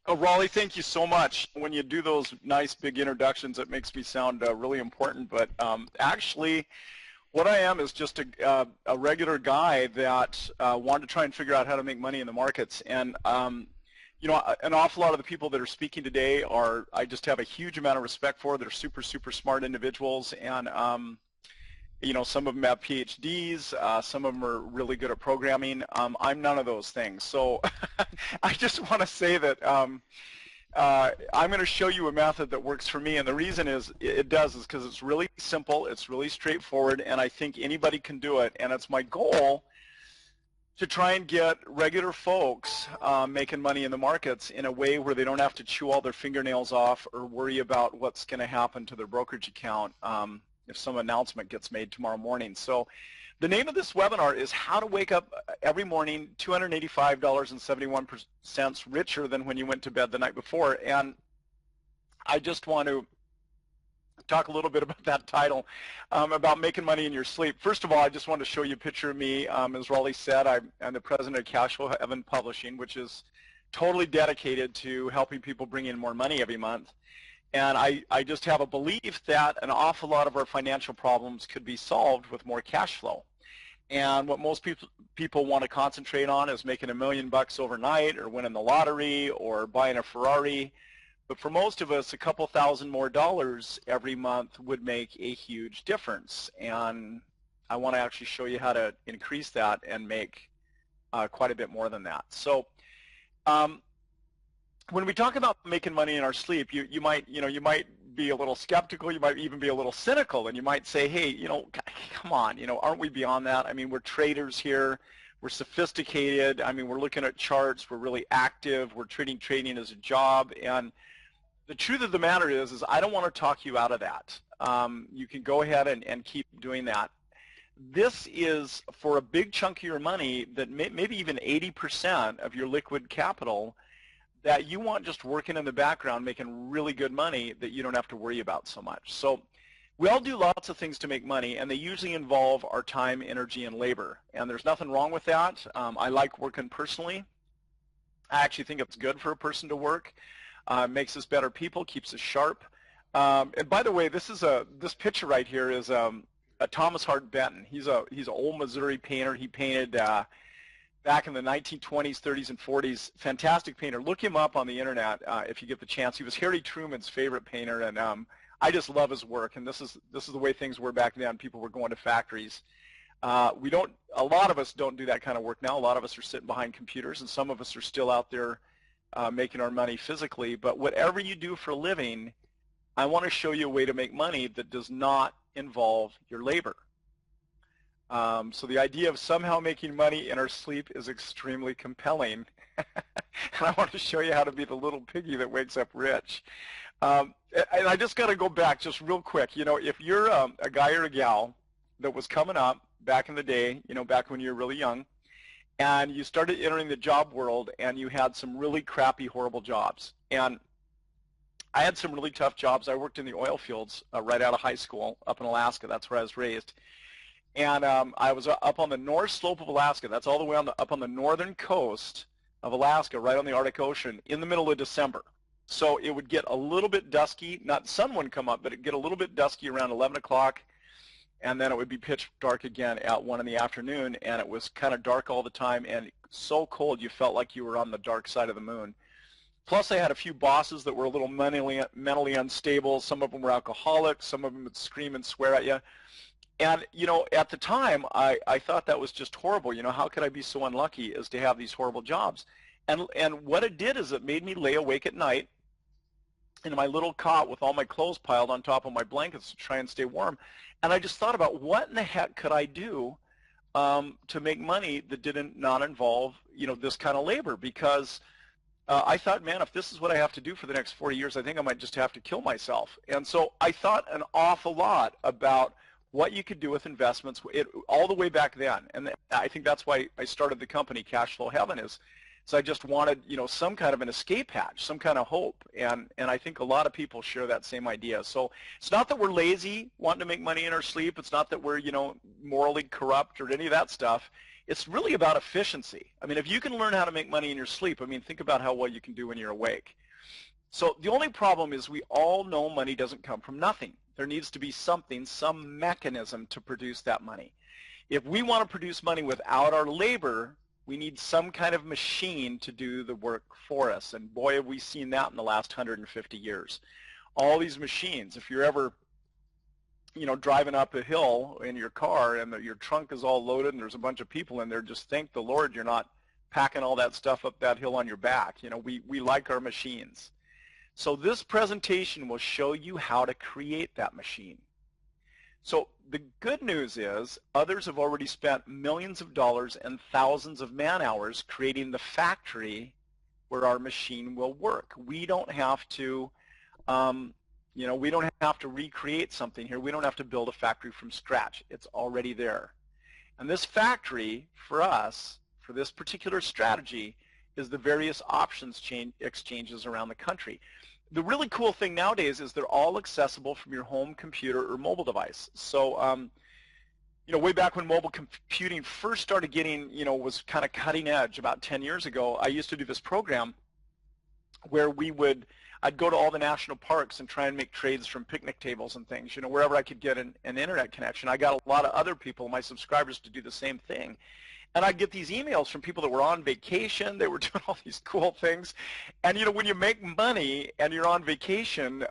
Oh, Raleigh, thank you so much. When you do those nice big introductions, it makes me sound really important. But actually, what I am is just a regular guy that wanted to try and figure out how to make money in the markets. And you know, an awful lot of the people that are speaking today are, I just have a huge amount of respect for. They're super, super smart individuals. And you know, some of them have PhDs, some of them are really good at programming. I'm none of those things. So I just want to say that I'm going to show you a method that works for me, and the reason is it does is because it's really simple, it's really straightforward, and I think anybody can do it. And it's my goal to try and get regular folks making money in the markets in a way where they don't have to chew all their fingernails off or worry about what's going to happen to their brokerage account if some announcement gets made tomorrow morning. So the name of this webinar is How to Wake Up Every Morning $285.71 richer than when you went to bed the night before. And I just want to talk a little bit about that title, about making money in your sleep. First of all, I just wanted to show you a picture of me. As Raleigh said, I'm the president of Cashflow Publishing, which is totally dedicated to helping people bring in more money every month. And I just have a belief that an awful lot of our financial problems could be solved with more cash flow. And what most people want to concentrate on is making $1 million overnight, or winning the lottery, or buying a Ferrari. But for most of us, a couple thousand more dollars every month would make a huge difference. And I want to actually show you how to increase that and make quite a bit more than that. So when we talk about making money in our sleep, you might be a little skeptical, you might even be a little cynical, and you might say, hey, come on, aren't we beyond that? I mean, we're traders here, we're sophisticated, I mean, we're looking at charts, we're really active, we're treating trading as a job. And the truth of the matter is I don't want to talk you out of that. You can go ahead and keep doing that. This is for a big chunk of your money, that maybe even 80% of your liquid capital, that you want just working in the background, making really good money that you don't have to worry about so much. So we all do lots of things to make money, and they usually involve our time, energy, and labor. And there's nothing wrong with that. I like working personally. I actually think it's good for a person to work. Makes us better people, keeps us sharp. And by the way, this picture right here is a Thomas Hart Benton. He's an old Missouri painter. He painted back in the 1920s, 30s, and 40s. Fantastic painter. Look him up on the internet if you get the chance. He was Harry Truman's favorite painter, and I just love his work. And this is the way things were back then. People were going to factories. A lot of us don't do that kind of work now. A lot of us are sitting behind computers, and some of us are still out there making our money physically. But whatever you do for a living, I want to show you a way to make money that does not involve your labor. So the idea of somehow making money in our sleep is extremely compelling. And I want to show you how to be the little piggy that wakes up rich. And I just got to go back just real quick. If you're a guy or a gal that was coming up back in the day, back when you were really young, and you started entering the job world and you had some really crappy, horrible jobs. And I had some really tough jobs. I worked in the oil fields right out of high school up in Alaska. That's where I was raised. And I was up on the north slope of Alaska. That's all the way up on the northern coast of Alaska, right on the Arctic Ocean, in the middle of December. So it would get a little bit dusky. Not sun wouldn't come up, but it'd get a little bit dusky around 11 o'clock, and then it would be pitch dark again at 1 in the afternoon, and it was kind of dark all the time and so cold you felt like you were on the dark side of the moon. Plus, I had a few bosses that were a little mentally unstable. Some of them were alcoholics. Some of them would scream and swear at you. And, at the time, I thought that was just horrible. How could I be so unlucky as to have these horrible jobs? And what it did is it made me lay awake at night in my little cot with all my clothes piled on top of my blankets to try and stay warm. And I just thought about what in the heck could I do to make money that didn't not involve, this kind of labor? Because I thought, man, if this is what I have to do for the next 40 years, I think I might just have to kill myself. And so I thought an awful lot about what you could do with investments all the way back then. And I think that's why I started the company, Cashflow Heaven, is I just wanted, some kind of an escape hatch, some kind of hope. And I think a lot of people share that same idea. So it's not that we're lazy wanting to make money in our sleep. It's not that we're, morally corrupt or any of that stuff. It's really about efficiency. I mean, if you can learn how to make money in your sleep, I mean, think about how well you can do when you're awake. So the only problem is we all know money doesn't come from nothing. There needs to be something, some mechanism to produce that money. If we want to produce money without our labor, we need some kind of machine to do the work for us. And boy, have we seen that in the last 150 years. All these machines, if you're ever, you know, driving up a hill in your car and your trunk is all loaded and there's a bunch of people in there, just thank the Lord you're not packing all that stuff up that hill on your back. You know, we like our machines. So this presentation will show you how to create that machine. So the good news is others have already spent millions of dollars and thousands of man-hours creating the factory where our machine will work. We don't have to, you know, we don't have to recreate something here. We don't have to build a factory from scratch. It's already there. And this factory, for us, for this particular strategy, is the various options exchanges around the country. The really cool thing nowadays is they're all accessible from your home computer or mobile device. So, you know, way back when mobile computing first started getting, you know, was kind of cutting edge about 10 years ago, I used to do this program where I'd go to all the national parks and try and make trades from picnic tables and things, you know, wherever I could get an internet connection. I got a lot of other people, my subscribers, to do the same thing. And I'd get these emails from people that were on vacation. They were doing all these cool things. And, you know, when you make money and you're on vacation,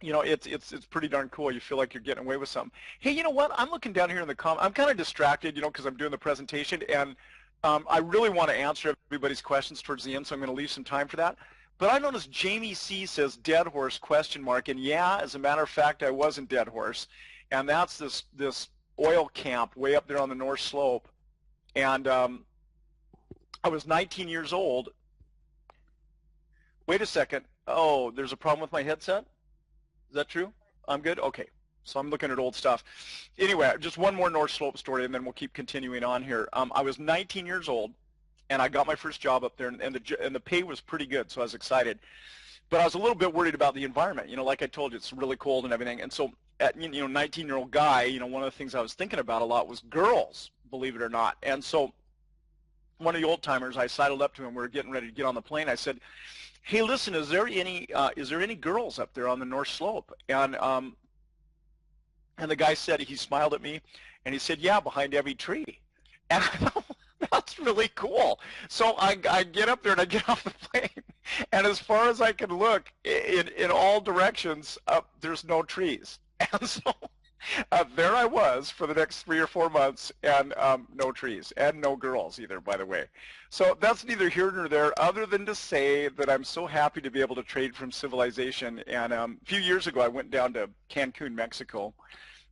you know, it's pretty darn cool. You feel like you're getting away with something. Hey, you know what? I'm looking down here in the comments. I'm kind of distracted, you know, because I'm doing the presentation. And I really want to answer everybody's questions towards the end, so I'm going to leave some time for that. But I noticed Jamie C. says dead horse question mark. And yeah, as a matter of fact, I was in Dead Horse. And that's this oil camp way up there on the North Slope, and I was 19 years old. Wait a second. Oh, there's a problem with my headset? Is that true? I'm good? Okay. So I'm looking at old stuff. Anyway, just one more North Slope story, and then we'll keep continuing on here. I was 19 years old, and I got my first job up there, and the pay was pretty good, so I was excited. But I was a little bit worried about the environment. You know, like I told you, it's really cold and everything. And so, you know, 19-year-old guy, you know, one of the things I was thinking about a lot was girls, believe it or not. And so one of the old timers, I sidled up to him. We were getting ready to get on the plane. I said, "Hey, listen, is there any girls up there on the North Slope?" And the guy said, he smiled at me, and he said, "Yeah, behind every tree." And I thought, that's really cool. So I get up there and I get off the plane, and as far as I can look in all directions, there's no trees. And so there I was for the next 3 or 4 months, and no trees, and no girls either, by the way. So that's neither here nor there, other than to say that I'm so happy to be able to trade from civilization. And a few years ago, I went down to Cancun, Mexico.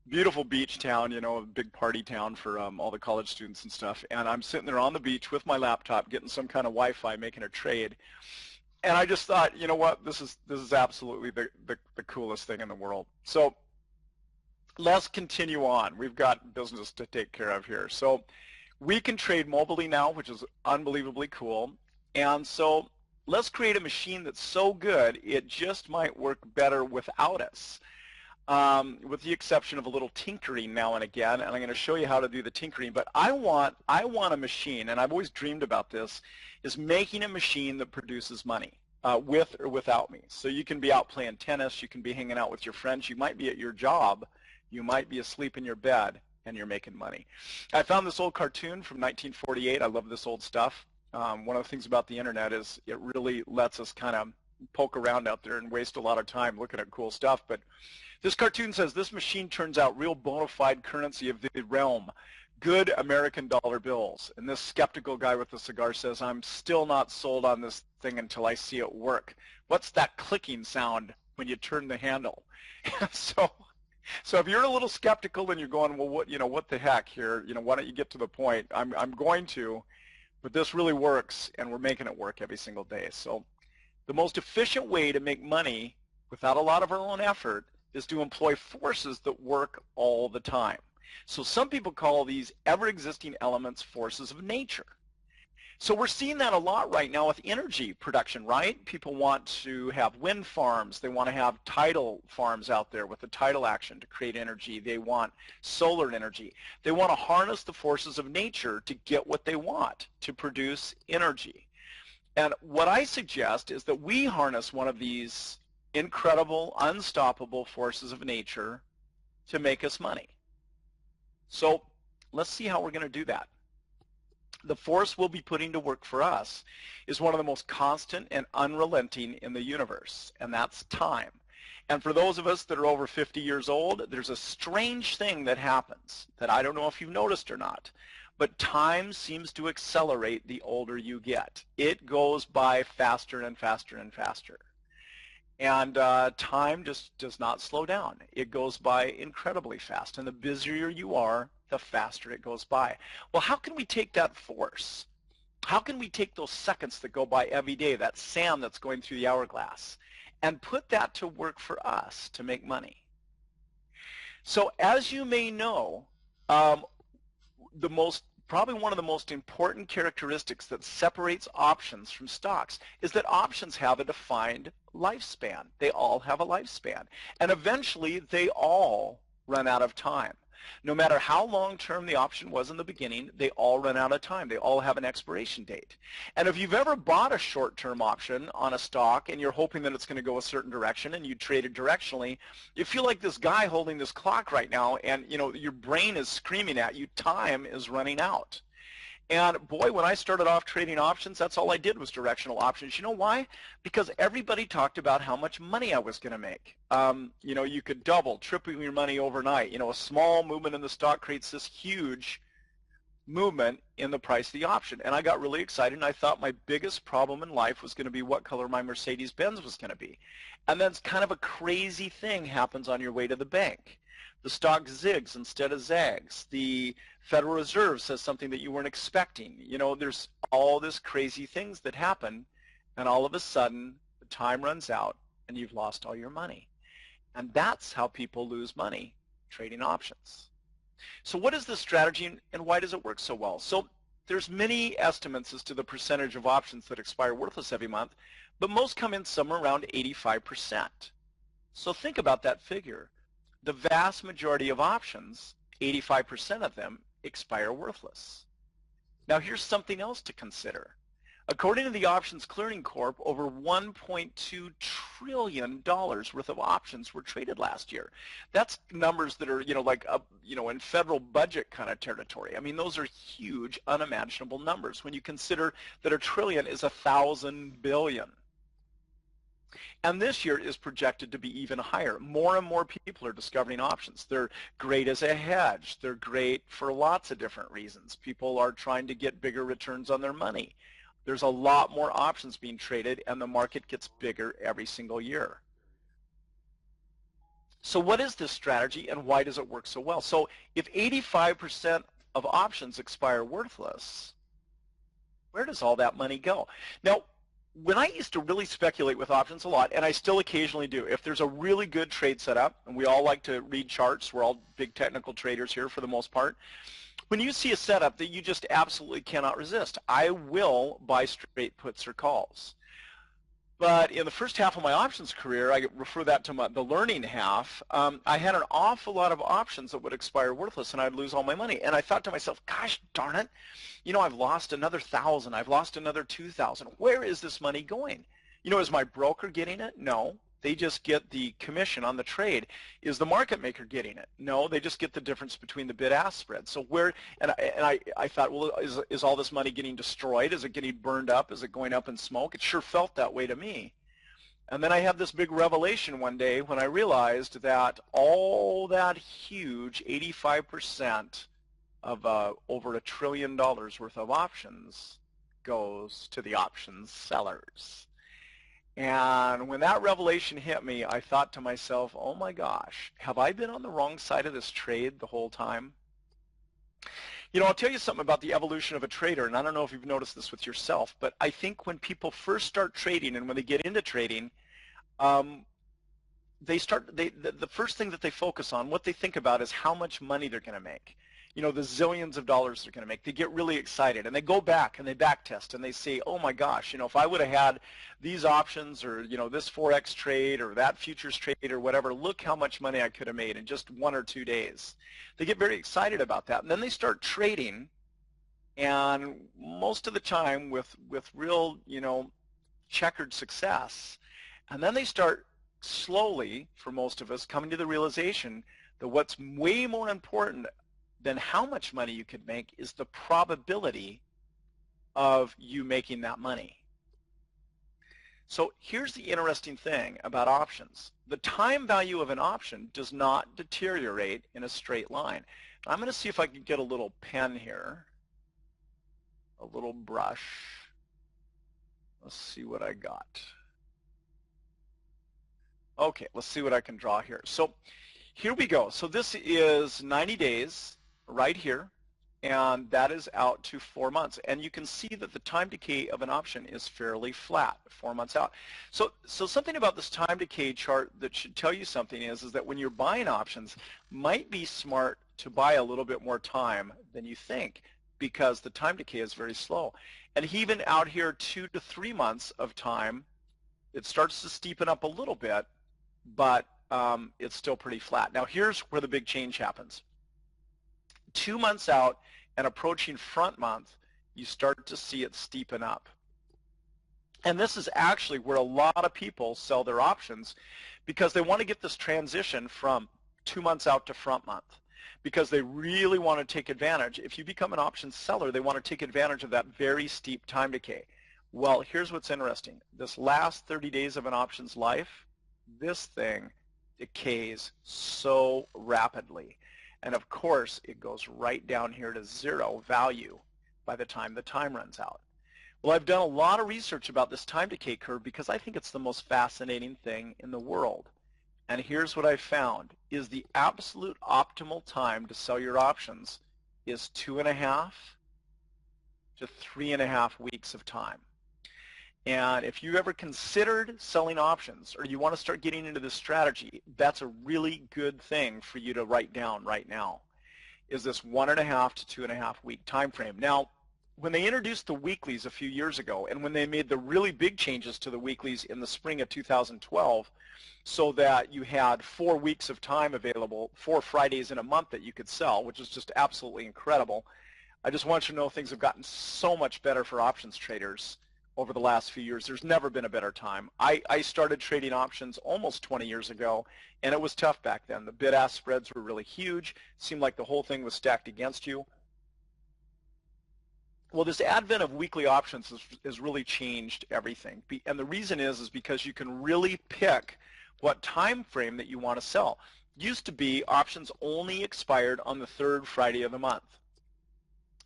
Beautiful beach town, you know, a big party town for all the college students and stuff. And I'm sitting there on the beach with my laptop, getting some kind of Wi-Fi, making a trade. And I just thought, you know what, this is absolutely the coolest thing in the world. So let's continue on. We've got business to take care of here. So we can trade mobilely now, which is unbelievably cool. And so let's create a machine that's so good it just might work better without us. With the exception of a little tinkering now and again, and I'm going to show you how to do the tinkering. But I want a machine, and I've always dreamed about this, is making a machine that produces money, with or without me. So you can be out playing tennis, you can be hanging out with your friends, you might be at your job, you might be asleep in your bed, and you're making money. I found this old cartoon from 1948. I love this old stuff. One of the things about the internet is it really lets us kind of poke around out there and waste a lot of time looking at cool stuff. But this cartoon says, "This machine turns out real bona fide currency of the realm, good American dollar bills." And this skeptical guy with the cigar says, "I'm still not sold on this thing until I see it work. What's that clicking sound when you turn the handle?" So if you're a little skeptical and you're going, well, what the heck here? You know, why don't you get to the point? I'm going to, but this really works, and we're making it work every single day. So the most efficient way to make money without a lot of our own effort is to employ forces that work all the time. So some people call these ever-existing elements forces of nature. So we're seeing that a lot right now with energy production, right? People want to have wind farms. They want to have tidal farms out there with the tidal action to create energy. They want solar energy. They want to harness the forces of nature to get what they want, to produce energy. And what I suggest is that we harness one of these incredible, unstoppable forces of nature to make us money. So let's see how we're going to do that. The force we'll be putting to work for us is one of the most constant and unrelenting in the universe, and that's time. And for those of us that are over 50 years old, there's a strange thing that happens that I don't know if you've noticed or not, but time seems to accelerate the older you get. It goes by faster and faster and faster. And time just does not slow down. It goes by incredibly fast. And the busier you are, the faster it goes by. Well, how can we take that force? How can we take those seconds that go by every day, that sand that's going through the hourglass, and put that to work for us to make money? So as you may know, probably one of the most important characteristics that separates options from stocks is that options have a defined lifespan. They all have a lifespan. And eventually, they all run out of time. No matter how long-term the option was in the beginning, they all run out of time. They all have an expiration date. And if you've ever bought a short-term option on a stock and you're hoping that it's going to go a certain direction and you trade it directionally, you feel like this guy holding this clock right now, and your brain is screaming at you, time is running out. And boy, when I started off trading options, that's all I did was directional options. You know why? Because everybody talked about how much money I was going to make. You could double, triple your money overnight. A small movement in the stock creates this huge movement in the price of the option. And I got really excited, and I thought my biggest problem in life was going to be what color my Mercedes-Benz was going to be. And then kind of a crazy thing happens on your way to the bank. The stock zigs instead of zags. The Federal Reserve says something that you weren't expecting. There's all this crazy things that happen, and all of a sudden, the time runs out, and you've lost all your money. And that's how people lose money trading options. So what is the strategy, and why does it work so well? So there's many estimates as to the percentage of options that expire worthless every month, but most come in somewhere around 85%. So think about that figure. The vast majority of options, 85% of them, expire worthless. Now here's something else to consider. According to the Options Clearing Corp, over $1.2 trillion worth of options were traded last year. That's numbers that are, in federal budget kind of territory. I mean, those are huge, unimaginable numbers when you consider that a trillion is 1,000 billion. And this year is projected to be even higher. More and more people are discovering options. They're great as a hedge. They're great for lots of different reasons. People are trying to get bigger returns on their money. There's a lot more options being traded, and the market gets bigger every single year. So what is this strategy, and why does it work so well? So if 85% of options expire worthless, where does all that money go? Now, when I used to really speculate with options a lot, and I still occasionally do, if there's a really good trade setup, and we all like to read charts, we're all big technical traders here for the most part, when you see a setup that you just absolutely cannot resist, I will buy straight puts or calls. But in the first half of my options career, I refer that to the learning half, I had an awful lot of options that would expire worthless, and I'd lose all my money. And I thought to myself, gosh darn it, I've lost another 1,000, I've lost another 2,000. Where is this money going? Is my broker getting it? No. They just get the commission on the trade. Is the market maker getting it? No, they just get the difference between the bid-ask spread. So I thought, well, is all this money getting destroyed? Is it getting burned up? Is it going up in smoke? It sure felt that way to me. And then I had this big revelation one day when I realized that all that huge 85% of over $1 trillion worth of options goes to the options sellers. And when that revelation hit me, I thought to myself, oh my gosh, have I been on the wrong side of this trade the whole time? I'll tell you something about the evolution of a trader, and I don't know if you've noticed this with yourself, but I think when people first start trading and when they get into trading, the first thing that they focus on, what they think about is how much money they're going to make. you know, the zillions of dollars they're going to make. They get really excited, and they go back and they back test, and they say, oh my gosh, you know, if I would have had these options, or, you know, this Forex trade or that futures trade or whatever, look how much money I could have made in just 1 or 2 days. They get very excited about that, and then they start trading, and most of the time with real, you know, checkered success. And then they start slowly, for most of us, coming to the realization that what's way more important than how much money you could make is the probability of you making that money. So here's the interesting thing about options. The time value of an option does not deteriorate in a straight line. I'm going to see if I can get a little pen here, a little brush. Let's see what I got. Okay, let's see what I can draw here. So here we go. So this is 90 days right here, and that is out to 4 months. And you can see that the time decay of an option is fairly flat, 4 months out. So something about this time decay chart that should tell you something is that when you're buying options, might be smart to buy a little bit more time than you think, because the time decay is very slow. And even out here 2 to 3 months of time, it starts to steepen up a little bit, but it's still pretty flat. Now here's where the big change happens. 2 months out and approaching front month, you start to see it steepen up. And this is actually where a lot of people sell their options, because they want to get this transition from 2 months out to front month, because they really want to take advantage. If you become an options seller, they want to take advantage of that very steep time decay. Well, here's what's interesting. This last 30 days of an option's life, this thing decays so rapidly. And of course, it goes right down here to 0 value by the time the time runs out. Well, I've done a lot of research about this time decay curve because I think it's the most fascinating thing in the world. And here's what I found, is the absolute optimal time to sell your options is 2.5 to 3.5 weeks of time. And if you ever considered selling options, or you want to start getting into this strategy, that's a really good thing for you to write down right now, is this 1.5 to 2.5 week time frame. Now, when they introduced the weeklies a few years ago, and when they made the really big changes to the weeklies in the spring of 2012, so that you had 4 weeks of time available, 4 Fridays in a month that you could sell, which is just absolutely incredible. I just want you to know things have gotten so much better for options traders over the last few years. There's never been a better time. I started trading options almost 20 years ago, and it was tough back then. The bid-ask spreads were really huge. It seemed like the whole thing was stacked against you. Well, this advent of weekly options has really changed everything. And the reason is because you can really pick what time frame that you want to sell. Used to be options only expired on the 3rd Friday of the month.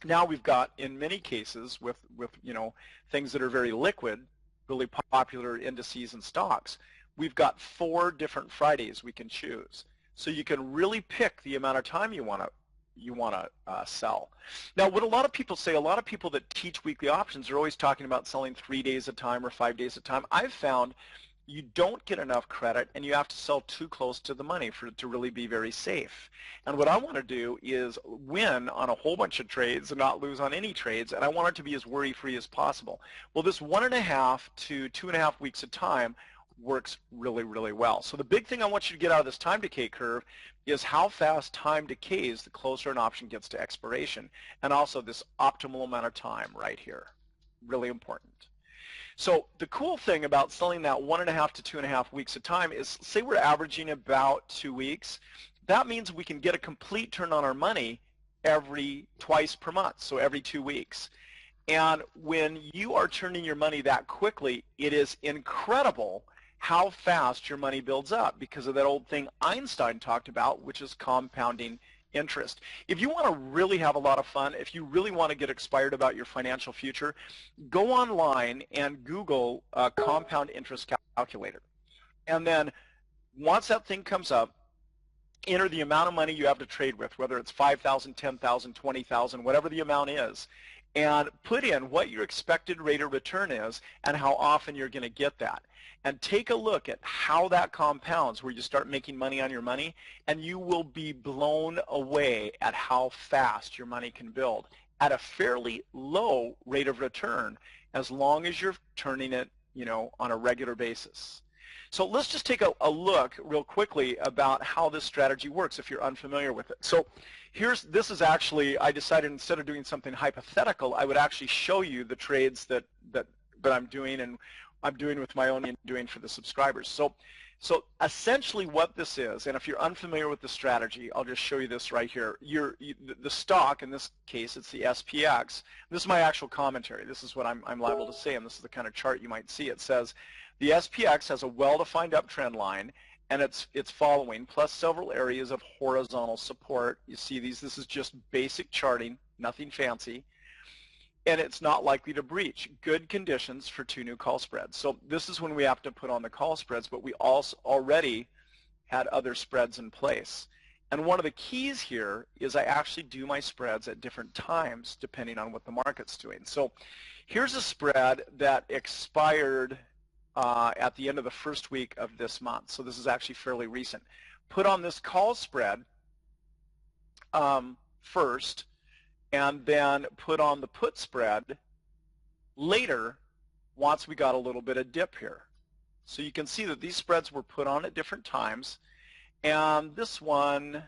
Now we've got, in many cases, with you know, things that are very liquid, really popular indices and stocks, we've got 4 different Fridays we can choose. So you can really pick the amount of time you want to sell. Now, what a lot of people say, a lot of people that teach weekly options are always talking about selling 3 days at a time or 5 days at a time. I've found you don't get enough credit, and you have to sell too close to the money for it to really be very safe. And what I want to do is win on a whole bunch of trades and not lose on any trades, and I want it to be as worry-free as possible. Well, this 1.5 to 2.5 weeks of time works really, really well. So the big thing I want you to get out of this time decay curve is how fast time decays the closer an option gets to expiration, and also this optimal amount of time right here. Really important. So the cool thing about selling that 1.5 to 2.5 weeks of time is, say we're averaging about 2 weeks, that means we can get a complete turn on our money twice per month, so every 2 weeks. And when you are turning your money that quickly, it is incredible how fast your money builds up, because of that old thing Einstein talked about, which is compounding interest. If you want to really have a lot of fun, if you really want to get excited about your financial future, go online and Google compound interest calculator. And then once that thing comes up, enter the amount of money you have to trade with, whether it's 5,000, 10,000, 20,000, whatever the amount is, and put in what your expected rate of return is and how often you're going to get that. And take a look at how that compounds, where you start making money on your money, and you will be blown away at how fast your money can build at a fairly low rate of return, as long as you're turning it, on a regular basis. So let's just take a look real quickly about how this strategy works if you're unfamiliar with it. So this is actually, I decided instead of doing something hypothetical, I would actually show you the trades that I'm doing, and I'm doing with my own and doing for the subscribers. So essentially what this is, and if you're unfamiliar with the strategy, I'll just show you this right here. The stock, in this case, it's the SPX. This is my actual commentary. This is what I'm liable to say, and this is the kind of chart you might see. It says the SPX has a well-defined uptrend line, and it's following, plus several areas of horizontal support. You see these. This is just basic charting, nothing fancy. And it's not likely to breach. Good conditions for 2 new call spreads. So this is when we have to put on the call spreads, but we also already had other spreads in place. And one of the keys here is I actually do my spreads at different times depending on what the market's doing. So here's a spread that expired at the end of the first week of this month. So this is actually fairly recent. Put on this call spread first, and then put on the put spread later once we got a little bit of dip here. So you can see that these spreads were put on at different times, and this one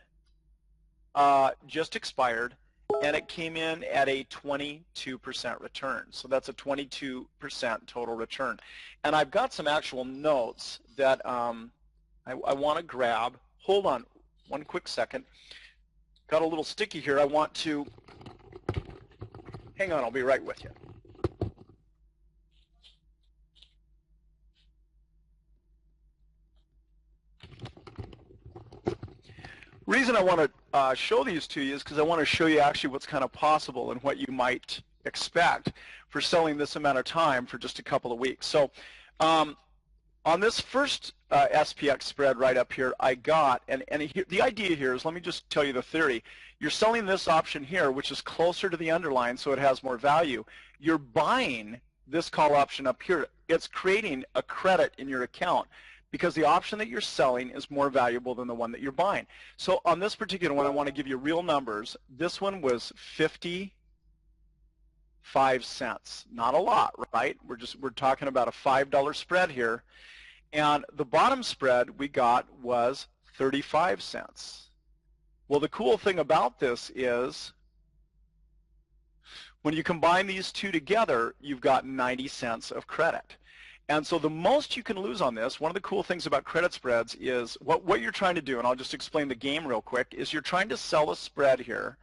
just expired, and it came in at a 22% return. So that's a 22% total return. And I've got some actual notes that I want to grab. Hold on one quick second. Got a little sticky here. I want to, hang on, I'll be right with you. The reason I want to show these to you is because I want to show you actually what's kind of possible and what you might expect for selling this amount of time for just a couple of weeks. So on this first SPX spread right up here, I got, and the idea here is, let me just tell you the theory. You're selling this option here, which is closer to the underlying, so it has more value. You're buying this call option up here. It's creating a credit in your account because the option that you're selling is more valuable than the one that you're buying. So on this particular one, I want to give you real numbers. This one was 55 cents. Not a lot, right? We're talking about a $5 spread here. And the bottom spread we got was 35 cents. Well, the cool thing about this is when you combine these two together, you've got 90 cents of credit. And so the most you can lose on this, one of the cool things about credit spreads is what you're trying to do, and I'll just explain the game real quick, is you're trying to sell a spread here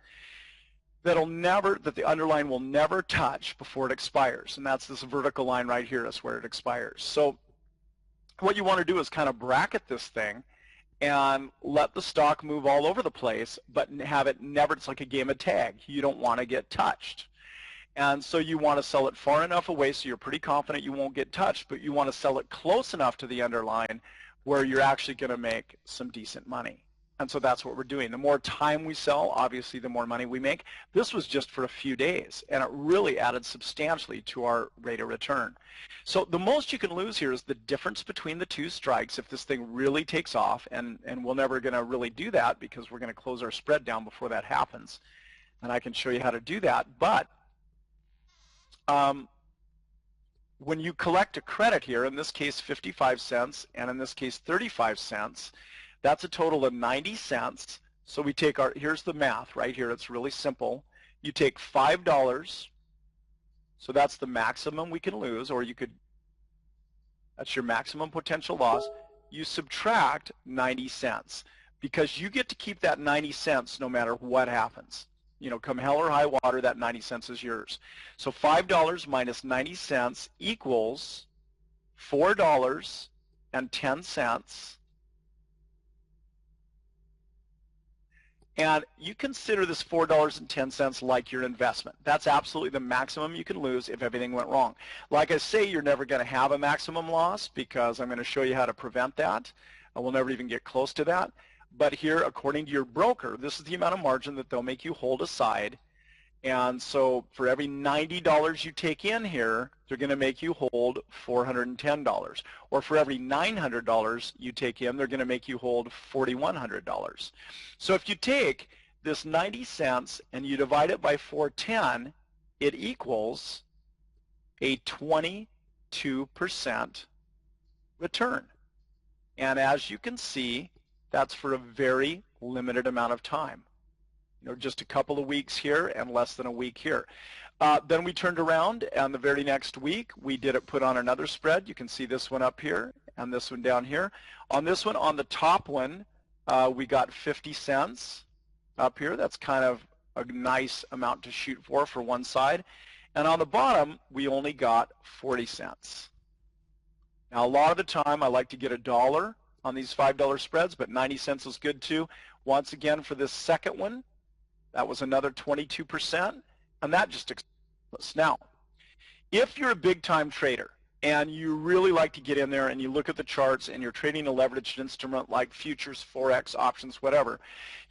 that the underlying will never touch before it expires. And that's this vertical line right here is where it expires. So what you want to do is kind of bracket this thing and let the stock move all over the place, but have it never, it's like a game of tag. You don't want to get touched. And so you want to sell it far enough away so you're pretty confident you won't get touched, but you want to sell it close enough to the underlying where you're actually going to make some decent money. And so that's what we're doing. The more time we sell, obviously, the more money we make. This was just for a few days, and it really added substantially to our rate of return. So the most you can lose here is the difference between the two strikes if this thing really takes off, and we're never going to really do that because we're going to close our spread down before that happens. And I can show you how to do that. But when you collect a credit here, in this case 55 cents, and in this case 35 cents, that's a total of 90 cents. So we take here's the math right here. It's really simple. You take $5, so that's the maximum we can lose, or that's your maximum potential loss. You subtract 90 cents because you get to keep that 90 cents no matter what happens. Come hell or high water, that 90 cents is yours. So $5 minus 90 cents equals $4.10. And you consider this $4.10 like your investment. That's absolutely the maximum you can lose if everything went wrong. Like I say, you're never going to have a maximum loss because I'm going to show you how to prevent that. I will never even get close to that. But here, according to your broker, this is the amount of margin that they'll make you hold aside. And so for every $90 you take in here, they're going to make you hold $410. Or for every $900 you take in, they're going to make you hold $4,100. So if you take this 90 cents and you divide it by 410, it equals a 22% return. And as you can see, that's for a very limited amount of time. Just a couple of weeks here and less than a week here. Then we turned around, and the very next week, we did it put on another spread. You can see this one up here and this one down here. On this one, on the top one, we got 50 cents up here. That's kind of a nice amount to shoot for one side. And on the bottom, we only got 40 cents. Now, a lot of the time, I like to get $1 on these $5 spreads, but 90 cents is good too. Once again, for this second one, that was another 22%, and that just explodes. Now, if you're a big-time trader and you really like to get in there and you look at the charts and you're trading a leveraged instrument like futures, forex, options, whatever,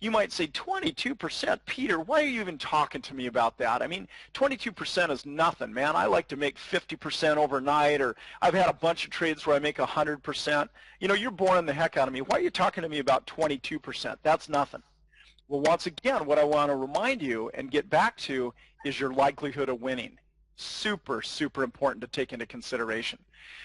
you might say, 22%, Peter, why are you even talking to me about that? I mean, 22% is nothing, man. I like to make 50% overnight, or I've had a bunch of trades where I make 100%. You're boring the heck out of me. Why are you talking to me about 22%? That's nothing. Well, once again, what I want to remind you and get back to is your likelihood of winning. Super, super important to take into consideration.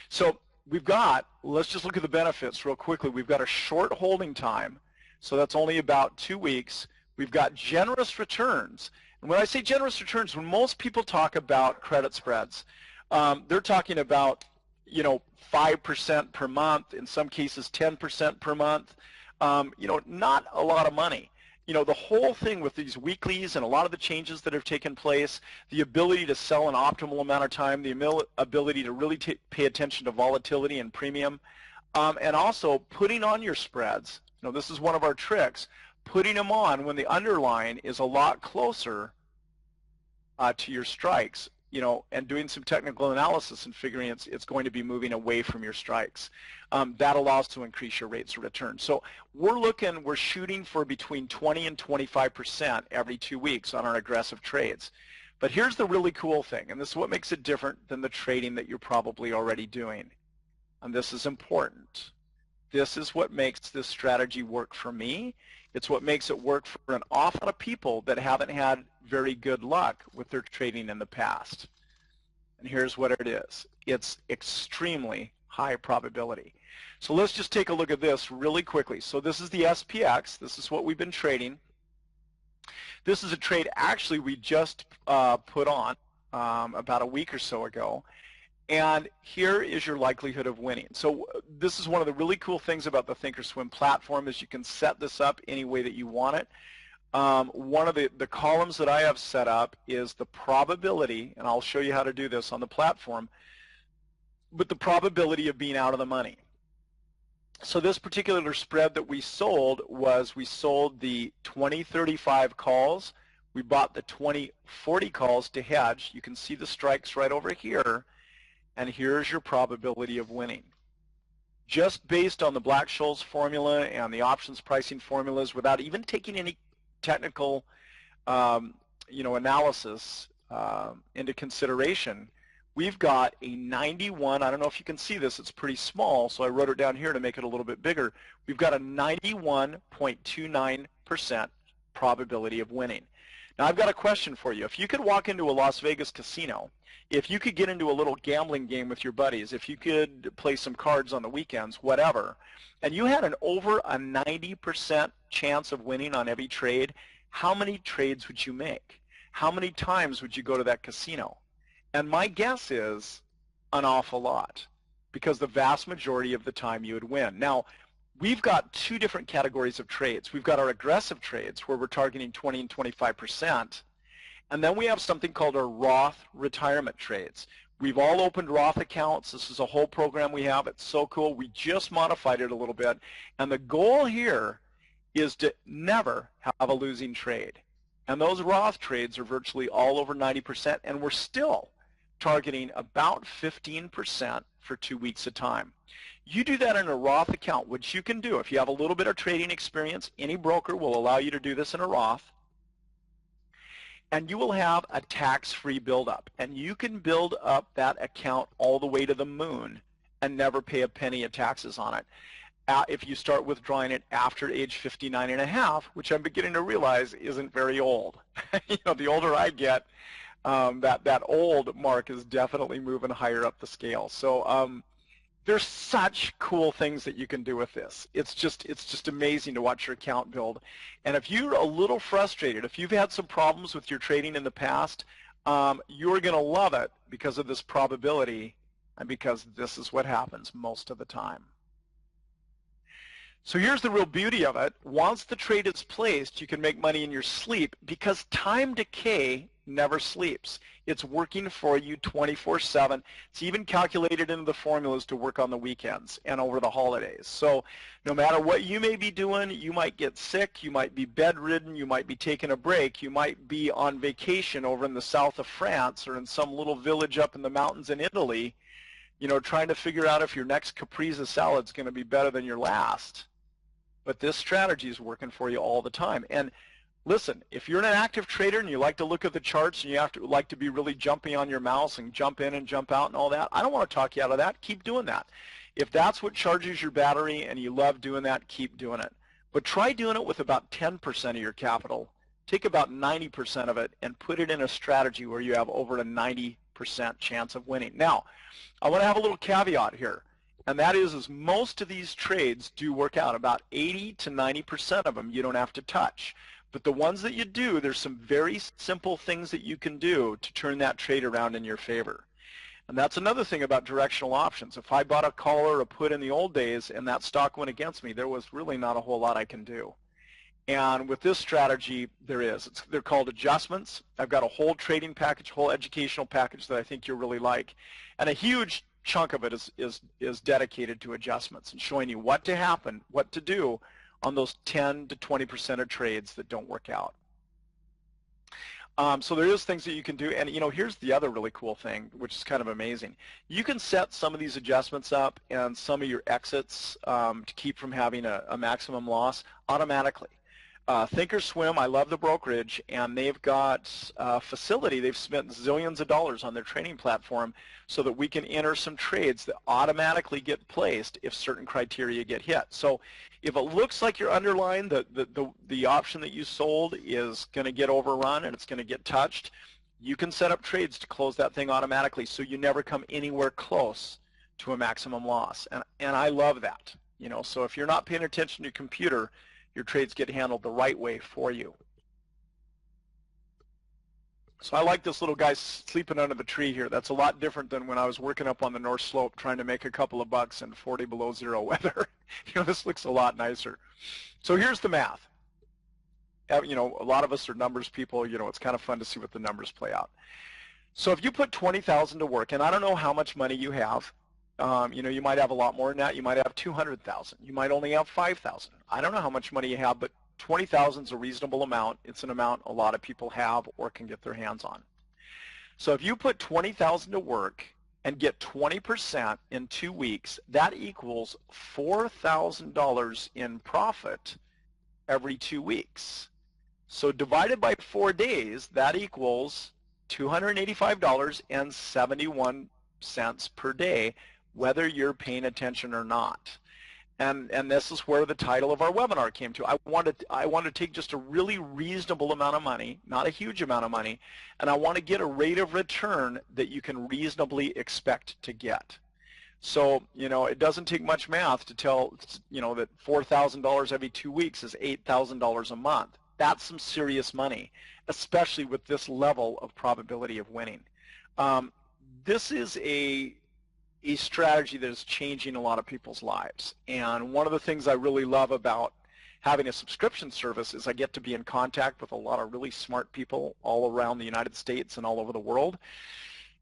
So we've got, let's just look at the benefits real quickly. We've got a short holding time, so that's only about 2 weeks. We've got generous returns. And when I say generous returns, when most people talk about credit spreads, they're talking about, 5% per month, in some cases 10% per month, not a lot of money. The whole thing with these weeklies and a lot of the changes that have taken place, the ability to sell an optimal amount of time, the ability to really pay attention to volatility and premium, and also putting on your spreads. This is one of our tricks, putting them on when the underlying is a lot closer to your strikes, and doing some technical analysis and figuring it's going to be moving away from your strikes. That allows to increase your rates of return. So we're shooting for between 20 and 25% every 2 weeks on our aggressive trades. But here's the really cool thing, and this is what makes it different than the trading that you're probably already doing. And this is important. This is what makes this strategy work for me. It's what makes it work for an awful lot of people that haven't had very good luck with their trading in the past. And here's what it is. It's extremely high probability. So let's just take a look at this really quickly. So this is the SPX. This is what we've been trading. This is a trade actually we just put on about a week or so ago. And here is your likelihood of winning. So this is one of the really cool things about the Thinkorswim platform is you can set this up any way that you want it. One of the columns that I have set up is the probability, and I'll show you how to do this on the platform, but the probability of being out of the money. So this particular spread that we sold the 2035 calls. We bought the 2040 calls to hedge. You can see the strikes right over here. And here's your probability of winning. Just based on the Black-Scholes formula and the options pricing formulas, without even taking any technical, analysis into consideration, we've got a 91. I don't know if you can see this. It's pretty small, so I wrote it down here to make it a little bit bigger. We've got a 91.29% probability of winning. Now, I've got a question for you. If you could walk into a Las Vegas casino, if you could get into a little gambling game with your buddies, if you could play some cards on the weekends, whatever, and you had over a 90% chance of winning on every trade, how many trades would you make? How many times would you go to that casino? And my guess is an awful lot, because the vast majority of the time you would win. Now, we've got two different categories of trades. We've got our aggressive trades where we're targeting 20 and 25%. And then we have something called our Roth retirement trades. We've all opened Roth accounts. This is a whole program we have. It's so cool. We just modified it a little bit. And the goal here is to never have a losing trade. And those Roth trades are virtually all over 90%, and we're still targeting about 15% for 2 weeks at a time. You do that in a Roth account, which you can do. If you have a little bit of trading experience, any broker will allow you to do this in a Roth. and you will have a tax-free buildup. And you can build up that account all the way to the moon and never pay a penny of taxes on it. If you start withdrawing it after age 59 and a half, which I'm beginning to realize isn't very old. The older I get, that old mark is definitely moving higher up the scale. So there's such cool things that you can do with this. It's just amazing to watch your account build. And if you're a little frustrated, if you've had some problems with your trading in the past, you're going to love it because of this probability and because this is what happens most of the time. So here's the real beauty of it. Once the trade is placed, you can make money in your sleep because time decay never sleeps. It's working for you 24/7. It's even calculated into the formulas to work on the weekends and over the holidays. So no matter what you may be doing, you might get sick, you might be bedridden, you might be taking a break, you might be on vacation over in the south of France or in some little village up in the mountains in Italy, trying to figure out if your next caprese salad is going to be better than your last. But this strategy is working for you all the time. And listen, if you're an active trader and you like to look at the charts and you like to be really jumpy on your mouse and jump in and jump out and all that, I don't want to talk you out of that. Keep doing that. If that's what charges your battery and you love doing that, keep doing it. But try doing it with about 10% of your capital. Take about 90% of it and put it in a strategy where you have over a 90% chance of winning. Now, I want to have a little caveat here. And that is most of these trades do work out. About 80 to 90% of them you don't have to touch. But the ones that you do, there's some very simple things that you can do to turn that trade around in your favor. And that's another thing about directional options. If I bought a call or a put in the old days and that stock went against me, there was really not a whole lot I can do. And with this strategy, there is. They're called adjustments. I've got a whole trading package, whole educational package that I think you'll really like. And a huge chunk of it is dedicated to adjustments and showing you what to do on those 10 to 20% of trades that don't work out. So there is things that you can do, and here's the other really cool thing, which is kind of amazing. You can set some of these adjustments up and some of your exits to keep from having a maximum loss automatically. Thinkorswim, I love the brokerage, and they've got a facility. They've spent zillions of dollars on their trading platform so that we can enter some trades that automatically get placed if certain criteria get hit. So if it looks like your underlying, the option that you sold is going to get overrun and it's going to get touched, you can set up trades to close that thing automatically so you never come anywhere close to a maximum loss. And I love that. So if you're not paying attention to your computer, your trades get handled the right way for you. So I like this little guy sleeping under the tree here. That's a lot different than when I was working up on the North Slope trying to make a couple of bucks in 40 below zero weather. This looks a lot nicer. So here's the math. A lot of us are numbers people. It's kind of fun to see what the numbers play out. So if you put $20,000 to work, and I don't know how much money you have. You might have a lot more than that. You might have 200,000. You might only have 5,000. I don't know how much money you have, but 20,000 is a reasonable amount. It's an amount a lot of people have or can get their hands on. So if you put 20,000 to work and get 20% in 2 weeks, that equals $4,000 in profit every 2 weeks. So divided by 4 days, that equals $285.71 per day, whether you're paying attention or not. And this is where the title of our webinar came to. I wanted to take just a really reasonable amount of money, not a huge amount of money, and I want to get a rate of return that you can reasonably expect to get. So, it doesn't take much math to tell, that $4,000 every 2 weeks is $8,000 a month. That's some serious money, especially with this level of probability of winning. This is a strategy that is changing a lot of people's lives. And one of the things I really love about having a subscription service is I get to be in contact with a lot of really smart people all around the United States and all over the world.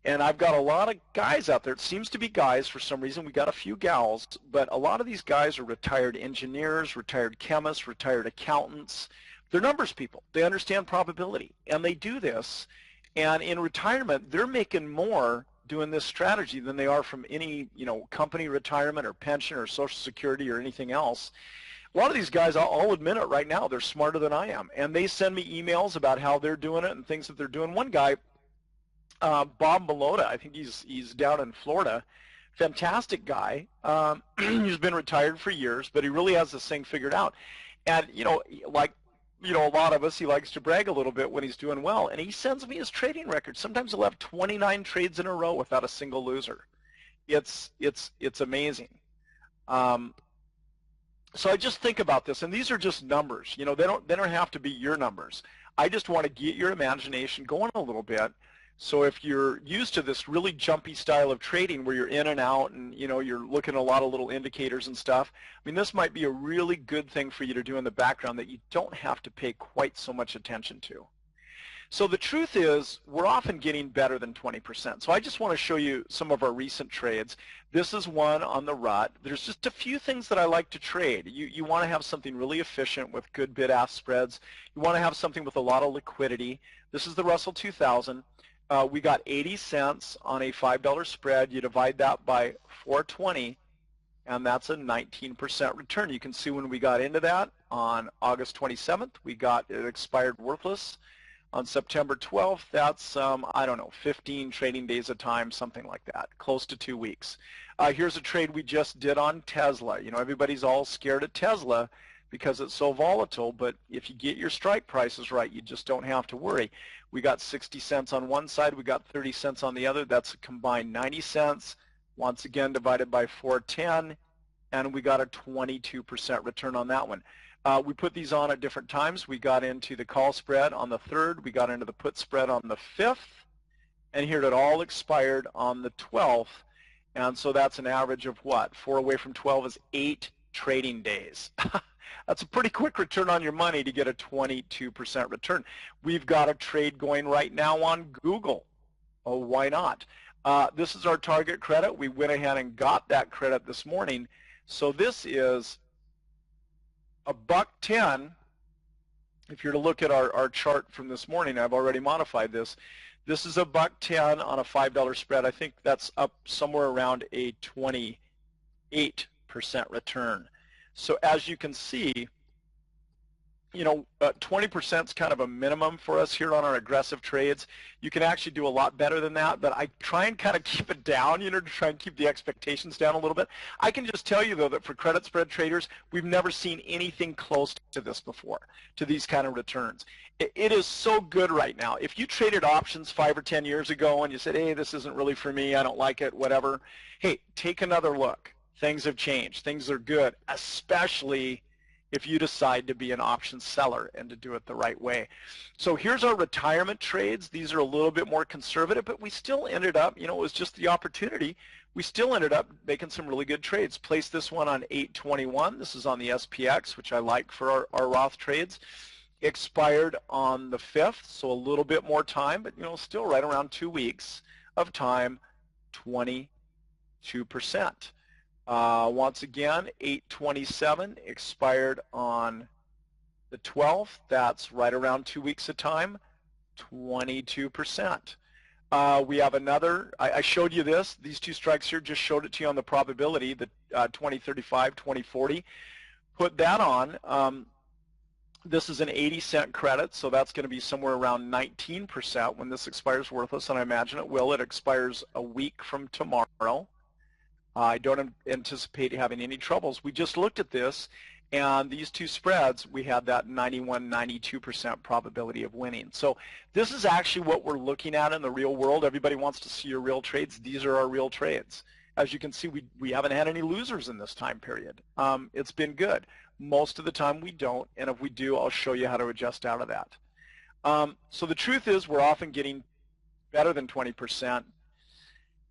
And I've got a lot of guys out there. It seems to be guys for some reason. We got a few gals, but a lot of these guys are retired engineers, retired chemists, retired accountants. They're numbers people. They understand probability, and they do this. And in retirement, they're making more doing this strategy than they are from any, company retirement or pension or Social Security or anything else. a lot of these guys, I'll admit it right now, they're smarter than I am, and they send me emails about how they're doing it and things that they're doing. One guy, Bob Malota, I think he's down in Florida, fantastic guy. He's been retired for years, but he really has this thing figured out. And like a lot of us, he likes to brag a little bit when he's doing well, and he sends me his trading record. Sometimes he'll have 29 trades in a row without a single loser. It's amazing. So I just think about this, and these are just numbers. They don't have to be your numbers. I just want to get your imagination going a little bit. So if you're used to this really jumpy style of trading where you're in and out and you're looking at a lot of little indicators and stuff, I mean, this might be a really good thing for you to do in the background that you don't have to pay quite so much attention to. So the truth is, we're often getting better than 20%. So I just want to show you some of our recent trades. This is one on the rut. There's just a few things that I like to trade. You want to have something really efficient with good bid-ask spreads. You want to have something with a lot of liquidity. This is the Russell 2000. We got 80 cents on a $5 spread. You divide that by 420, and that's a 19% return. You can see when we got into that on August 27th, we got it expired worthless. On September 12th, that's, I don't know, 15 trading days a time, something like that, close to 2 weeks. Here's a trade we just did on Tesla. Everybody's all scared of Tesla because it's so volatile, but if you get your strike prices right, you just don't have to worry. We got 60 cents on one side, we got 30 cents on the other. That's a combined 90 cents, once again divided by 410, and we got a 22% return on that one. We put these on at different times. We got into the call spread on the 3rd, we got into the put spread on the 5th, and here it all expired on the 12th, and so that's an average of what? 4 away from 12 is 8 trading days. That's a pretty quick return on your money to get a 22% return. We've got a trade going right now on Google. Oh, why not? This is our target credit. We went ahead and got that credit this morning. So this is a $1.10. If you're to look at our chart from this morning, I've already modified this. This is a $1.10 on a $5 spread. I think that's up somewhere around a 28% return. So as you can see, 20% is kind of a minimum for us here on our aggressive trades. You can actually do a lot better than that, but I try and kind of keep it down, to try and keep the expectations down a little bit. I can just tell you, though, that for credit spread traders, we've never seen anything close to this before, to these kind of returns. It is so good right now. If you traded options 5 or 10 years ago and you said, hey, this isn't really for me, I don't like it, whatever, hey, take another look. Things have changed. Things are good, especially if you decide to be an option seller and to do it the right way. So here's our retirement trades. These are a little bit more conservative, but we still ended up, it was just the opportunity. We still ended up making some really good trades. Placed this one on 8/21. This is on the SPX, which I like for our Roth trades. Expired on the 5th, so a little bit more time, but still right around 2 weeks of time, 22%. Once again, 8/27 expired on the 12th. That's right around 2 weeks of time, 22%. We have another, I showed you this, these two strikes here, just showed it to you on the probability, the 2035, 2040. Put that on. This is an 80-cent credit, so that's going to be somewhere around 19% when this expires worthless, and I imagine it will. It expires a week from tomorrow. I don't anticipate having any troubles. We just looked at this, and these two spreads, we had that 91, 92% probability of winning. So this is actually what we're looking at in the real world. Everybody wants to see your real trades. These are our real trades. As you can see, we haven't had any losers in this time period. It's been good. Most of the time we don't, and if we do, I'll show you how to adjust out of that. So the truth is we're often getting better than 20%.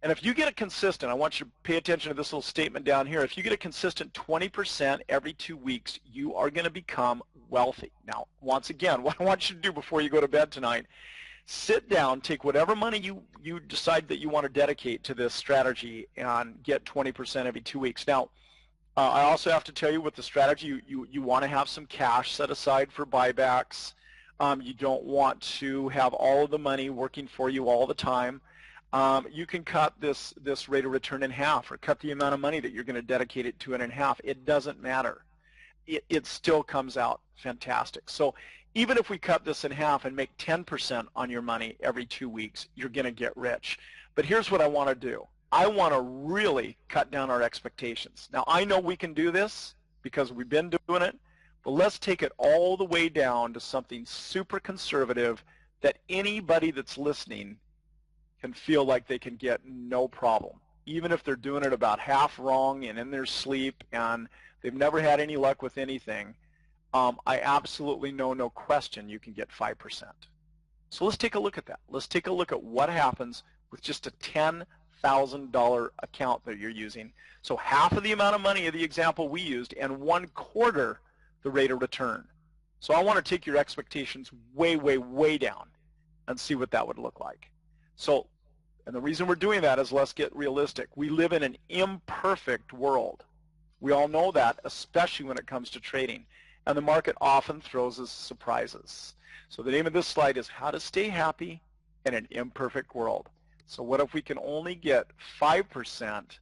And if you get a consistent, I want you to pay attention to this little statement down here. If you get a consistent 20% every 2 weeks, you are going to become wealthy. Now, once again, what I want you to do before you go to bed tonight, sit down, take whatever money you decide that you want to dedicate to this strategy and get 20% every 2 weeks. Now, I also have to tell you with the strategy, you want to have some cash set aside for buybacks. You don't want to have all of the money working for you all the time. You can cut this rate of return in half, or cut the amount of money that you're going to dedicate it to it in half. It doesn't matter. it still comes out fantastic. So even if we cut this in half and make 10% on your money every 2 weeks, you're going to get rich. But here's what I want to do. I want to really cut down our expectations. Now, I know we can do this because we've been doing it, but let's take it all the way down to something super conservative that anybody that's listening can feel like they can get no problem, even if they're doing it about half wrong and in their sleep and they've never had any luck with anything. I absolutely know, no question, you can get 5%. So let's take a look at that. Let's take a look at what happens with just a $10,000 account that you're using. So half of the amount of money of the example we used and 1/4 the rate of return. So I want to take your expectations way, way, way down and see what that would look like. So, and the reason we're doing that is let's get realistic. We live in an imperfect world. We all know that, especially when it comes to trading. And the market often throws us surprises. So the name of this slide is How to Stay Happy in an Imperfect World. So what if we can only get 5%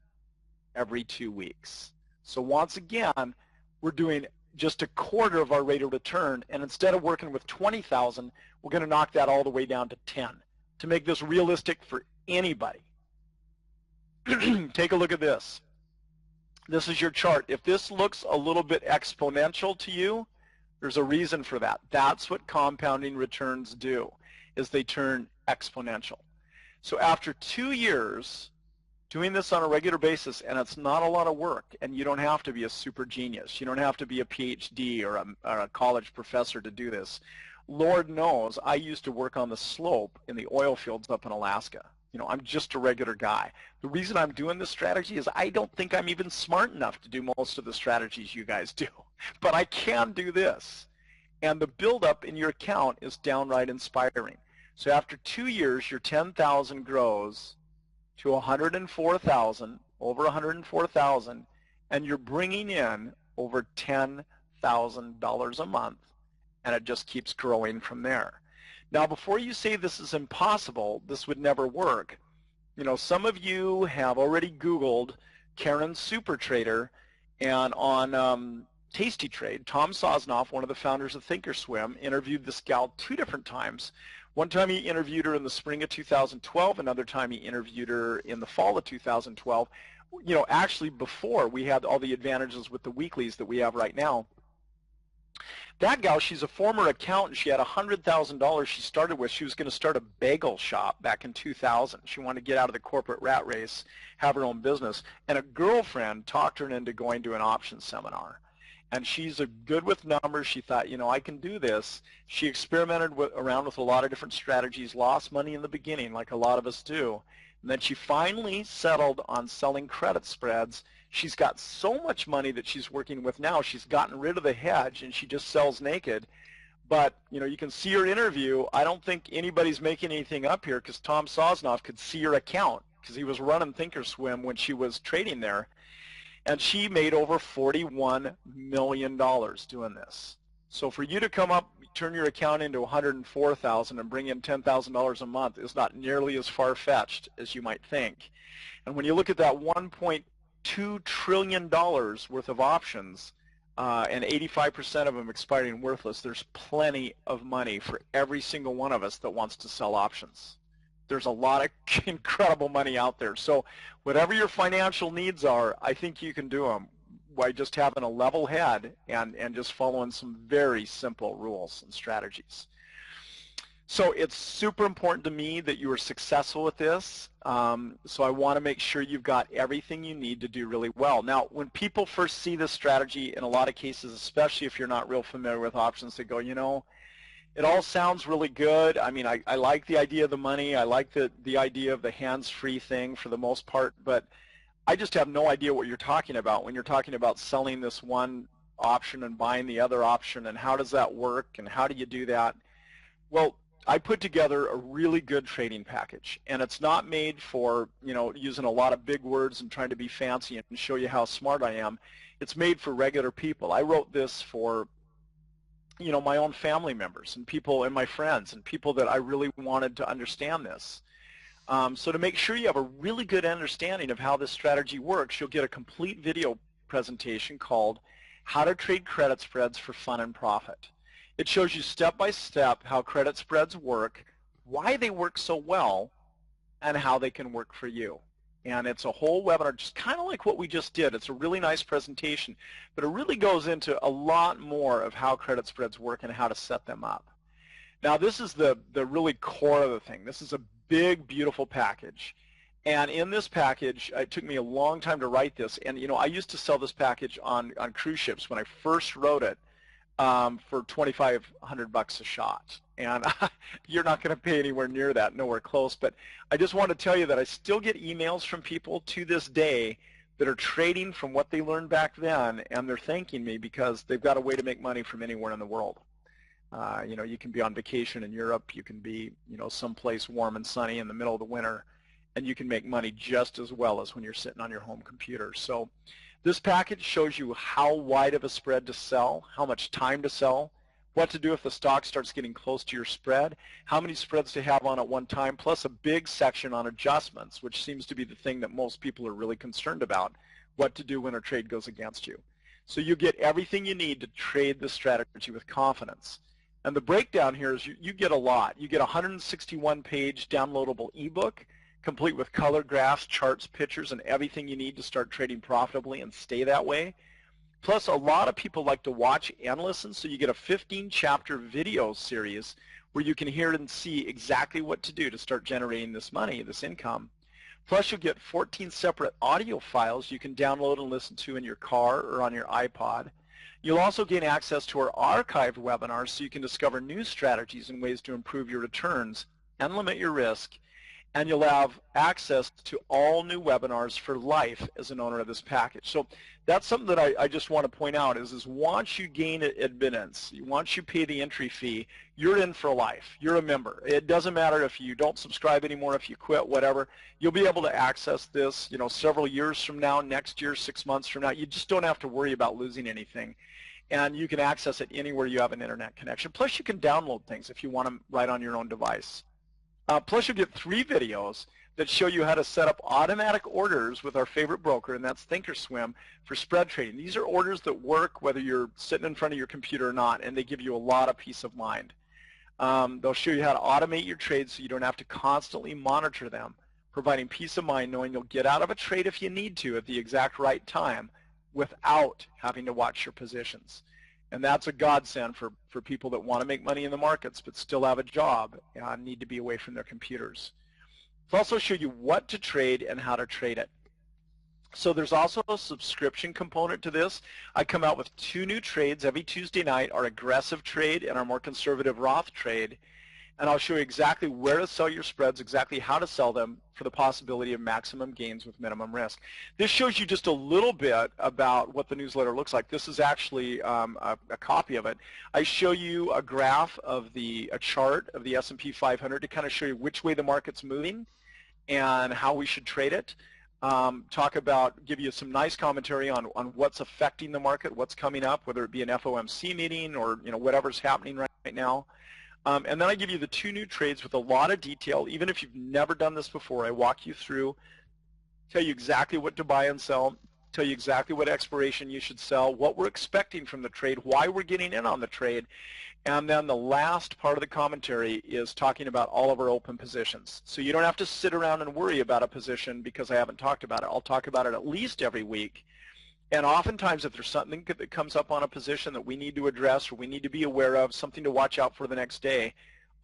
every 2 weeks? So once again, we're doing just 1/4 of our rate of return, and instead of working with 20,000, we're going to knock that all the way down to 10 to make this realistic for anybody. Take a look at this. This is your chart. If this looks a little bit exponential to you, there's a reason for that. That's what compounding returns do, is they turn exponential. So after 2 years doing this on a regular basis, and it's not a lot of work, and you don't have to be a super genius. You don't have to be a PhD or a college professor to do this. Lord knows I used to work on the slope in the oil fields up in Alaska. You know, I'm just a regular guy. The reason I'm doing this strategy is I don't think I'm even smart enough to do most of the strategies you guys do, but I can do this. And the buildup in your account is downright inspiring. So after 2 years, your 10,000 grows to 104,000, over 104,000, and you're bringing in over $10,000 a month, and it just keeps growing from there. Now, before you say this is impossible, this would never work, you know, some of you have already Googled Karen Super Trader, and on Tasty Trade, Tom Sosnoff, one of the founders of Thinkorswim, interviewed this gal 2 different times. One time he interviewed her in the spring of 2012, another time he interviewed her in the fall of 2012. You know, actually before we had all the advantages with the weeklies that we have right now. That gal, she's a former accountant. She had $100,000 she started with. She was going to start a bagel shop back in 2000. She wanted to get out of the corporate rat race, have her own business. And a girlfriend talked her into going to an options seminar. And she's good with numbers. She thought, you know, I can do this. She experimented around with a lot of different strategies, lost money in the beginning, like a lot of us do. And then she finally settled on selling credit spreads. She's got so much money that she's working with now, she's gotten rid of the hedge and she just sells naked. But, you know, you can see her interview. I don't think anybody's making anything up here because Tom Sosnoff could see her account because he was running Thinkorswim when she was trading there. And she made over $41 million doing this. So for you to come up, turn your account into $104,000 and bring in $10,000 a month is not nearly as far-fetched as you might think. And when you look at that $1.2 trillion worth of options, and 85% of them expiring worthless, there's plenty of money for every single one of us that wants to sell options. There's a lot of incredible money out there. So whatever your financial needs are, I think you can do them by just having a level head and just following some very simple rules and strategies. So it's super important to me that you are successful with this. So I want to make sure you've got everything you need to do really well. Now, when people first see this strategy, in a lot of cases, especially if you're not real familiar with options, they go, you know, it all sounds really good. I mean, I like the idea of the money. I like the idea of the hands-free thing for the most part, but I just have no idea what you're talking about when you're talking about selling this one option and buying the other option, and how does that work and how do you do that? Well, I put together a really good trading package, and it's not made for, you know, using a lot of big words and trying to be fancy and show you how smart I am. It's made for regular people. I wrote this for, you know, my own family members and people and my friends and people that I really wanted to understand this. So to make sure you have a really good understanding of how this strategy works, you'll get a complete video presentation called How to Trade Credit Spreads for Fun and Profit. It shows you step by step how credit spreads work, why they work so well, and how they can work for you. And it's a whole webinar, just kind of like what we just did. It's a really nice presentation, but it really goes into a lot more of how credit spreads work and how to set them up. Now, this is the really core of the thing. This is a big, beautiful package. And in this package, it took me a long time to write this. And, you know, I used to sell this package on cruise ships when I first wrote it for $2,500 a shot. And you're not going to pay anywhere near that, nowhere close. But I just want to tell you that I still get emails from people to this day that are trading from what they learned back then, and they're thanking me because they've got a way to make money from anywhere in the world. You know, you can be on vacation in Europe, you can be, you know, someplace warm and sunny in the middle of the winter, and you can make money just as well as when you're sitting on your home computer. So this package shows you how wide of a spread to sell, how much time to sell, what to do if the stock starts getting close to your spread, how many spreads to have on at one time, plus a big section on adjustments, which seems to be the thing that most people are really concerned about, what to do when a trade goes against you. So you get everything you need to trade this strategy with confidence. And the breakdown here is you get a lot. You get a 161-page downloadable ebook, complete with color graphs, charts, pictures, and everything you need to start trading profitably and stay that way. Plus, a lot of people like to watch and listen, so you get a 15-chapter video series where you can hear and see exactly what to do to start generating this money, this income. Plus, you'll get 14 separate audio files you can download and listen to in your car or on your iPod. You'll also gain access to our archived webinars so you can discover new strategies and ways to improve your returns and limit your risk. And you'll have access to all new webinars for life as an owner of this package. So that's something that I just want to point out is once you gain admittance, once you pay the entry fee, you're in for life. You're a member. It doesn't matter if you don't subscribe anymore, if you quit, whatever. You'll be able to access this, you know, several years from now, next year, 6 months from now. You just don't have to worry about losing anything. And you can access it anywhere you have an internet connection. Plus, you can download things if you want them right on your own device. Plus, you'll get 3 videos that show you how to set up automatic orders with our favorite broker, and that's Thinkorswim, for spread trading. These are orders that work whether you're sitting in front of your computer or not, and they give you a lot of peace of mind. They'll show you how to automate your trades so you don't have to constantly monitor them, providing peace of mind knowing you'll get out of a trade if you need to at the exact right time without having to watch your positions. And that's a godsend for people that want to make money in the markets but still have a job and need to be away from their computers. It'll also show you what to trade and how to trade it. So there's also a subscription component to this. I come out with 2 new trades every Tuesday night, our aggressive trade and our more conservative Roth trade. And I'll show you exactly where to sell your spreads, exactly how to sell them for the possibility of maximum gains with minimum risk. This shows you just a little bit about what the newsletter looks like. This is actually a copy of it. I show you a graph of a chart of the S&P 500 to kind of show you which way the market's moving and how we should trade it. Give you some nice commentary on what's affecting the market, what's coming up, whether it be an FOMC meeting or whatever's happening right now. And then I give you the 2 new trades with a lot of detail. Even if you've never done this before, I walk you through, tell you exactly what to buy and sell, tell you exactly what expiration you should sell, what we're expecting from the trade, why we're getting in on the trade. And then the last part of the commentary is talking about all of our open positions. So you don't have to sit around and worry about a position because I haven't talked about it. I'll talk about it at least every week. And oftentimes, if there's something that comes up on a position that we need to address or we need to be aware of, something to watch out for the next day,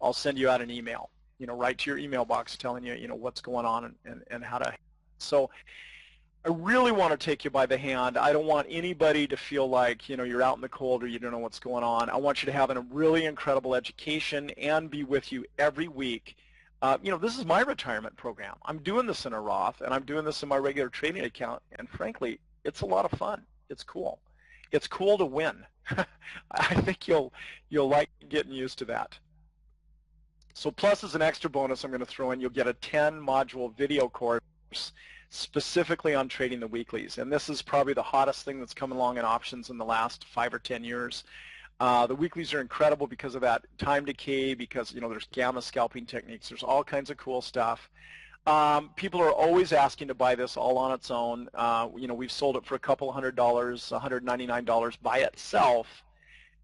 I'll send you out an email, right to your email box telling you, what's going on and how to. So I really want to take you by the hand. I don't want anybody to feel like, you're out in the cold or you don't know what's going on. I want you to have a really incredible education and be with you every week. This is my retirement program. I'm doing this in a Roth, and I'm doing this in my regular trading account, and frankly, it's a lot of fun. It's cool. It's cool to win. I think you'll like getting used to that. So plus, as an extra bonus, I'm going to throw in, you'll get a 10-module video course specifically on trading the weeklies. And this is probably the hottest thing that's come along in options in the last 5 or 10 years. The weeklies are incredible because of that time decay, because there's gamma scalping techniques. There's all kinds of cool stuff. People are always asking to buy this all on its own. You know, we've sold it for a couple $100, $199 by itself,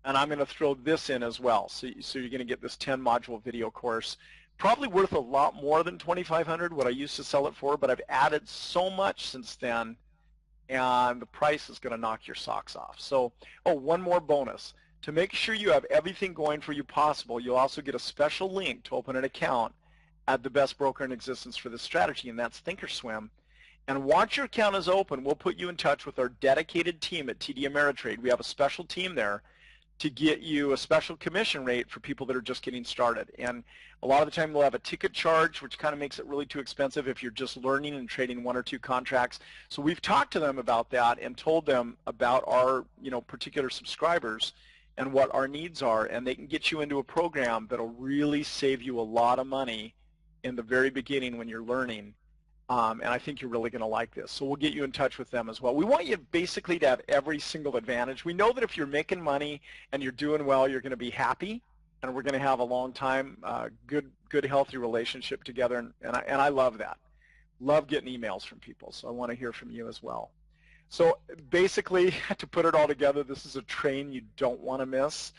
and I'm going to throw this in as well. So you're going to get this 10-module video course, probably worth a lot more than $2,500, what I used to sell it for, but I've added so much since then, and the price is going to knock your socks off. So, oh, one more bonus. To make sure you have everything going for you possible, you'll also get a special link to open an account at the best broker in existence for this strategy, and that's Thinkorswim. And once your account is open, we'll put you in touch with our dedicated team at TD Ameritrade. We have a special team there to get you a special commission rate for people that are just getting started. And a lot of the time they'll have a ticket charge, which kind of makes it really too expensive if you're just learning and trading 1 or 2 contracts. So we've talked to them about that and told them about our, you know, particular subscribers and what our needs are, and they can get you into a program that'll really save you a lot of money in the very beginning when you're learning. And I think you're really going to like this. So we'll get you in touch with them as well. We want you basically to have every single advantage. We know that if you're making money and you're doing well, you're going to be happy, and we're going to have a long time, good, healthy relationship together. And I love that. Love getting emails from people. So I want to hear from you as well. So basically, to put it all together, this is a train you don't want to miss.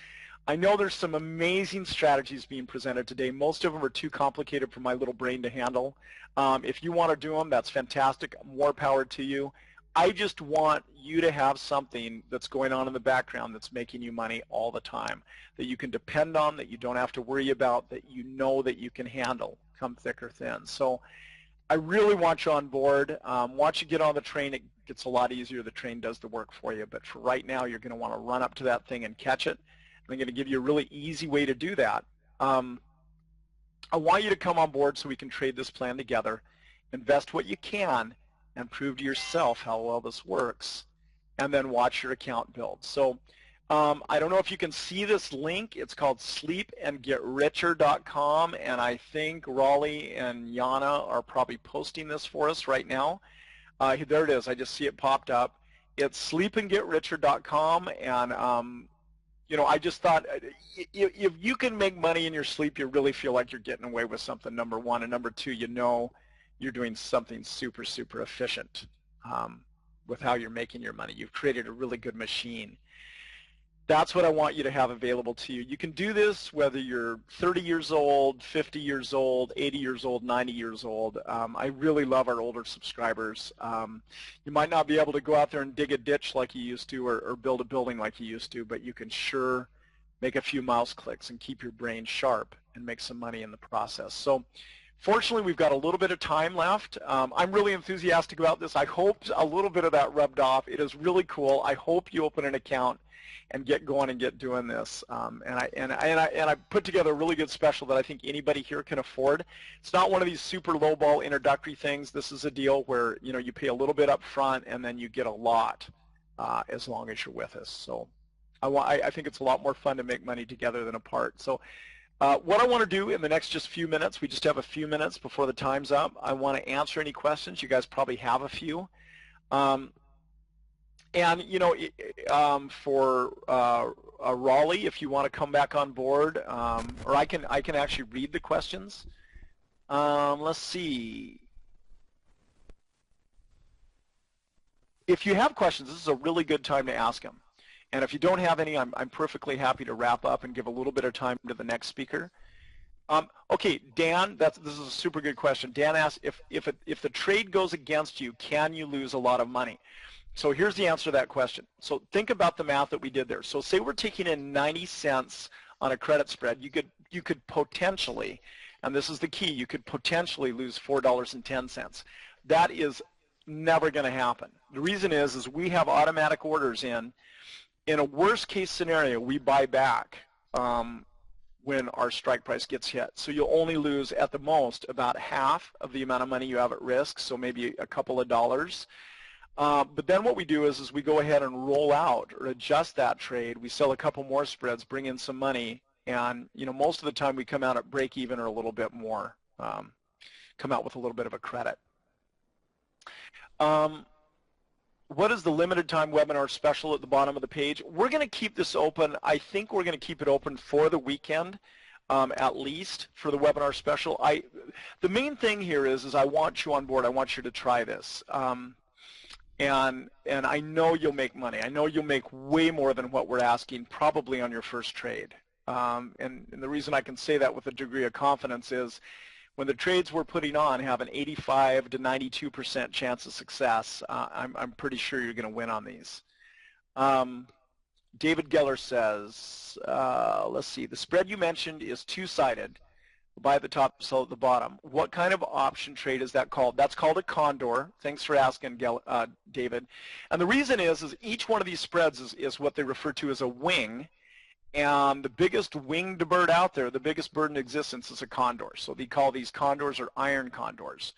I know there's some amazing strategies being presented today. Most of them are too complicated for my little brain to handle. If you want to do them, that's fantastic. More power to you. I just want you to have something that's going on in the background that's making you money all the time, that you can depend on, that you don't have to worry about, that you know that you can handle, come thick or thin. So I really want you on board. Once you get on the train, it gets a lot easier. The train does the work for you. But for right now, you're going to want to run up to that thing and catch it. I'm going to give you a really easy way to do that. I want you to come on board so we can trade this plan together, invest what you can, and prove to yourself how well this works, and then watch your account build. So I don't know if you can see this link. It's called sleepandgetricher.com, and I think Raleigh and Yana are probably posting this for us right now. There it is. I just see it popped up. It's sleepandgetricher.com, and you know, I just thought if you can make money in your sleep, you really feel like you're getting away with something, number one. And number two, you know you're doing something super, super efficient with how you're making your money. You've created a really good machine. That's what I want you to have available to you. You can do this whether you're 30 years old, 50 years old, 80 years old, 90 years old. I really love our older subscribers. You might not be able to go out there and dig a ditch like you used to, or build a building like you used to, but you can sure make a few mouse clicks and keep your brain sharp and make some money in the process. So fortunately, we've got a little bit of time left. I'm really enthusiastic about this. I hope a little bit of that rubbed off. It is really cool. I hope you open an account and get going and get doing this. And I put together a really good special that I think anybody here can afford. It's not one of these super lowball introductory things. This is a deal where, you know, you pay a little bit up front and then you get a lot as long as you're with us. So I think it's a lot more fun to make money together than apart. So what I want to do in the next just few minutes, we just have a few minutes before the time's up. I want to answer any questions. You guys probably have a few. And, you know, for Raleigh, if you want to come back on board, or I can actually read the questions. Let's see. If you have questions, this is a really good time to ask them. And if you don't have any, I'm perfectly happy to wrap up and give a little bit of time to the next speaker. Okay, Dan, this is a super good question. Dan asked, if the trade goes against you, can you lose a lot of money? So here's the answer to that question. So think about the math that we did there. So say we're taking in 90 cents on a credit spread. You could potentially, and this is the key, you could potentially lose $4.10. That is never going to happen. The reason is we have automatic orders in. In a worst case scenario, we buy back when our strike price gets hit. So you'll only lose at the most about half of the amount of money you have at risk, so maybe a couple of dollars. But then what we do is we go ahead and roll out or adjust that trade. We sell a couple more spreads, bring in some money, and you know, most of the time we come out at break even or a little bit more, come out with a little bit of a credit. What is the limited time webinar special at the bottom of the page? We're going to keep this open. I think we're going to keep it open for the weekend. at least for the webinar special. The main thing here is I want you on board. I want you to try this. And I know you'll make money. I know you'll make way more than what we're asking probably on your first trade. And the reason I can say that with a degree of confidence is when the trades we're putting on have an 85 to 92% chance of success, I'm pretty sure you're going to win on these. David Geller says, let's see, the spread you mentioned is two-sided. Buy at the top, sell at the bottom. What kind of option trade is that called? That's called a condor. Thanks for asking, David. And the reason is each one of these spreads is what they refer to as a wing. And the biggest winged bird out there, the biggest bird in existence is a condor. So they call these condors or iron condors.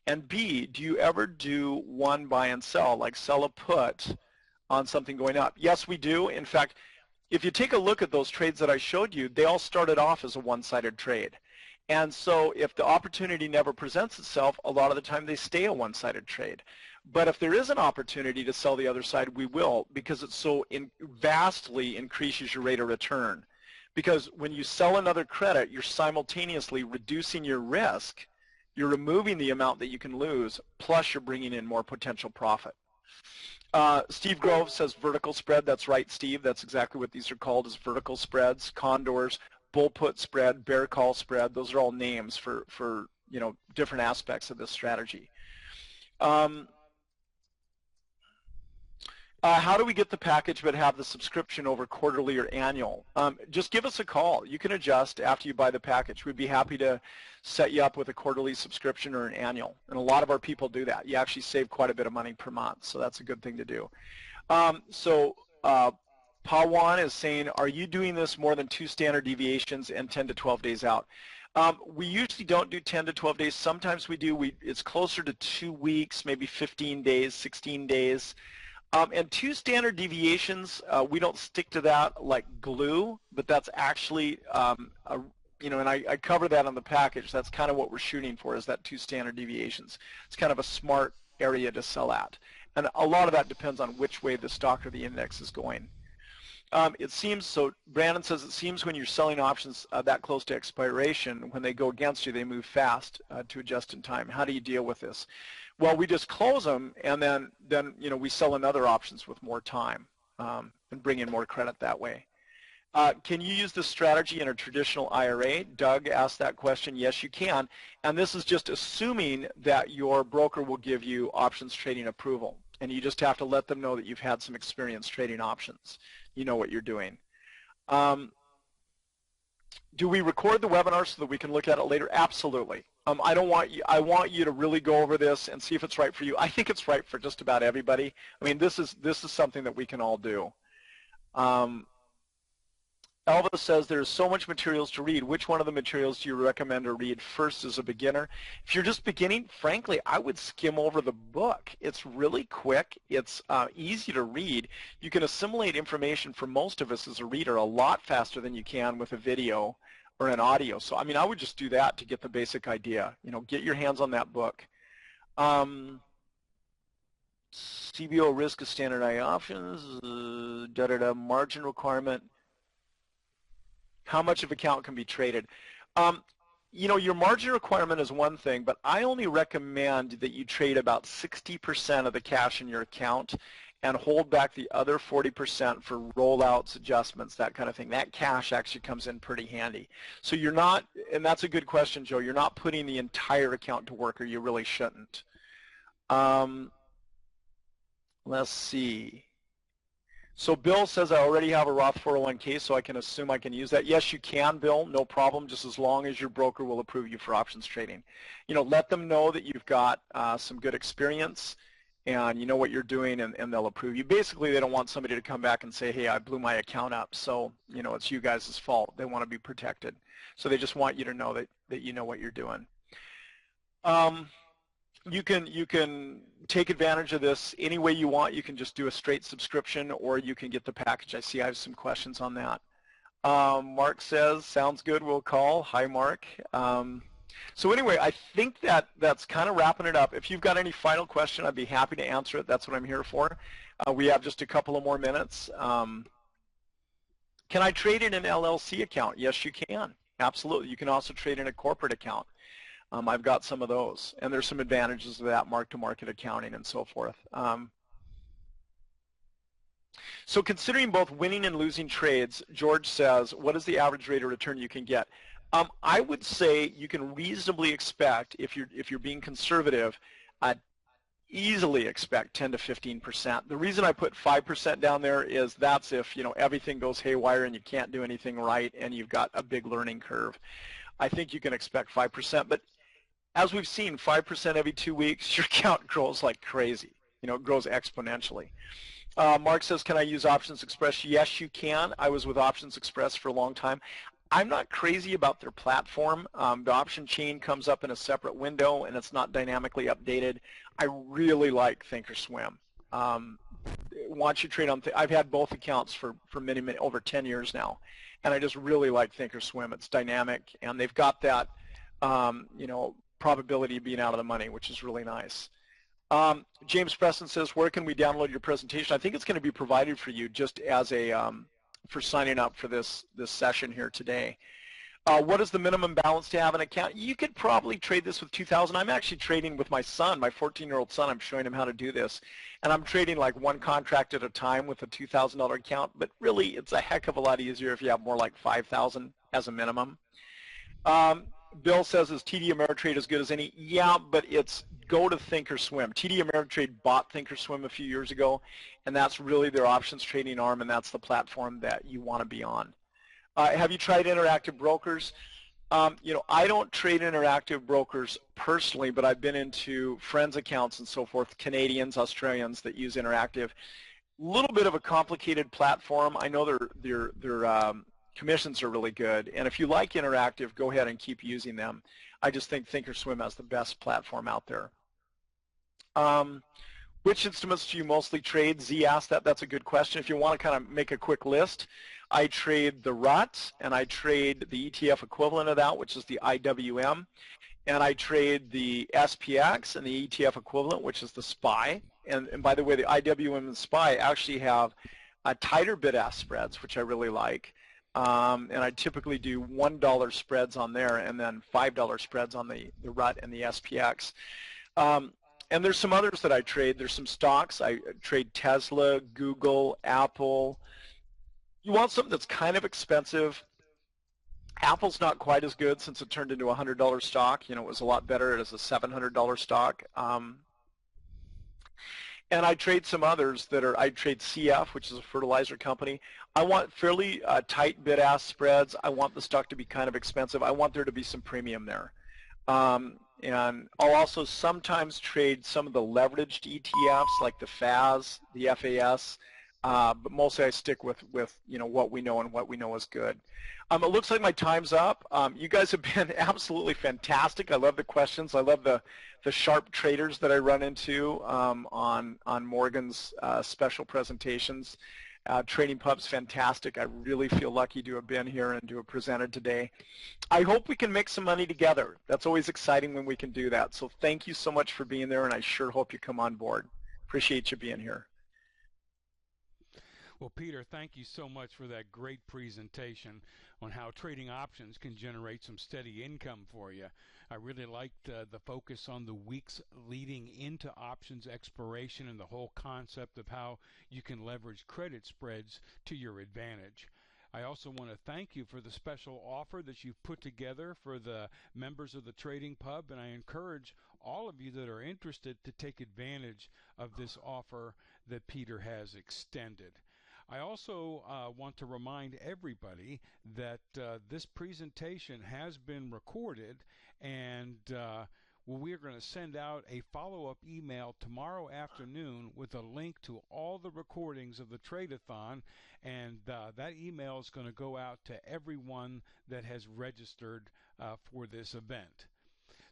And B, do you ever do one buy and sell, like sell a put on something going up? Yes, we do. In fact, if you take a look at those trades that I showed you, they all started off as a one-sided trade. And so if the opportunity never presents itself, a lot of the time they stay a one-sided trade. But if there is an opportunity to sell the other side, we will, because it so vastly increases your rate of return. Because when you sell another credit, you're simultaneously reducing your risk, you're removing the amount that you can lose, plus you're bringing in more potential profit. Steve Grove says vertical spread. That's right, Steve. That's exactly what these are called, is vertical spreads, condors, bull put spread, bear call spread. Those are all names for different aspects of this strategy. How do we get the package but have the subscription over quarterly or annual? Just give us a call. You can adjust after you buy the package. We'd be happy to set you up with a quarterly subscription or an annual. And a lot of our people do that. You actually save quite a bit of money per month, so that's a good thing to do. Pawan is saying, are you doing this more than 2 standard deviations and 10 to 12 days out? We usually don't do 10 to 12 days. Sometimes we do. It's closer to 2 weeks, maybe 15 days, 16 days. And 2 standard deviations, we don't stick to that like glue, but that's actually, and I cover that on the package. That's kind of what we're shooting for, is that 2 standard deviations. It's kind of a smart area to sell at. And a lot of that depends on which way the stock or the index is going. It seems, so Brandon says, it seems when you're selling options that close to expiration, when they go against you, they move fast to adjust in time. How do you deal with this? Well, we just close them, and then we sell another options with more time and bring in more credit that way. Can you use this strategy in a traditional IRA? Doug asked that question. Yes, you can. And this is just assuming that your broker will give you options trading approval. And you just have to let them know that you've had some experience trading options. You know what you're doing. Do we record the webinar so that we can look at it later? Absolutely. I want you to really go over this and see if it's right for you. I think it's right for just about everybody. I mean, this is something that we can all do. Elva says there's so much materials to read. Which one of the materials do you recommend to read first as a beginner? If you're just beginning, frankly, I would skim over the book. It's really quick. It's easy to read. You can assimilate information for most of us as a reader a lot faster than you can with a video or an audio. So, I mean, I would just do that to get the basic idea. Get your hands on that book. CBO risk of standardized options, margin requirement. How much of account can be traded? Your margin requirement is one thing, but I only recommend that you trade about 60% of the cash in your account and hold back the other 40% for rollouts, adjustments, that kind of thing. That cash actually comes in pretty handy. So you're not, and that's a good question, Joe, you're not putting the entire account to work, or you really shouldn't. Let's see. So Bill says I already have a Roth 401k, so I can assume I can use that. Yes, you can, Bill, no problem, just as long as your broker will approve you for options trading. Let them know that you've got some good experience and you know what you're doing, and they'll approve you. Basically, they don't want somebody to come back and say, hey, I blew my account up, so it's you guys' fault. They want to be protected. So they just want you to know that you know what you're doing. You can take advantage of this any way you want. You can just do a straight subscription, or you can get the package. I see I have some questions on that. Mark says, sounds good, we'll call. Hi, Mark. So anyway, I think that's kind of wrapping it up. If you've got any final question, I'd be happy to answer it. That's what I'm here for. We have just a couple of more minutes. Can I trade in an LLC account? Yes, you can. Absolutely. You can also trade in a corporate account. I've got some of those, and there's some advantages of that, mark-to-market accounting and so forth. So considering both winning and losing trades, George says, what is the average rate of return you can get? I would say you can reasonably expect, if you're being conservative, easily expect 10 to 15%. The reason I put 5% down there is that's if everything goes haywire and you can't do anything right and you've got a big learning curve. I think you can expect 5%, but as we've seen, 5% every 2 weeks, your account grows like crazy. It grows exponentially. Mark says, can I use Options Express? Yes, you can. I was with Options Express for a long time. I'm not crazy about their platform. The option chain comes up in a separate window and it's not dynamically updated. I really like Thinkorswim. Once you trade on, I've had both accounts for many, over 10 years now, and I just really like Thinkorswim. It's dynamic, and they've got that, probability of being out of the money, which is really nice. James Preston says, where can we download your presentation? I think it's going to be provided for you just as a for signing up for this session here today. What is the minimum balance to have an account? You could probably trade this with 2,000. I'm actually trading with my son, my 14-year-old son. I'm showing him how to do this, and I'm trading like one contract at a time with a $2,000 account. But really, it's a heck of a lot easier if you have more like 5,000 as a minimum. Bill says, is TD Ameritrade as good as any? Yeah, but it's go to Thinkorswim. TD Ameritrade bought Thinkorswim a few years ago, and that's really their options trading arm, and that's the platform that you want to be on. Have you tried Interactive Brokers? I don't trade Interactive Brokers personally, but I've been into friends' accounts and so forth, Canadians, Australians that use Interactive. Little bit of a complicated platform. I know their commissions are really good, and if you like Interactive, go ahead and keep using them. I just think Thinkorswim has the best platform out there. Which instruments do you mostly trade? Z asked that. That's a good question. If you want to kind of make a quick list, I trade the RUT, and I trade the ETF equivalent of that, which is the IWM, and I trade the SPX and the ETF equivalent, which is the SPY. And by the way, the IWM and the SPY actually have tighter bid-ask spreads, which I really like. And I typically do $1 spreads on there and then $5 spreads on the RUT and the SPX. And there's some others that I trade. There's some stocks. I trade Tesla, Google, Apple. You want something that's kind of expensive. Apple's not quite as good since it turned into a $100 stock. It was a lot better as a $700 stock. And I trade some others that are, I trade CF, which is a fertilizer company. I want fairly tight bid-ask spreads. I want the stock to be kind of expensive. I want there to be some premium there. And I'll also sometimes trade some of the leveraged ETFs like the FAS, the FAS, but mostly I stick with what we know and what we know is good. It looks like my time's up. You guys have been absolutely fantastic. I love the questions. I love the sharp traders that I run into on Morgan's special presentations. TradingPub's fantastic. I really feel lucky to have been here and to have presented today. I hope we can make some money together. That's always exciting when we can do that. So thank you so much for being there, and I sure hope you come on board. Appreciate you being here. Well, Peter, thank you so much for that great presentation on how trading options can generate some steady income for you. I really liked the focus on the weeks leading into options expiration and the whole concept of how you can leverage credit spreads to your advantage. I also want to thank you for the special offer that you've put together for the members of the Trading Pub, and I encourage all of you that are interested to take advantage of this offer that Peter has extended. I also want to remind everybody that this presentation has been recorded, and we are going to send out a follow-up email tomorrow afternoon with a link to all the recordings of the Trade-a-thon, and that email is going to go out to everyone that has registered for this event.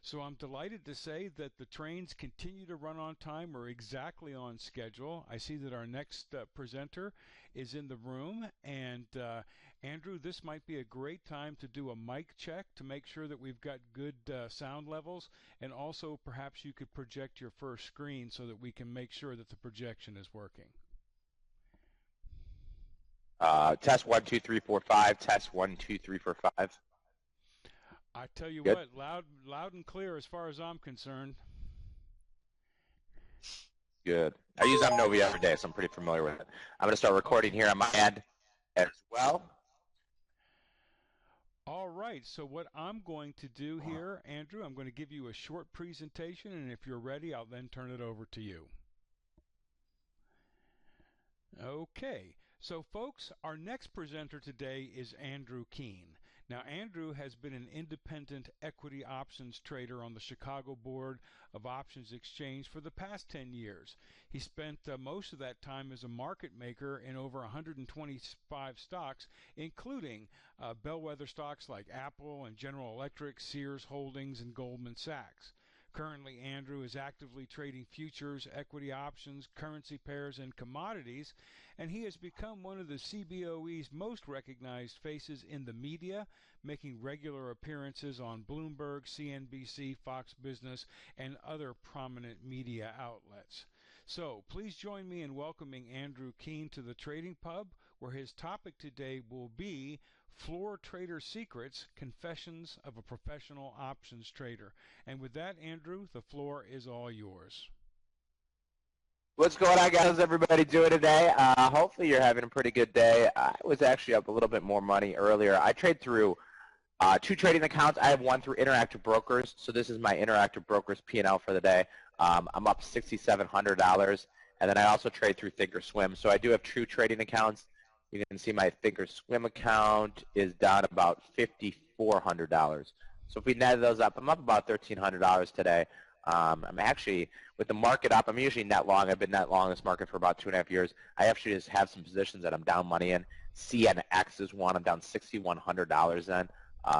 So I'm delighted to say that the trains continue to run on time. We're exactly on schedule. I see that our next presenter is in the room, and Andrew, this might be a great time to do a mic check to make sure that we've got good sound levels, and also perhaps you could project your first screen so that we can make sure that the projection is working. Test 1 2 3 4 5. Test 1 2 3 4 5. I tell you Good? what, loud and clear as far as I'm concerned. Good. I use Omnovi every day, so I'm pretty familiar with it. I'm going to start recording here on my end as well. All right, so what I'm going to do here, Andrew, I'm going to give you a short presentation, and if you're ready, I'll then turn it over to you. Okay, so folks, our next presenter today is Andrew Keene. Now, Andrew has been an independent equity options trader on the Chicago Board of Options Exchange for the past 10 years. He spent most of that time as a market maker in over 125 stocks, including bellwether stocks like Apple and General Electric, Sears Holdings, and Goldman Sachs. Currently, Andrew is actively trading futures, equity options, currency pairs, and commodities, and he has become one of the CBOE's most recognized faces in the media, making regular appearances on Bloomberg, CNBC, Fox Business, and other prominent media outlets. So please join me in welcoming Andrew Keene to the Trading Pub, where his topic today will be Floor Trader Secrets, Confessions of a Professional Options Trader. And with that, Andrew, the floor is all yours. What's going on, guys? How's everybody doing today? Hopefully you're having a pretty good day. I was actually up a little bit more money earlier. I trade through 2 trading accounts. I have one through Interactive Brokers, so this is my Interactive Brokers P&L for the day. I'm up $6,700, and then I also trade through Thinkorswim. So I do have 2 trading accounts. You can see my Thinkorswim account is down about $5,400. So if we net those up, I'm up about $1,300 today. I'm actually, with the market up, I'm usually net long. I've been net long this market for about 2.5 years. I actually just have some positions that I'm down money in. CNX is one. I'm down $6,100 then.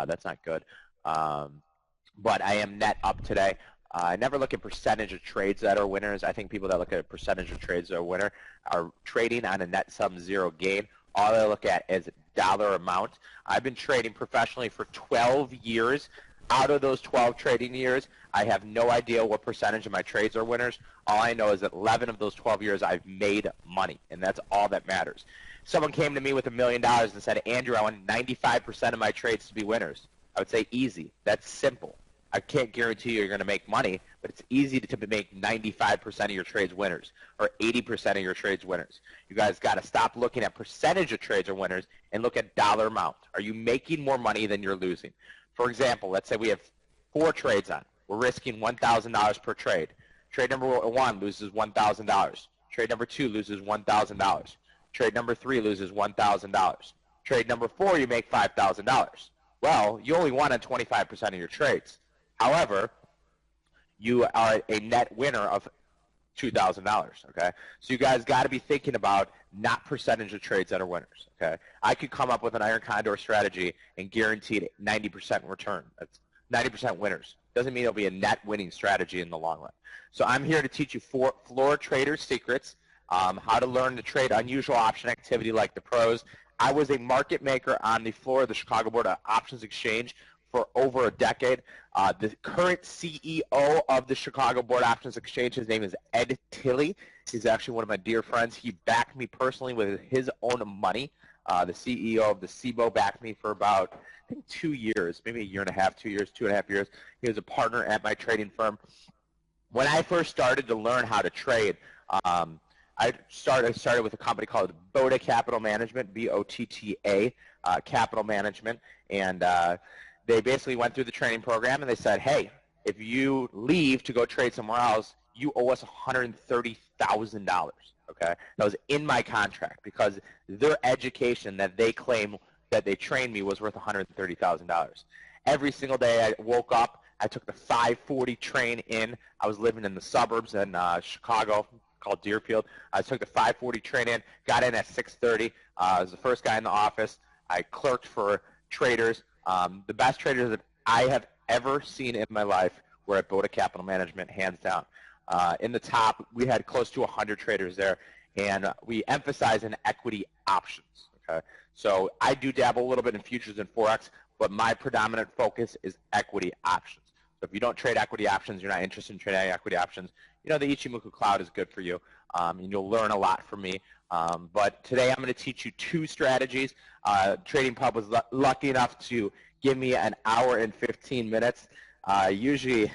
That's not good. But I am net up today. I never look at percentage of trades that are winners. I think people that look at a percentage of trades that are winner are trading on a net sum zero gain. All I look at is dollar amount. I've been trading professionally for 12 years. Out of those 12 trading years, I have no idea what percentage of my trades are winners. All I know is that 11 of those 12 years I've made money, and that's all that matters. Someone came to me with $1 million and said, Andrew, I want 95% of my trades to be winners. I would say easy. That's simple. I can't guarantee you're going to make money, but it's easy to make 95% of your trades winners or 80% of your trades winners. You guys got to stop looking at percentage of trades are winners and look at dollar amount. Are you making more money than you're losing? For example, let's say we have 4 trades on. We're risking $1,000 per trade. Trade number 1 loses $1,000. Trade number 2 loses $1,000. Trade number 3 loses $1,000. Trade number 4, you make $5,000. Well, you only won on 25% of your trades. However, you are a net winner of $2,000, okay? So you guys got to be thinking about not percentage of trades that are winners, okay? I could come up with an iron condor strategy and guaranteed 90% return. That's 90% winners. Doesn't mean it'll be a net winning strategy in the long run. So I'm here to teach you floor trader secrets, how to learn to trade unusual option activity like the pros. I was a market maker on the floor of the Chicago Board of Options Exchange for over a decade. The current CEO of the Chicago Board of Options Exchange, his name is Ed Tilley. He's actually one of my dear friends. He backed me personally with his own money. The CEO of the CBO backed me for about, I think, 2 years, maybe a year and a half, 2 years, 2.5 years. He was a partner at my trading firm. When I first started to learn how to trade, I started with a company called Botta Capital Management, B-O-T-T-A, Capital Management, and they basically went through the training program and they said, hey, if you leave to go trade somewhere else, you owe us $130,000, okay? That was in my contract because their education that they claim that they trained me was worth $130,000. Every single day I woke up, I took the 5:40 train in. I was living in the suburbs in Chicago called Deerfield. I took the 5:40 train in, got in at 6:30. I was the first guy in the office. I clerked for traders. The best traders that I have ever seen in my life were at Botta Capital Management, hands down. In the top, we had close to 100 traders there, and we emphasize in equity options. Okay, so I do dabble a little bit in futures and forex, but my predominant focus is equity options. So if you don't trade equity options, you're not interested in trading equity options, you know the Ichimoku Cloud is good for you, and you'll learn a lot from me. But today I'm going to teach you 2 strategies. TradingPub was lucky enough to give me an hour and 15 minutes. Usually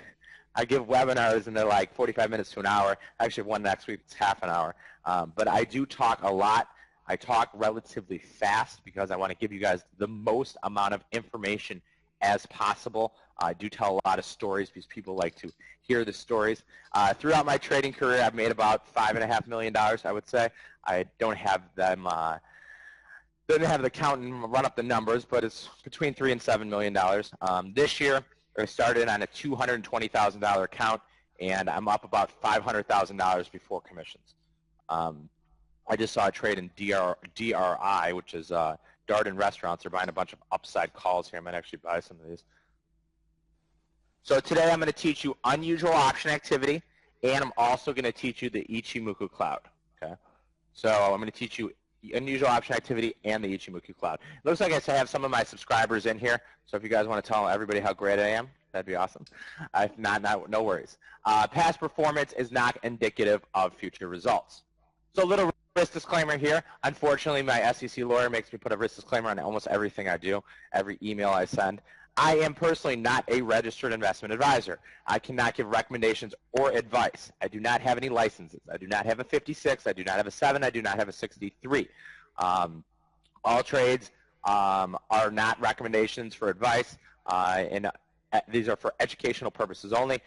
I give webinars and they're like 45 minutes to an hour. Actually, one next week, it's half an hour. But I do talk a lot. I talk relatively fast because I want to give you guys the most amount of information as possible. I do tell a lot of stories because people like to hear the stories. Throughout my trading career, I've made about $5.5 million, I would say. I don't have them, didn't have the count and run up the numbers, but it's between $3 and $7 million. This year, I started on a $220,000 account, and I'm up about $500,000 before commissions. I just saw a trade in DRI, which is Darden Restaurants. They're buying a bunch of upside calls here. I might actually buy some of these. So today I'm going to teach you unusual option activity, and I'm also going to teach you the Ichimoku cloud. Okay. So I'm going to teach you unusual option activity and the Ichimoku cloud. It looks like I have some of my subscribers in here, so if you guys want to tell everybody how great I am, that'd be awesome. If not, no worries. Past performance is not indicative of future results. So a little risk disclaimer here. Unfortunately, my SEC lawyer makes me put a risk disclaimer on almost everything I do, every email I send. I am personally not a registered investment advisor. I cannot give recommendations or advice. I do not have any licenses. I do not have a 56. I do not have a 7. I do not have a 63. All trades are not recommendations for advice, and these are for educational purposes only.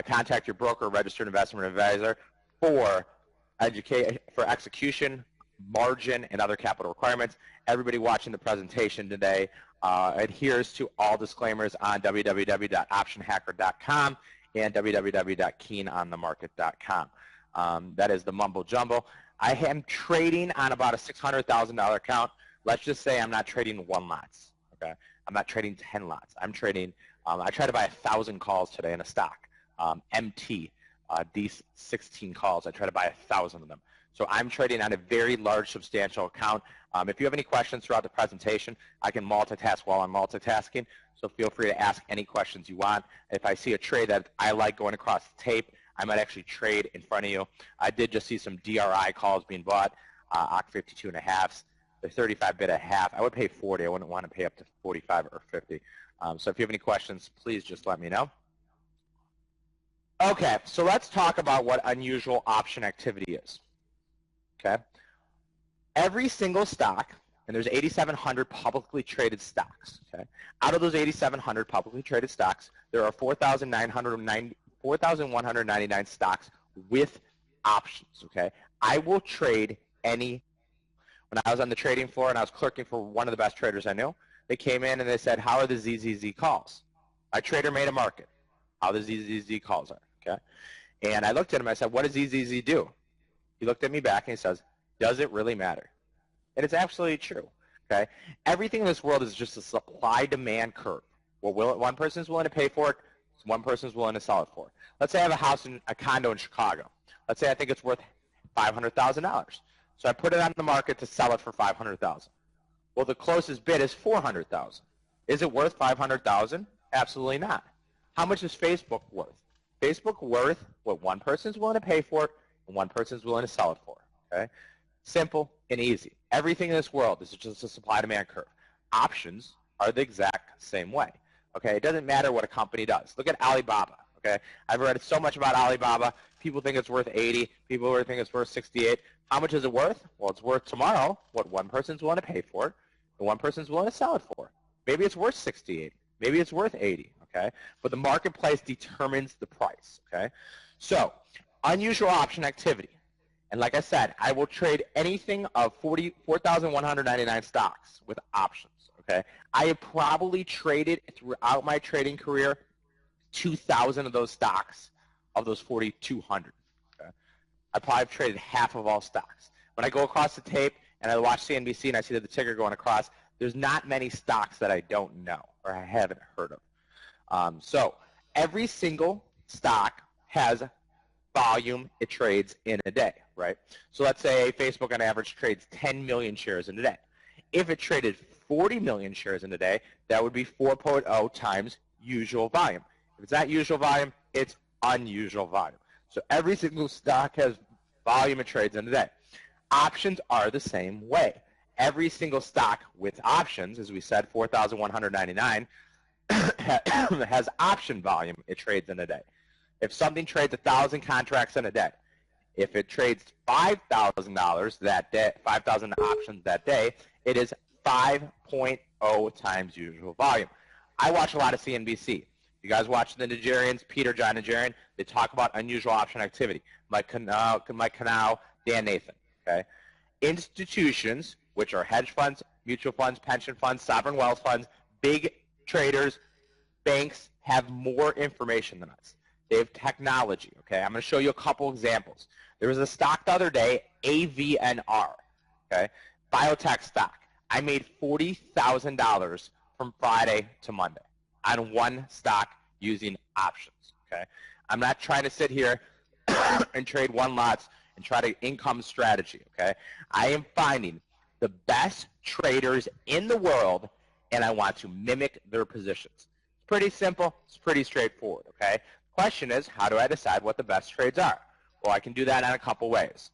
Contact your broker or registered investment advisor for execution, margin, and other capital requirements. Everybody watching the presentation today adheres to all disclaimers on www.optionhacker.com and www.keenonthemarket.com. That is the mumbo jumbo. I am trading on about a $600,000 account. Let's just say I'm not trading 1 lots. Okay, I'm not trading 10 lots. I'm trading. I try to buy 1,000 calls today in a stock. MT. These 16 calls, I try to buy 1,000 of them. So I'm trading on a very large, substantial account. If you have any questions throughout the presentation, I can multitask while I'm multitasking, so feel free to ask any questions you want. If I see a trade that I like going across the tape, I might actually trade in front of you. I did just see some DRI calls being bought, OC 52.5s. They're 35 bid a half. I would pay 40. I wouldn't want to pay up to 45 or 50. So if you have any questions, please just let me know. Okay, so let's talk about what unusual option activity is. Okay, every single stock, and there's 8,700 publicly traded stocks. Okay, out of those 8,700 publicly traded stocks, there are 4,199 stocks with options. Okay, I will trade any. When I was on the trading floor and I was clerking for one of the best traders I knew, they came in and they said, "How are the ZZZ calls?" My trader made a market. How the ZZZ calls are. Okay, and I looked at him. I said, "What does ZZZ do?" He looked at me back and he says, "Does it really matter?" And it's absolutely true. Okay, everything in this world is just a supply-demand curve. Well, one person's willing to pay for it, one person's willing to sell it for it. Let's say I have a condo in Chicago. Let's say I think it's worth $500,000. So I put it on the market to sell it for $500,000. Well, the closest bid is $400,000. Is it worth $500,000? Absolutely not. How much is Facebook worth? Facebook worth what one person's willing to pay for it and one person's willing to sell it for. Okay, simple and easy. Everything in this world is just a supply-demand curve. Options are the exact same way. Okay, it doesn't matter what a company does. Look at Alibaba. Okay, I've read so much about Alibaba. People think it's worth 80. People think it's worth 68. How much is it worth? Well, it's worth tomorrow what one person's willing to pay for it and one person's willing to sell it for. Maybe it's worth 68. Maybe it's worth 80. Okay, but the marketplace determines the price. Okay, so unusual option activity. And like I said, I will trade anything of 4,199 stocks with options. Okay, I have probably traded throughout my trading career 2,000 of those stocks of those 4,200. Okay, I probably have traded half of all stocks. When I go across the tape and I watch CNBC and I see the ticker going across, there's not many stocks that I don't know or I haven't heard of. So every single stock has volume it trades in a day, right? So let's say Facebook on average trades 10 million shares in a day. If it traded 40 million shares in a day, that would be 4.0 times usual volume. If it's not usual volume, it's unusual volume. So every single stock has volume it trades in a day. Options are the same way. every single stock with options, as we said, 4,199, has option volume it trades in a day. If something trades 1,000 contracts in a day, if it trades $5,000 that day, 5,000 options that day, it is 5.0 times usual volume. I watch a lot of CNBC. You guys watch the Nigerians, Peter, John Nigerian, they talk about unusual option activity. Mike Canal, Dan Nathan. Okay? Institutions, which are hedge funds, mutual funds, pension funds, sovereign wealth funds, big traders, banks, have more information than us. They have technology. Okay? I'm going to show you a couple examples. There was a stock the other day, AVNR, okay? Biotech stock. I made $40,000 from Friday to Monday on one stock using options, okay? I'm not trying to sit here and trade one lots and try to income strategy, okay? I am finding the best traders in the world, and I want to mimic their positions. It's pretty simple. It's pretty straightforward, okay? Question is, how do I decide what the best trades are? Well, I can do that in a couple ways.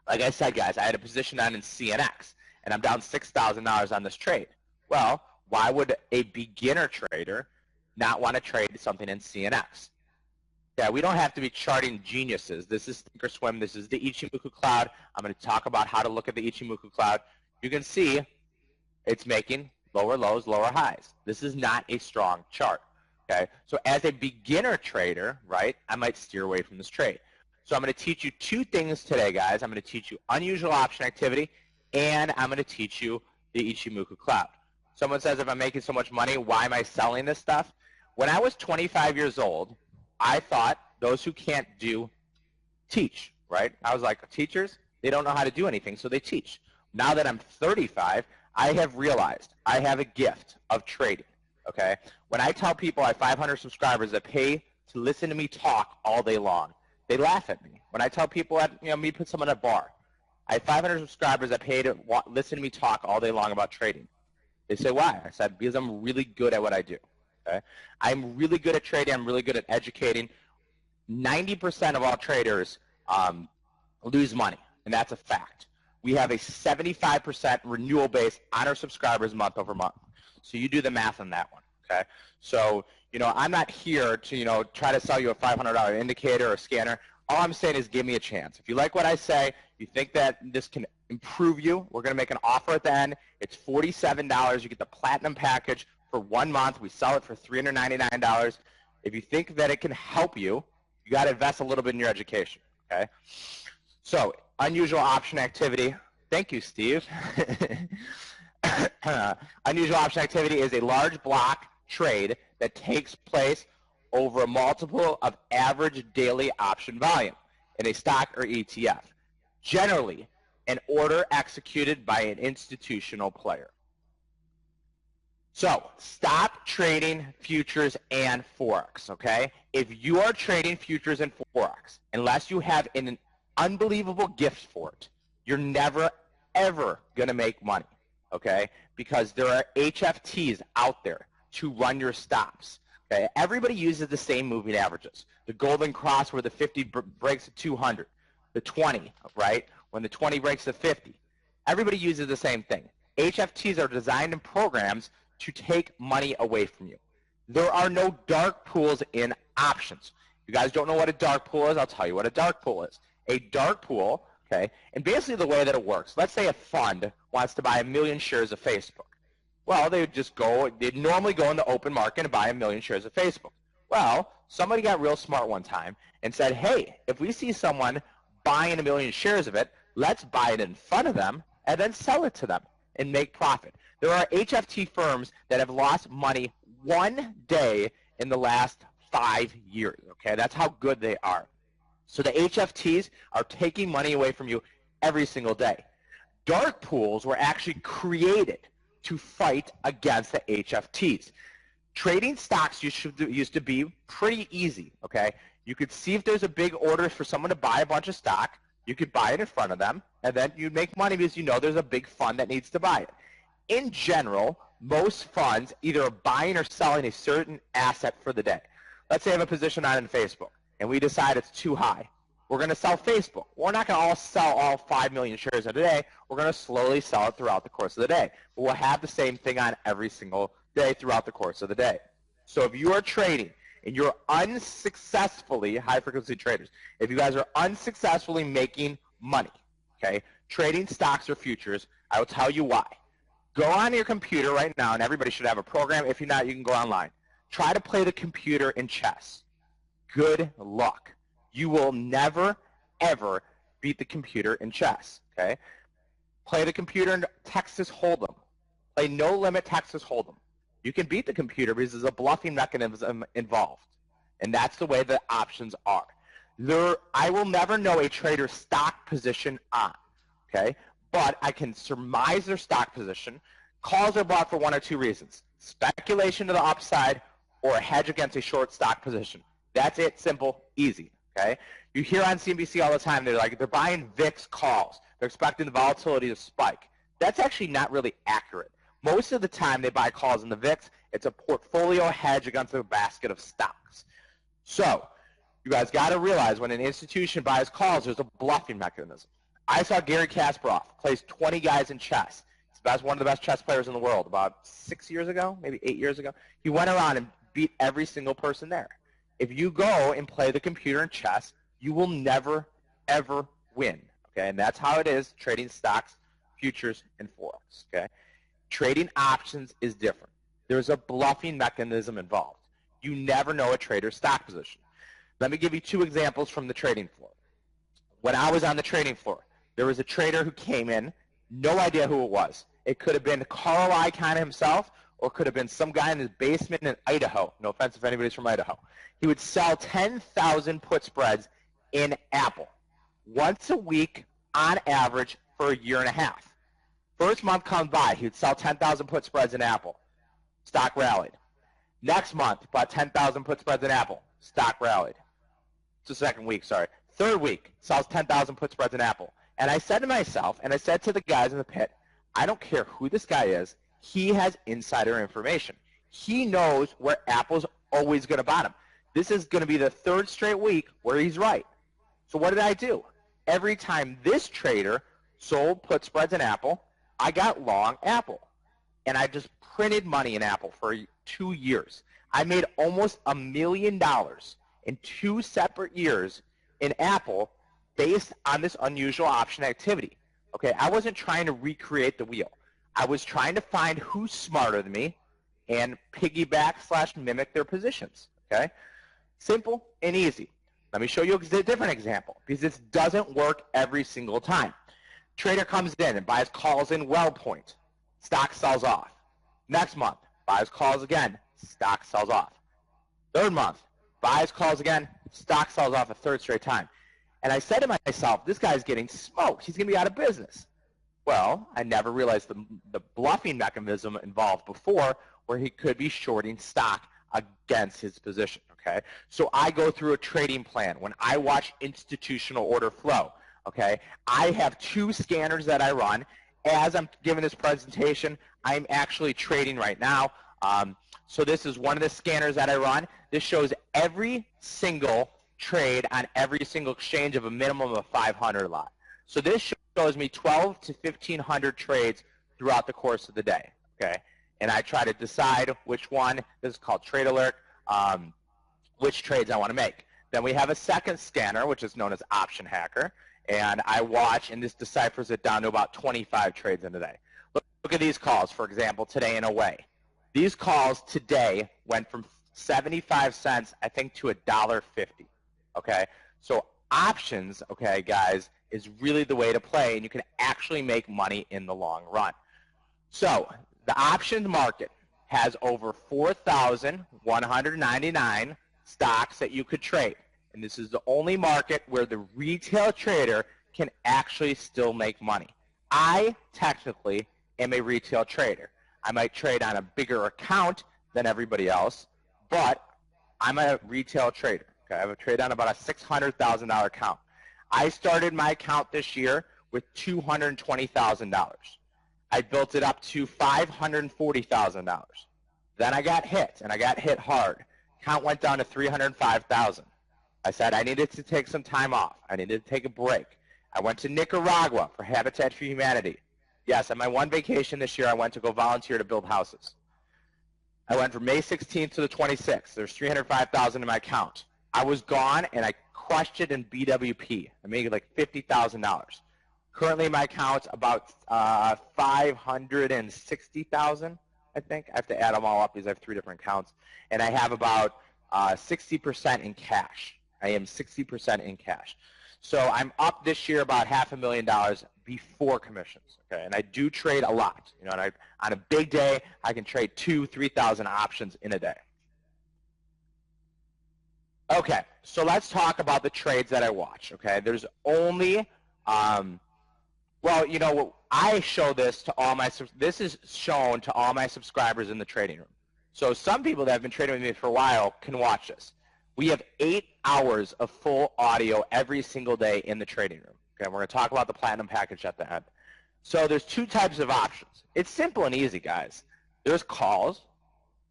Like I said, guys, I had a position on in CNX, and I'm down $6,000 on this trade. Well, why would a beginner trader not want to trade something in CNX? Yeah, we don't have to be charting geniuses. This is Thinkorswim. This is the Ichimoku cloud. I'm going to talk about how to look at the Ichimoku cloud. You can see it's making lower lows, lower highs. This is not a strong chart. Okay, so as a beginner trader, right, I might steer away from this trade. So I'm going to teach you two things today, guys. I'm going to teach you unusual option activity, and I'm going to teach you the Ichimoku cloud. Someone says, if I'm making so much money, why am I selling this stuff? When I was 25 years old, I thought those who can't do teach, right? I was like, teachers, they don't know how to do anything, so they teach. Now that I'm 35, I have realized I have a gift of trading, okay? When I tell people I have 500 subscribers that pay to listen to me talk all day long, they laugh at me. When I tell people at, me put someone at a bar, I have 500 subscribers that pay to listen to me talk all day long about trading. They say, why? I said, because I'm really good at what I do. Okay? I'm really good at trading. I'm really good at educating. 90% of all traders lose money, and that's a fact. We have a 75% renewal base on our subscribers month over month. So you do the math on that one. Okay? So, I'm not here to, try to sell you a $500 indicator or scanner. All I'm saying is give me a chance. If you like what I say, you think that this can improve you, we're going to make an offer at the end. It's $47. You get the platinum package for 1 month. We sell it for $399. If you think that it can help you, you got to invest a little bit in your education. Okay? So, unusual option activity. Thank you, Steve. Unusual option activity is a large block trade that takes place over a multiple of average daily option volume in a stock or ETF. Generally, an order executed by an institutional player. So, stop trading futures and Forex, okay? If you are trading futures and Forex, unless you have an unbelievable gift for it, you're never, ever going to make money, okay? Because there are HFTs out there to run your stops. Okay? Everybody uses the same moving averages. The golden cross where the 50 breaks to 200. The 20, right? When the 20 breaks to 50. Everybody uses the same thing. HFTs are designed and programs to take money away from you. There are no dark pools in options. You guys don't know what a dark pool is? I'll tell you what a dark pool is. A dark pool, okay, and basically the way that it works, let's say a fund wants to buy 1 million shares of Facebook. Well, they would just go, they'd normally go in the open market and buy 1 million shares of Facebook. Well, somebody got real smart one time and said, hey, if we see someone buying 1 million shares of it, let's buy it in front of them and then sell it to them and make profit. There are HFT firms that have lost money one day in the last 5 years, okay? That's how good they are. So the HFTs are taking money away from you every single day. Dark pools were actually created to fight against the HFTs. Trading stocks used to be pretty easy, okay? You could see if there's a big order for someone to buy a bunch of stock. You could buy it in front of them, and then you'd make money because you know there's a big fund that needs to buy it. In general, most funds either are buying or selling a certain asset for the day. Let's say I have a position on in Facebook, and we decide it's too high. We're going to sell Facebook. We're not going to all sell all 5 million shares in a day. We're going to slowly sell it throughout the course of the day. But we'll have the same thing on every single day throughout the course of the day. So if you are trading and you're unsuccessfully, high-frequency traders, if you guys are unsuccessfully making money, okay, trading stocks or futures, I will tell you why. Go on your computer right now, and everybody should have a program. If you're not, you can go online. Try to play the computer in chess. Good luck. You will never, ever beat the computer in chess, okay? Play the computer in Texas Hold'em. Play no-limit Texas Hold'em. You can beat the computer because there's a bluffing mechanism involved, and that's the way the options are. I will never know a trader's stock position on, okay? But I can surmise their stock position. Calls are bought for one or two reasons: speculation to the upside or a hedge against a short stock position. That's it, simple, easy. Okay? You hear on CNBC all the time, they're buying VIX calls. They're expecting the volatility to spike. That's actually not really accurate. Most of the time they buy calls in the VIX. It's a portfolio hedge against a basket of stocks. So you guys got to realize when an institution buys calls, there's a bluffing mechanism. I saw Gary Kasparov plays 20 guys in chess. He's one of the best chess players in the world about 6 years ago, maybe 8 years ago. He went around and beat every single person there. If you go and play the computer in chess, you will never, ever win, okay? And that's how it is trading stocks, futures, and forex, okay? Trading options is different. There's a bluffing mechanism involved. You never know a trader's stock position. Let me give you two examples from the trading floor. When I was on the trading floor, there was a trader who came in, no idea who it was. It could have been Carl Icahn himself, or it could have been some guy in his basement in Idaho. No offense if anybody's from Idaho. He would sell 10,000 put spreads in Apple once a week on average for a year and a half. First month comes by, he would sell 10,000 put spreads in Apple. Stock rallied. Next month, bought 10,000 put spreads in Apple. Stock rallied. It's the second week, sorry. Third week, sells 10,000 put spreads in Apple. And I said to myself, and I said to the guys in the pit, I don't care who this guy is. He has insider information. He knows where Apple's always going to bottom. This is going to be the third straight week where he's right. So what did I do? Every time this trader sold put spreads in Apple, I got long Apple. And I just printed money in Apple for 2 years. I made almost $1 million in 2 separate years in Apple based on this unusual option activity. Okay, I wasn't trying to recreate the wheel. I was trying to find who's smarter than me and piggyback/mimic their positions. Okay, simple and easy. Let me show you a different example because this doesn't work every single time. Trader comes in and buys calls in WellPoint. Stock sells off. Next month, buys calls again. Stock sells off. Third month, buys calls again. Stock sells off a third straight time. And I said to myself, this guy's getting smoked. He's going to be out of business. Well, I never realized the bluffing mechanism involved before where he could be shorting stock against his position, okay? So I go through a trading plan. When I watch institutional order flow, okay, I have 2 scanners that I run. As I'm giving this presentation, I'm actually trading right now. So this is one of the scanners that I run. This shows every single trade on every single exchange of a minimum of 500 lot. So this shows me 12 to 1,500 trades throughout the course of the day, okay? And I try to decide which one, this is called Trade Alert, which trades I want to make. Then we have a second scanner, which is known as Option Hacker, and I watch, and this deciphers it down to about 25 trades in a day. Look at these calls, for example, today in a way. These calls today went from 75 cents, I think, to $1.50, okay? So options, okay, guys, is really the way to play, and you can actually make money in the long run. So the options market has over 4,199 stocks that you could trade, and this is the only market where the retail trader can actually still make money. I technically am a retail trader. I might trade on a bigger account than everybody else, but I'm a retail trader. Okay? I have a trade on about a $600,000 account. I started my account this year with $220,000. I built it up to $540,000. Then I got hit, and I got hit hard. Account went down to $305,000. I said I needed to take some time off. I needed to take a break. I went to Nicaragua for Habitat for Humanity. Yes, on my one vacation this year, I went to go volunteer to build houses. I went from May 16th to the 26th. There's $305,000 in my account. I was gone, and I crushed it in BWP. I made like $50,000. Currently, my account's about $560,000, I think. I have to add them all up because I have 3 different accounts. And I have about 60% in cash. I am 60% in cash. So I'm up this year about $500,000 before commissions. Okay, and I do trade a lot. You know, and on a big day, I can trade 2,000-3,000 options in a day. Okay, so let's talk about the trades that I watch. Okay, there's only, well, you know, I show this to all my. This is shown to all my subscribers in the trading room. So some people that have been trading with me for a while can watch this. We have 8 hours of full audio every single day in the trading room. Okay, we're going to talk about the platinum package at the end. So there's 2 types of options. It's simple and easy, guys. There's calls,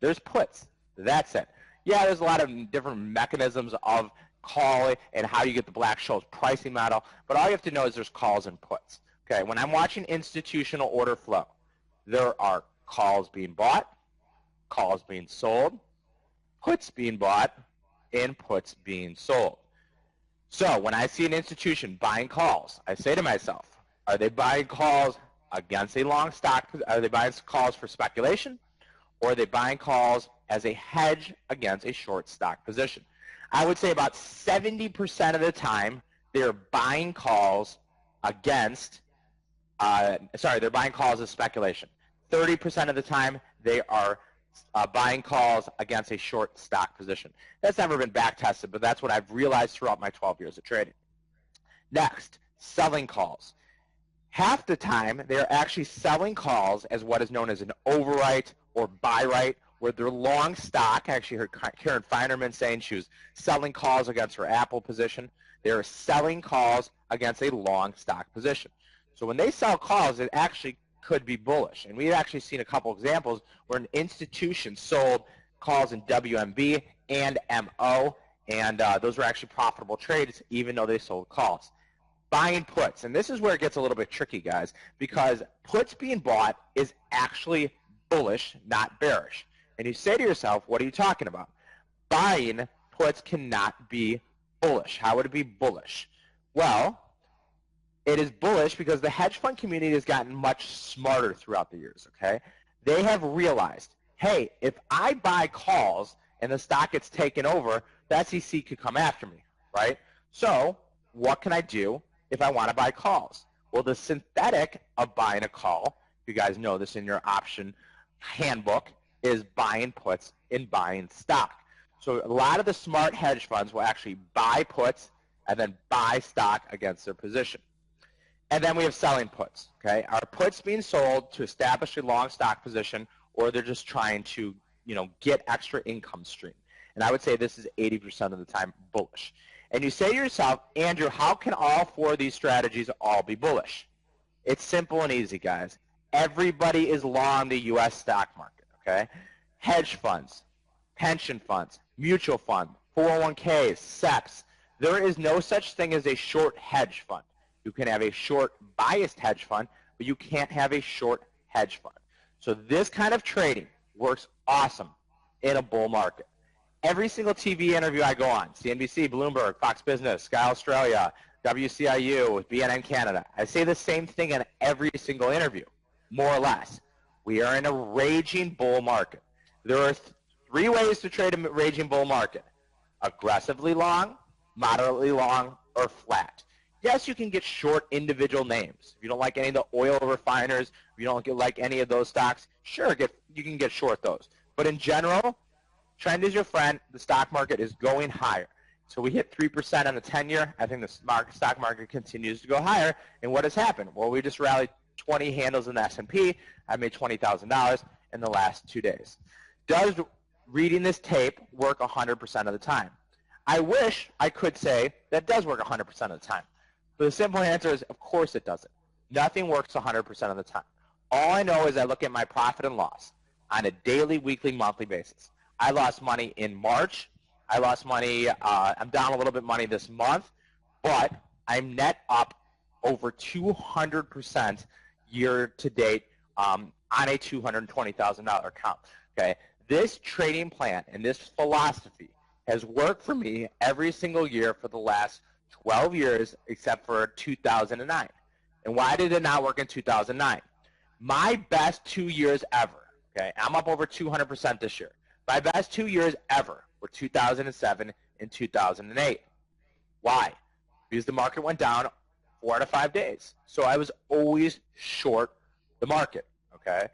there's puts. That's it. Yeah, there's a lot of different mechanisms of call and how you get the Black-Scholes pricing model, but all you have to know is there's calls and puts. Okay, when I'm watching institutional order flow, there are calls being bought, calls being sold, puts being bought, and puts being sold. So when I see an institution buying calls, I say to myself, are they buying calls against a long stock? Are they buying calls for speculation? Or are they buying calls as a hedge against a short stock position? I would say about 70% of the time they're buying calls against, they're buying calls as speculation. 30% of the time they are buying calls against a short stock position. That's never been back tested, but that's what I've realized throughout my 12 years of trading. Next, selling calls. Half the time, they're actually selling calls as what is known as an overwrite or buy right, where they're long stock. I actually heard Karen Feinerman saying she was selling calls against her Apple position. They're selling calls against a long stock position. So when they sell calls, it actually could be bullish. And we've actually seen a couple examples where an institution sold calls in WMB and MO, and those were actually profitable trades even though they sold calls. Buying puts, and this is where it gets a little bit tricky, guys, because puts being bought is actually bullish, not bearish. And you say to yourself, what are you talking about? Buying puts cannot be bullish. How would it be bullish? Well, it is bullish because the hedge fund community has gotten much smarter throughout the years, okay? They have realized, hey, if I buy calls and the stock gets taken over, the SEC could come after me, right? So what can I do if I want to buy calls? Well, the synthetic of buying a call, you guys know this in your option handbook, is buying puts and buying stock. So a lot of the smart hedge funds will actually buy puts and then buy stock against their position. And then we have selling puts, okay? Are puts being sold to establish a long stock position, or they're just trying to, you know, get extra income stream? And I would say this is 80% of the time bullish. And you say to yourself, Andrew, how can all 4 of these strategies all be bullish? It's simple and easy, guys. Everybody is long the U.S. stock market, okay? Hedge funds, pension funds, mutual fund, 401ks, SEPs. There is no such thing as a short hedge fund. You can have a short biased hedge fund, but you can't have a short hedge fund. So this kind of trading works awesome in a bull market. Every single TV interview I go on, CNBC, Bloomberg, Fox Business, Sky Australia, WCIU, BNN Canada, I say the same thing in every single interview, more or less. We are in a raging bull market. There are 3 ways to trade a raging bull market: aggressively long, moderately long, or flat. Yes, you can get short individual names. If you don't like any of the oil refiners, if you don't like any of those stocks, sure, you can get short those. But in general, trend is your friend. The stock market is going higher. So we hit 3% on the 10-year. I think the stock market continues to go higher. And what has happened? Well, we just rallied 20 handles in the S&P. I made $20,000 in the last 2 days. Does reading this tape work 100% of the time? I wish I could say that does work 100% of the time. But the simple answer is, of course it doesn't. Nothing works 100% of the time. All I know is I look at my profit and loss on a daily, weekly, monthly basis. I lost money in March, I lost money. I'm down a little bit money this month, but I'm net up over 200% year to date on a $220,000 account. Okay, this trading plan and this philosophy has worked for me every single year for the last 12 years except for 2009. And why did it not work in 2009? My best 2 years ever, okay, I'm up over 200% this year. My best 2 years ever were 2007 and 2008. Why? Because the market went down 4 out of 5 days. So I was always short the market, okay?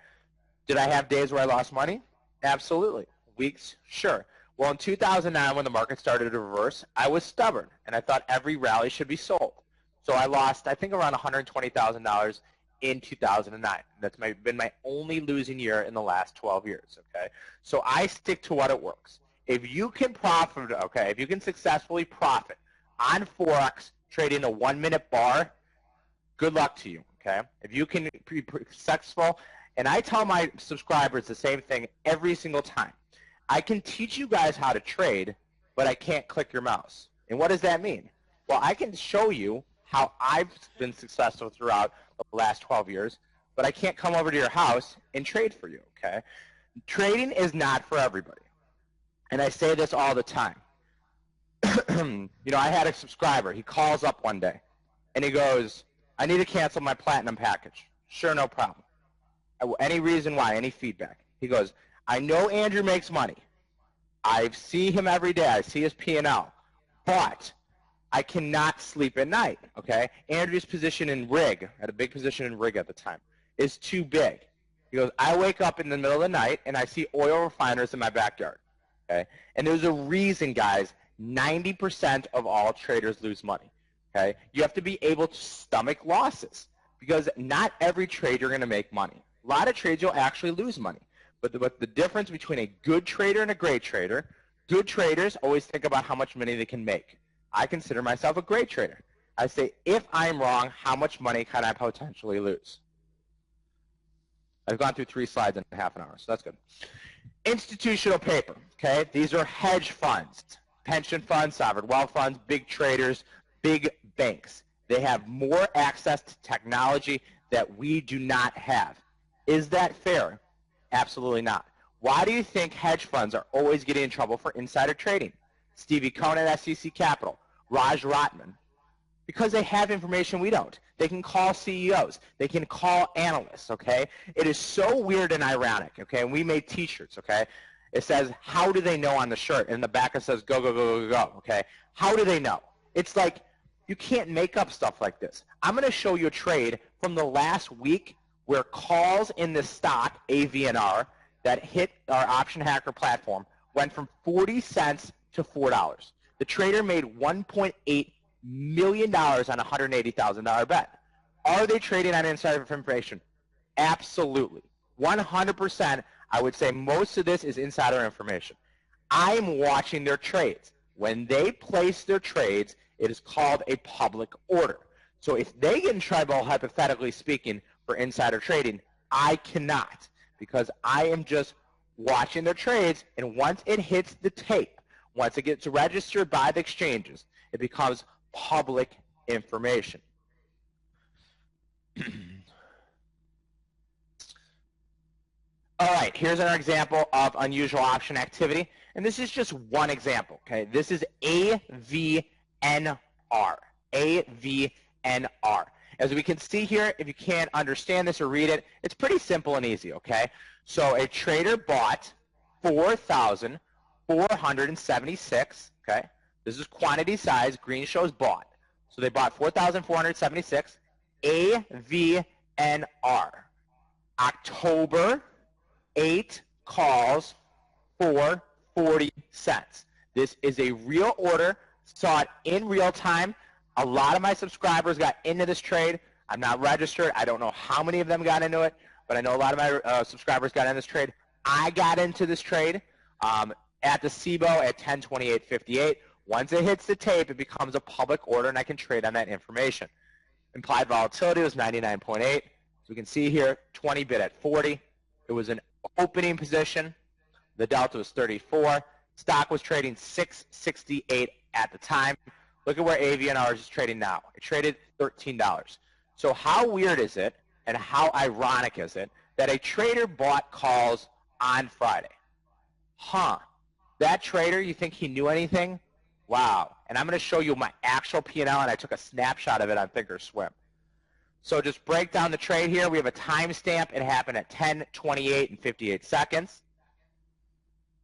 Did I have days where I lost money? Absolutely. Weeks? Sure. Well, in 2009, when the market started to reverse, I was stubborn, and I thought every rally should be sold. So I lost, I think, around $120,000 in 2009. That's been my only losing year in the last 12 years, okay? So I stick to what it works. If you can profit, okay, if you can successfully profit on Forex trading a 1-minute bar, good luck to you, okay? If you can be successful, and I tell my subscribers the same thing every single time. I can teach you guys how to trade, but I can't click your mouse. And what does that mean? Well, I can show you how I've been successful throughout the last 12 years, but I can't come over to your house and trade for you, okay? Trading is not for everybody. And I say this all the time. You know, I had a subscriber. He calls up one day, and he goes, I need to cancel my platinum package. Sure, no problem. Any reason why? Any feedback? He goes, I know Andrew makes money. I see him every day. I see his P&L. But I cannot sleep at night, okay? Andrew's position in rig, had a big position in rig at the time, is too big. He goes, I wake up in the middle of the night, and I see oil refiners in my backyard, okay? And there's a reason, guys, 90% of all traders lose money, okay? You have to be able to stomach losses because not every trade you're going to make money. A lot of trades you'll actually lose money. But the difference between a good trader and a great trader, good traders always think about how much money they can make. I consider myself a great trader. I say, if I'm wrong, how much money can I potentially lose? I've gone through 3 slides in half an hour, so that's good. Institutional paper, okay? These are hedge funds, pension funds, sovereign wealth funds, big traders, big banks. They have more access to technology that we do not have. Is that fair? Absolutely not. Why do you think hedge funds are always getting in trouble for insider trading? Stevie Cohen at SEC Capital, Raj Rotman. Because they have information we don't. They can call CEOs. They can call analysts, okay? It is so weird and ironic, okay? And we made T-shirts, okay? It says, how do they know on the shirt? And in the back it says, go, go, go, go, go, okay? How do they know? It's like, you can't make up stuff like this. I'm going to show you a trade from the last week where calls in the stock, AVNR, that hit our Option Hacker platform went from 40 cents to $4. The trader made $1.8 million on a $180,000 bet. Are they trading on insider information? Absolutely. 100%, I would say most of this is insider information. I'm watching their trades. When they place their trades, it is called a public order. So if they get in trouble, hypothetically speaking, for insider trading, I cannot, because I am just watching their trades, and once it hits the tape, once it gets registered by the exchanges, it becomes public information. All right, here's an example of unusual option activity, and this is just one example, okay? This is AVNR, AVNR. As we can see here, if you can't understand this or read it, it's pretty simple and easy, okay? So a trader bought 4,476, okay? This is quantity size. Green shows bought. So they bought 4,476, AVNR. October, 8 calls for 40 cents. This is a real order. Saw it in real time. A lot of my subscribers got into this trade. I'm not registered. I don't know how many of them got into it, but I know a lot of my subscribers got in this trade. I got into this trade at the SIBO at 1028.58. Once it hits the tape, it becomes a public order, and I can trade on that information. Implied volatility was 99.8. So we can see here, 20 bid at 40. It was an opening position. The delta was 34. Stock was trading 668 at the time. Look at where AVNR is trading now. It traded $13. So how weird is it, and how ironic is it, that a trader bought calls on Friday? Huh. That trader, you think he knew anything? Wow. And I'm going to show you my actual P&L, and I took a snapshot of it on Thinkorswim. So just break down the trade here. We have a timestamp. It happened at 10:28 and 58 seconds.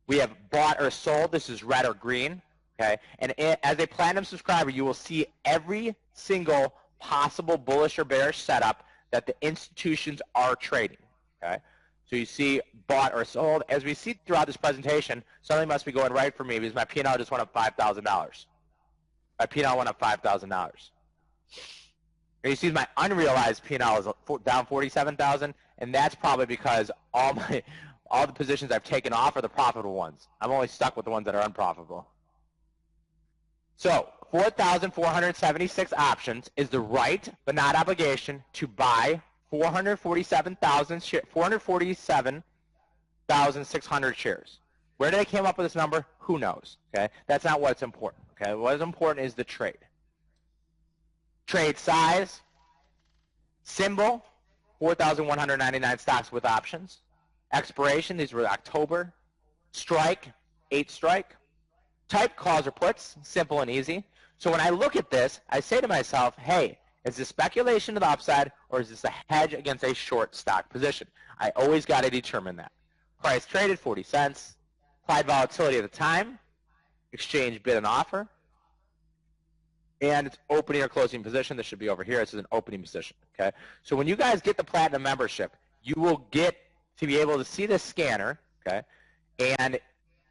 We have bought or sold. This is red or green. Okay. And as a platinum subscriber, you will see every single possible bullish or bearish setup that the institutions are trading. Okay. So you see bought or sold. As we see throughout this presentation, something must be going right for me because my P&L just went up $5,000. My P&L went up $5,000. And you see my unrealized P&L is down $47,000, and that's probably because all the positions I've taken off are the profitable ones. I'm only stuck with the ones that are unprofitable. So 4,476 options is the right but not obligation to buy 447,600 shares. Where did they come up with this number? Who knows? Okay, that's not what's important. Okay, what is important is the trade. Trade size, symbol, 4,199 stocks with options. Expiration, these were October. Strike, 8 strike. Type, calls or puts, simple and easy. So when I look at this, I say to myself, hey, is this speculation to the upside, or is this a hedge against a short stock position? I always got to determine that. Price traded, 40 cents. Applied volatility at the time. Exchange bid and offer. And it's opening or closing position. This should be over here. This is an opening position. Okay. So when you guys get the platinum membership, you will get to be able to see this scanner. Okay. And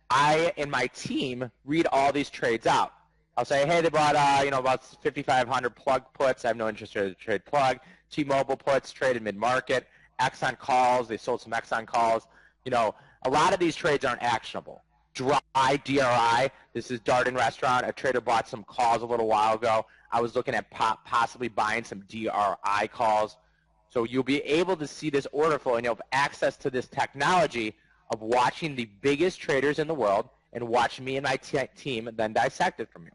I and my team read all these trades out. I'll say, hey, they bought about 5,500 plug puts. I have no interest in trade plug. T-Mobile puts traded mid-market. Exxon calls. They sold some Exxon calls. A lot of these trades aren't actionable. Dry DRI. This is Darden Restaurant. A trader bought some calls a little while ago. I was looking at possibly buying some DRI calls. So you'll be able to see this order flow, and you'll have access to this technology of watching the biggest traders in the world and watch me and my team then dissect it from you.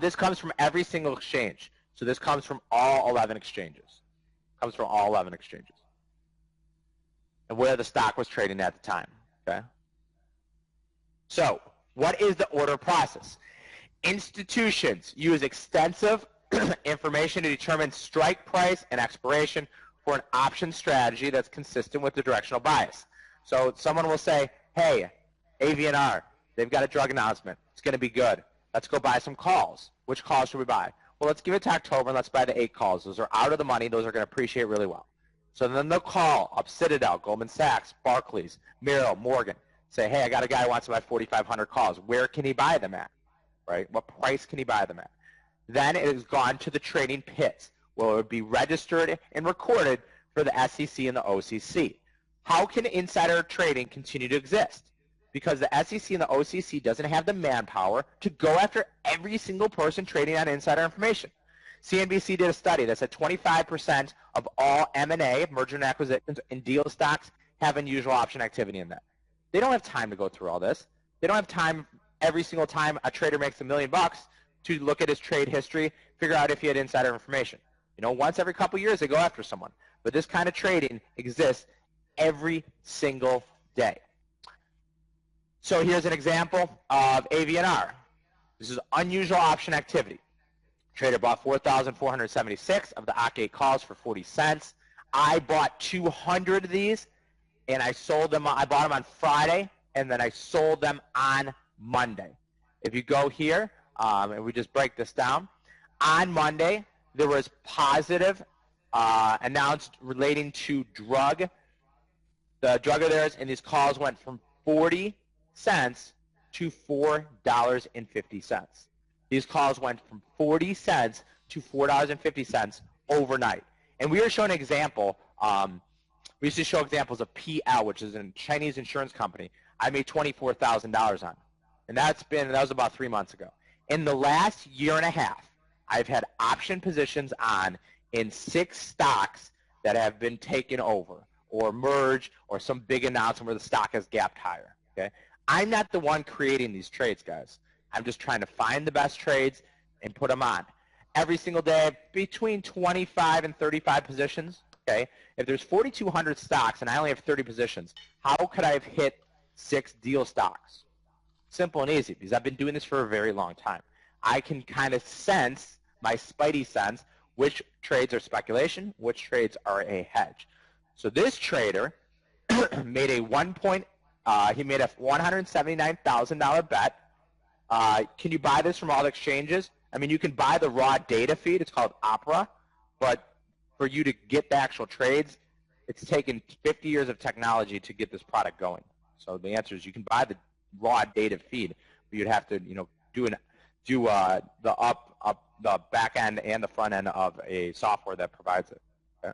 This comes from every single exchange. So this comes from all 11 exchanges. Comes from all 11 exchanges. And where the stock was trading at the time. Okay. So what is the order process? Institutions use extensive information to determine strike price and expiration for an option strategy that's consistent with the directional bias. So someone will say, hey, AVNR, they've got a drug announcement. It's going to be good. Let's go buy some calls. Which calls should we buy? Well, let's give it to October and let's buy the 8 calls. Those are out of the money. Those are going to appreciate really well. So then they'll call up Citadel, Goldman Sachs, Barclays, Merrill, Morgan. Say, hey, I got a guy who wants to buy 4,500 calls. Where can he buy them at? Right? What price can he buy them at? Then it has gone to the trading pits, where it would be registered and recorded for the SEC and the OCC. How can insider trading continue to exist? Because the SEC and the OCC doesn't have the manpower to go after every single person trading on insider information. CNBC did a study that said 25% of all M&A, merger and acquisitions, and deal stocks have unusual option activity in them. They don't have time to go through all this. They don't have time every single time a trader makes $1 million to look at his trade history, figure out if he had insider information. Once every couple years they go after someone. But this kind of trading exists every single day. So here's an example of AVNR. This is unusual option activity. Trader bought 4,476 of the OC8 calls for 40 cents. I bought 200 of these, and I sold them. I bought them on Friday, and then I sold them on Monday. If you go here, and we just break this down, on Monday there was positive announced relating to drug. The drug of theirs, and these calls went from 40 cents to $4.50. These calls went from 40 cents to $4.50 overnight. And we are showing an example. We used to show examples of PL, which is a Chinese insurance company. I made $24,000 on, and that was about 3 months ago. In the last year and a half, I've had option positions on in 6 stocks that have been taken over or merged or some big announcement where the stock has gapped higher. Okay, I'm not the one creating these trades, guys. I'm just trying to find the best trades and put them on. Every single day, between 25 and 35 positions, okay? If there's 4,200 stocks and I only have 30 positions, how could I have hit 6 deal stocks? Simple and easy, because I've been doing this for a very long time. I can kind of sense, my spidey sense, which trades are speculation, which trades are a hedge. So this trader made a he made a $179,000 bet. Can you buy this from all the exchanges? I mean, you can buy the raw data feed. It's called Opera, but for you to get the actual trades, it's taken 50 years of technology to get this product going. So the answer is you can buy the raw data feed, but you'd have to, you know, do the back end and the front end of a software that provides it. Okay?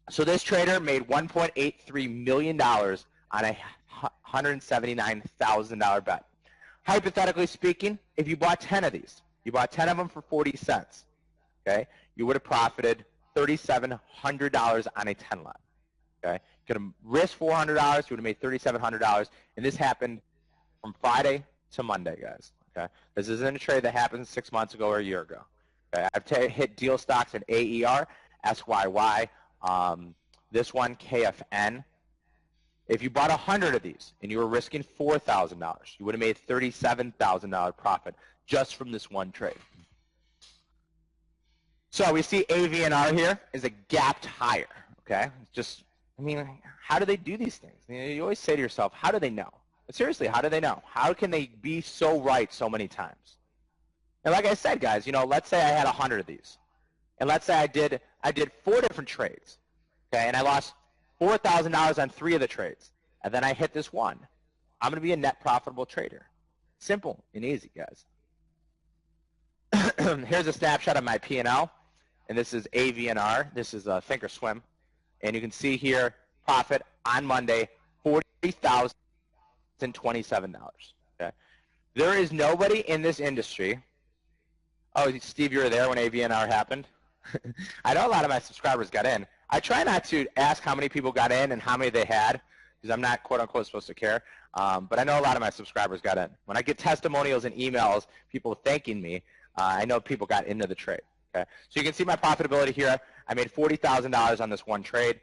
So this trader made $1.83 million on a $179,000 bet. Hypothetically speaking, if you bought 10 of these, you bought 10 of them for 40 cents, okay, you would have profited $3,700 on a 10 lot. Okay, you could have risked $400, you would have made $3,700, and this happened from Friday to Monday, guys. Okay, this isn't a trade that happened 6 months ago or a year ago. Okay, I've hit deal stocks in AER, SYY, this one KFN. If you bought 100 of these and you were risking $4,000, you would have made $37,000 profit just from this one trade. So we see AVNR here is a gapped higher. Okay, just, I mean, how do they do these things? You always say to yourself, how do they know? But seriously, how do they know? How can they be so right so many times? And like I said, guys, you know, let's say I had 100 of these, and let's say I did 4 different trades, okay, and I lost $4,000 on 3 of the trades, and then I hit this one. I'm going to be a net profitable trader. Simple and easy, guys. Here's a snapshot of my P&L, and this is AVNR. This is Thinkorswim, and you can see here profit on Monday, $40,027. Okay, there is nobody in this industry. Oh, Steve, you were there when AVNR happened. I know a lot of my subscribers got in. I try not to ask how many people got in and how many they had, because I'm not quote-unquote supposed to care. But I know a lot of my subscribers got in. When I get testimonials and emails, people thanking me, I know people got into the trade. Okay, so you can see my profitability here. I made $40,000 on this one trade,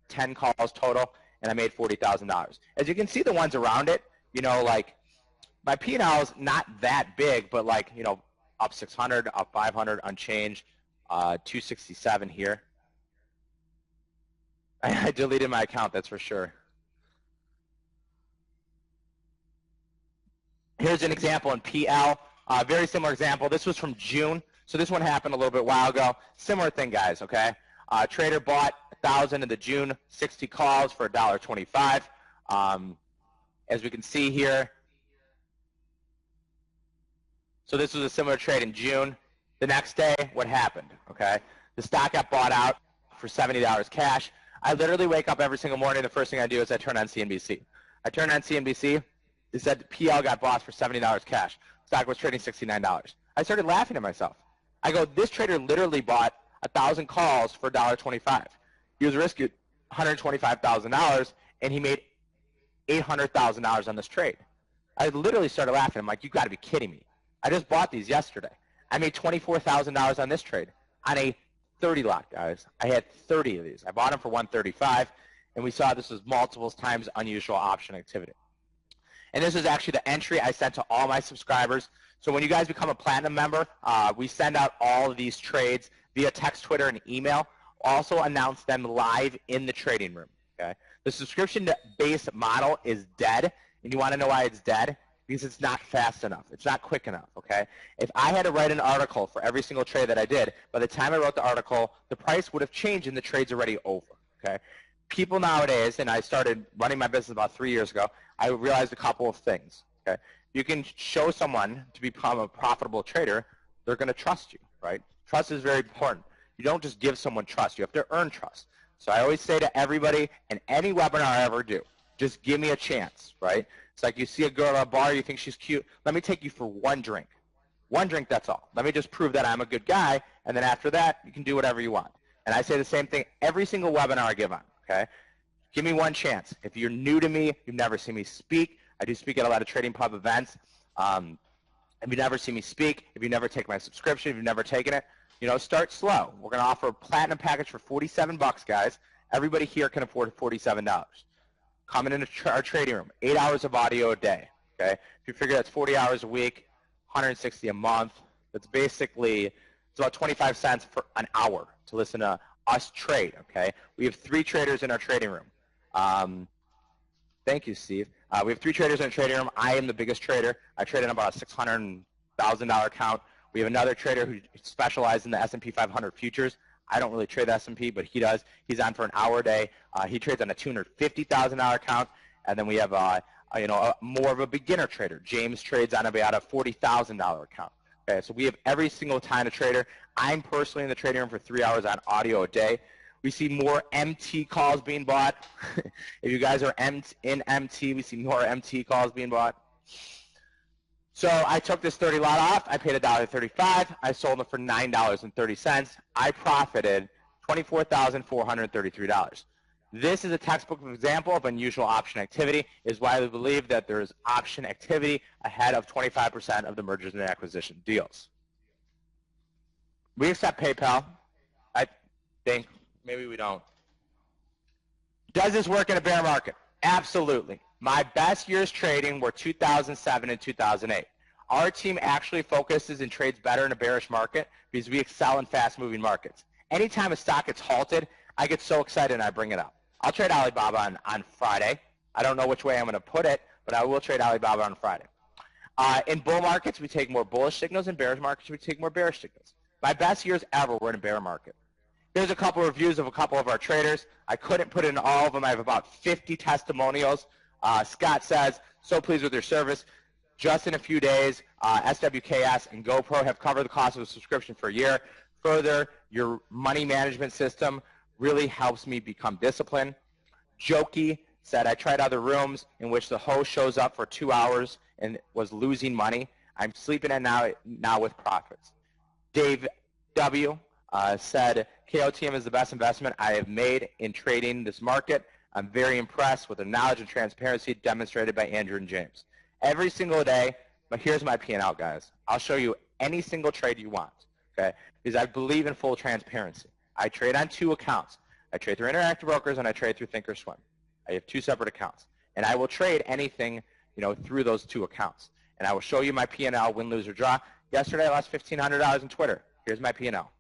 10 calls total, and I made $40,000. As you can see, the ones around it, you know, like my P&L is not that big, but like, you know, up 600, up 500, unchanged, 267 here. I deleted my account, that's for sure. Here's an example in PL. Very similar example. This was from June. So this one happened a little bit while ago. Similar thing, guys, okay? Trader bought 1,000 in the June 60 calls for $1.25. As we can see here. So this was a similar trade in June. The next day, what happened, okay? The stock got bought out for $70 cash. I literally wake up every single morning. The first thing I do is I turn on CNBC. I turn on CNBC. It said PL got bought for $70 cash. Stock was trading $69. I started laughing at myself. I go, this trader literally bought 1,000 calls for $1.25. He was risking $125,000, and he made $800,000 on this trade. I literally started laughing. I'm like, you got to be kidding me. I just bought these yesterday. I made $24,000 on this trade on a 30 lot, guys. I had 30 of these. I bought them for $135, and we saw this was multiple times unusual option activity. And this is actually the entry I sent to all my subscribers. So when you guys become a platinum member, we send out all of these trades via text, Twitter, and email. Also announce them live in the trading room. Okay? The subscription-based model is dead, and you want to know why it's dead? Because it's not fast enough. It's not quick enough, okay? If I had to write an article for every single trade that I did, by the time I wrote the article, the price would have changed and the trade's already over, okay? People nowadays, and I started running my business about 3 years ago, I realized a couple of things, okay? You can show someone to become a profitable trader, they're going to trust you, right? Trust is very important. You don't just give someone trust. You have to earn trust. So I always say to everybody in any webinar I ever do, just give me a chance, right? It's like you see a girl at a bar, you think she's cute. Let me take you for one drink. One drink, that's all. Let me just prove that I'm a good guy, and then after that, you can do whatever you want. And I say the same thing every single webinar I give on, okay? Give me one chance. If you're new to me, you've never seen me speak. I do speak at a lot of TradingPub events. If you never see me speak, if you never take my subscription, if you've never taken it, you know, start slow. We're going to offer a platinum package for $47, guys. Everybody here can afford $47. Coming into our trading room, 8 hours of audio a day. Okay, if you figure that's 40 hours a week, 160 a month. That's basically, it's about 25 cents for an hour to listen to us trade. Okay, we have 3 traders in our trading room. Thank you, Steve. We have 3 traders in the trading room. I am the biggest trader. I trade in about a $600,000 account. We have another trader who specializes in the S&P 500 futures. I don't really trade the S&P, but he does. He's on for an hour a day. He trades on a $250,000 account. And then we have more of a beginner trader. James trades on about a $40,000 account. Okay, so we have every single kind of trader. I'm personally in the trading room for 3 hours on audio a day. We see more MT calls being bought. If you guys are in MT, we see more MT calls being bought. So I took this 30 lot off. I paid $1.35. I sold it for $9.30. I profited $24,433. This is a textbook example of unusual option activity. It is why we believe that there is option activity ahead of 25% of the mergers and acquisition deals. We accept PayPal. I think. Maybe we don't. Does this work in a bear market? Absolutely. My best years trading were 2007 and 2008. Our team actually focuses and trades better in a bearish market because we excel in fast-moving markets. Anytime a stock gets halted, I get so excited and I bring it up. I'll trade Alibaba on Friday. I don't know which way I'm going to put it, but I will trade Alibaba on Friday. In bull markets, we take more bullish signals. In bearish markets, we take more bearish signals. My best years ever were in a bear market. Here's a couple of reviews of a couple of our traders. I couldn't put in all of them. I have about 50 testimonials. Scott says, so pleased with your service. Just in a few days, SWKS and GoPro have covered the cost of a subscription for a year. Further, your money management system really helps me become disciplined. Jokey said, I tried other rooms in which the host shows up for 2 hours and was losing money. I'm sleeping at now with profits. Dave W. Said, KOTM is the best investment I have made in trading this market. I'm very impressed with the knowledge and transparency demonstrated by Andrew and James. Every single day, but here's my P&L, guys. I'll show you any single trade you want, okay? Because I believe in full transparency. I trade on 2 accounts. I trade through Interactive Brokers and I trade through Thinkorswim. I have 2 separate accounts. And I will trade anything, through those 2 accounts. And I will show you my P&L, win, lose, or draw. Yesterday, I lost $1,500 in Twitter. Here's my P&L.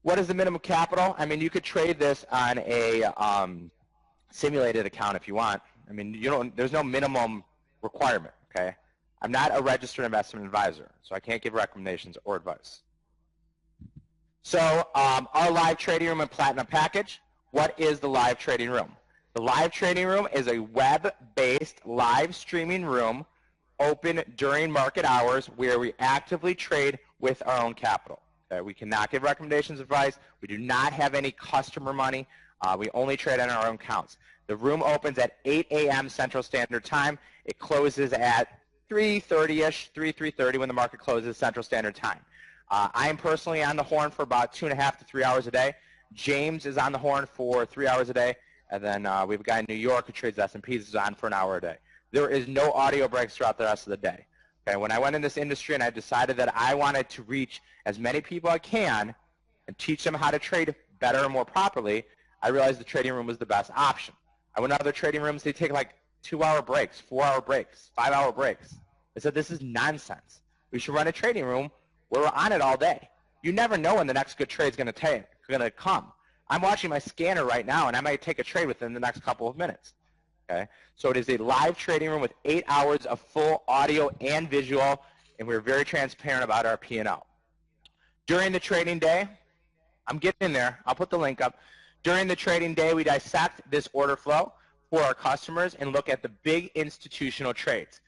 What is the minimum capital? I mean, you could trade this on a simulated account if you want. I mean, there's no minimum requirement, okay? I'm not a registered investment advisor, so I can't give recommendations or advice. So our live trading room and platinum package, what is the live trading room? The live trading room is a web-based live streaming room open during market hours where we actively trade with our own capital. We cannot give recommendations, advice. We do not have any customer money. We only trade on our own accounts. The room opens at 8 a.m. Central Standard Time. It closes at 3:30-ish, 3:30 when the market closes Central Standard Time. I am personally on the horn for about 2.5 to 3 hours a day. James is on the horn for 3 hours a day. And then we have a guy in New York who trades S&Ps who's on for an hour a day. There is no audio breaks throughout the rest of the day. Okay, when I went in this industry and I decided that I wanted to reach as many people I can and teach them how to trade better and more properly, I realized the trading room was the best option. I went to other trading rooms, they take like 2-hour breaks, 4-hour breaks, 5-hour breaks. I said, this is nonsense. We should run a trading room where we're on it all day. You never know when the next good trade is going to come. I'm watching my scanner right now, and I might take a trade within the next couple of minutes. Okay? So it is a live trading room with 8 hours of full audio and visual, and we're very transparent about our P&L. During the trading day, I'm getting in there. I'll put the link up. During the trading day, we dissect this order flow for our customers and look at the big institutional trades.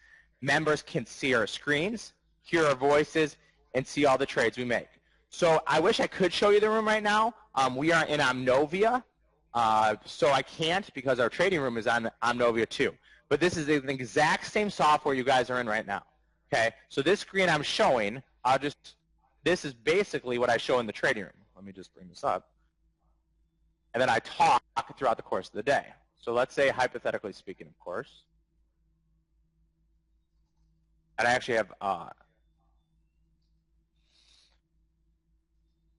Members can see our screens, hear our voices, and see all the trades we make. So I wish I could show you the room right now. We are in Omnovia, so I can't because our trading room is on Omnovia too. But this is the exact same software you guys are in right now. Okay, so this screen I'm showing, this is basically what I show in the trading room. Let me just bring this up. and then I talk throughout the course of the day. So let's say, hypothetically speaking, of course, and I actually have,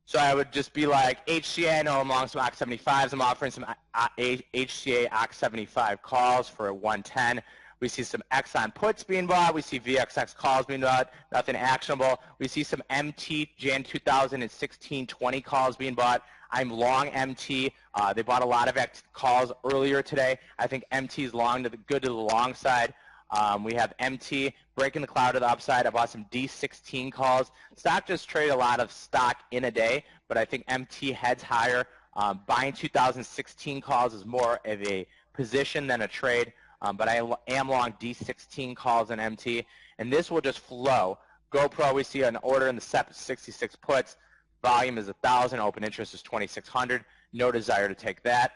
so I would just be like, HCA, I know I'm long some OX75s. I'm offering some HCA OX75 calls for 110. We see some Exxon puts being bought. We see VXX calls being bought. Nothing actionable. We see some MT Jan 2016 20 calls being bought. I'm long MT. They bought a lot of calls earlier today. I think MT is long to the good to the long side. We have MT breaking the cloud to the upside. I bought some D16 calls. Stock just traded a lot of stock in a day, but I think MT heads higher. Buying 2016 calls is more of a position than a trade, but I am long D16 calls in MT, and this will just flow. GoPro, we see an order in the 66 puts. Volume is 1,000. Open interest is 2,600. No desire to take that.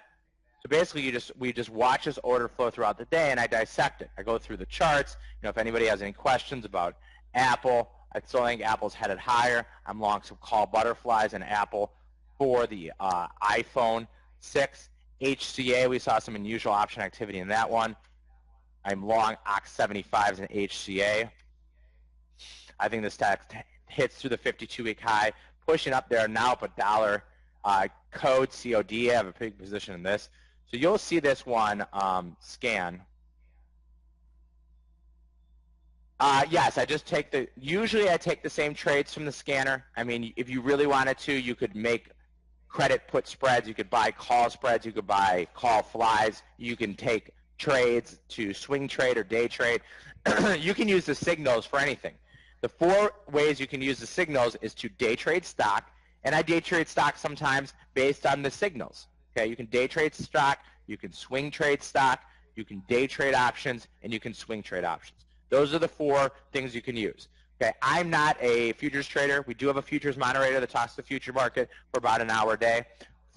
So basically, we just watch this order flow throughout the day, and I dissect it. I go through the charts. If anybody has any questions about Apple, I still think Apple's headed higher. I'm long some call butterflies in Apple for the iPhone 6. HCA, we saw some unusual option activity in that one. I'm long OX75s and HCA. I think this stock hits through the 52-week high, pushing up there now up $1. Code COD, I have a big position in this. So you'll see this one scan. Yes, I just take usually I take the same trades from the scanner. I mean, if you really wanted to, you could make credit put spreads. You could buy call spreads. You could buy call flies. You can take trades to swing trade or day trade. You can use the signals for anything. The 4 ways you can use the signals is to day trade stock, and I day trade stock sometimes based on the signals. Okay, you can day trade stock, you can swing trade stock, you can day trade options, and you can swing trade options. Those are the 4 things you can use. Okay, I'm not a futures trader. We do have a futures moderator that talks the future market for about an hour a day.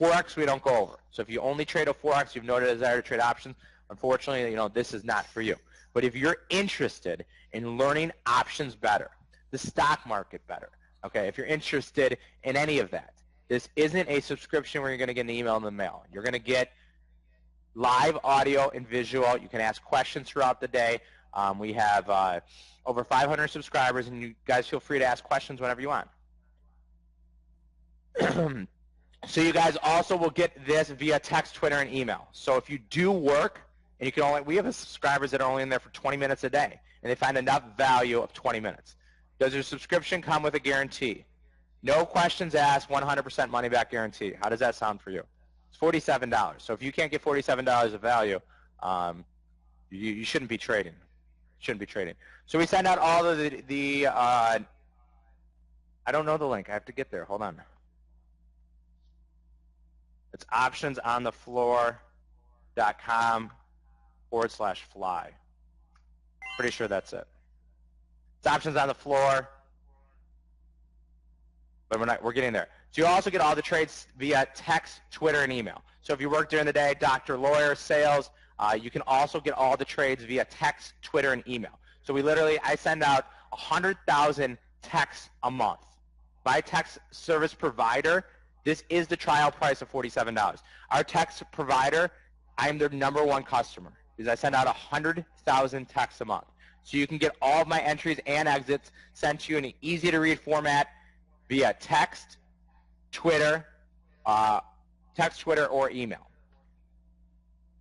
Forex we don't go over. So if you only trade a Forex, you've no desire to trade options, unfortunately, this is not for you. But if you're interested in learning options better, the stock market better, okay, if you're interested in any of that, this isn't a subscription where you're going to get an email in the mail. You're going to get live audio and visual. You can ask questions throughout the day. We have over 500 subscribers, and you guys feel free to ask questions whenever you want. So you guys also will get this via text, Twitter, and email. So if you do work, and you can we have subscribers that are only in there for 20 minutes a day, and they find enough value of 20 minutes. Does your subscription come with a guarantee? No questions asked, 100% money back guarantee. How does that sound for you? It's $47. So if you can't get $47 of value, you shouldn't be trading. Shouldn't be trading. So we send out all of the I don't know the link. I have to get there. Hold on. It's optionsonthefloor.com/fly. Pretty sure that's it. It's options on the floor. But we're getting there. So you also get all the trades via text, Twitter, and email. So if you work during the day, doctor, lawyer, sales, you can also get all the trades via text, Twitter, and email. So I send out 100,000 texts a month. My text service provider, this is the trial price of $47. Our text provider, I'm their #1 customer because I send out 100,000 texts a month. So you can get all of my entries and exits sent to you in an easy-to-read format via text, Twitter, or email.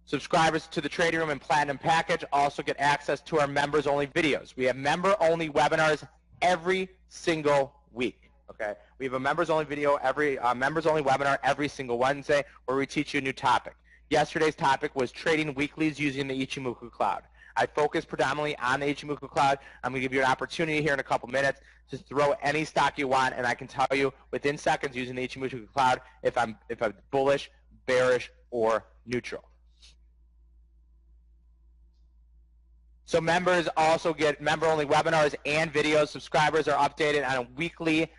Subscribers to the Trading Room and Platinum Package also get access to our members-only videos. We have member-only webinars every single week. Okay, we have a members-only members-only webinar every single Wednesday where we teach you a new topic. Yesterday's topic was trading weeklies using the Ichimoku Cloud. I focus predominantly on the Ichimoku Cloud. I'm going to give you an opportunity here in a couple minutes to throw any stock you want, and I can tell you within seconds using the Ichimoku Cloud if I'm bullish, bearish, or neutral. So members also get member-only webinars and videos. Subscribers are updated on a weekly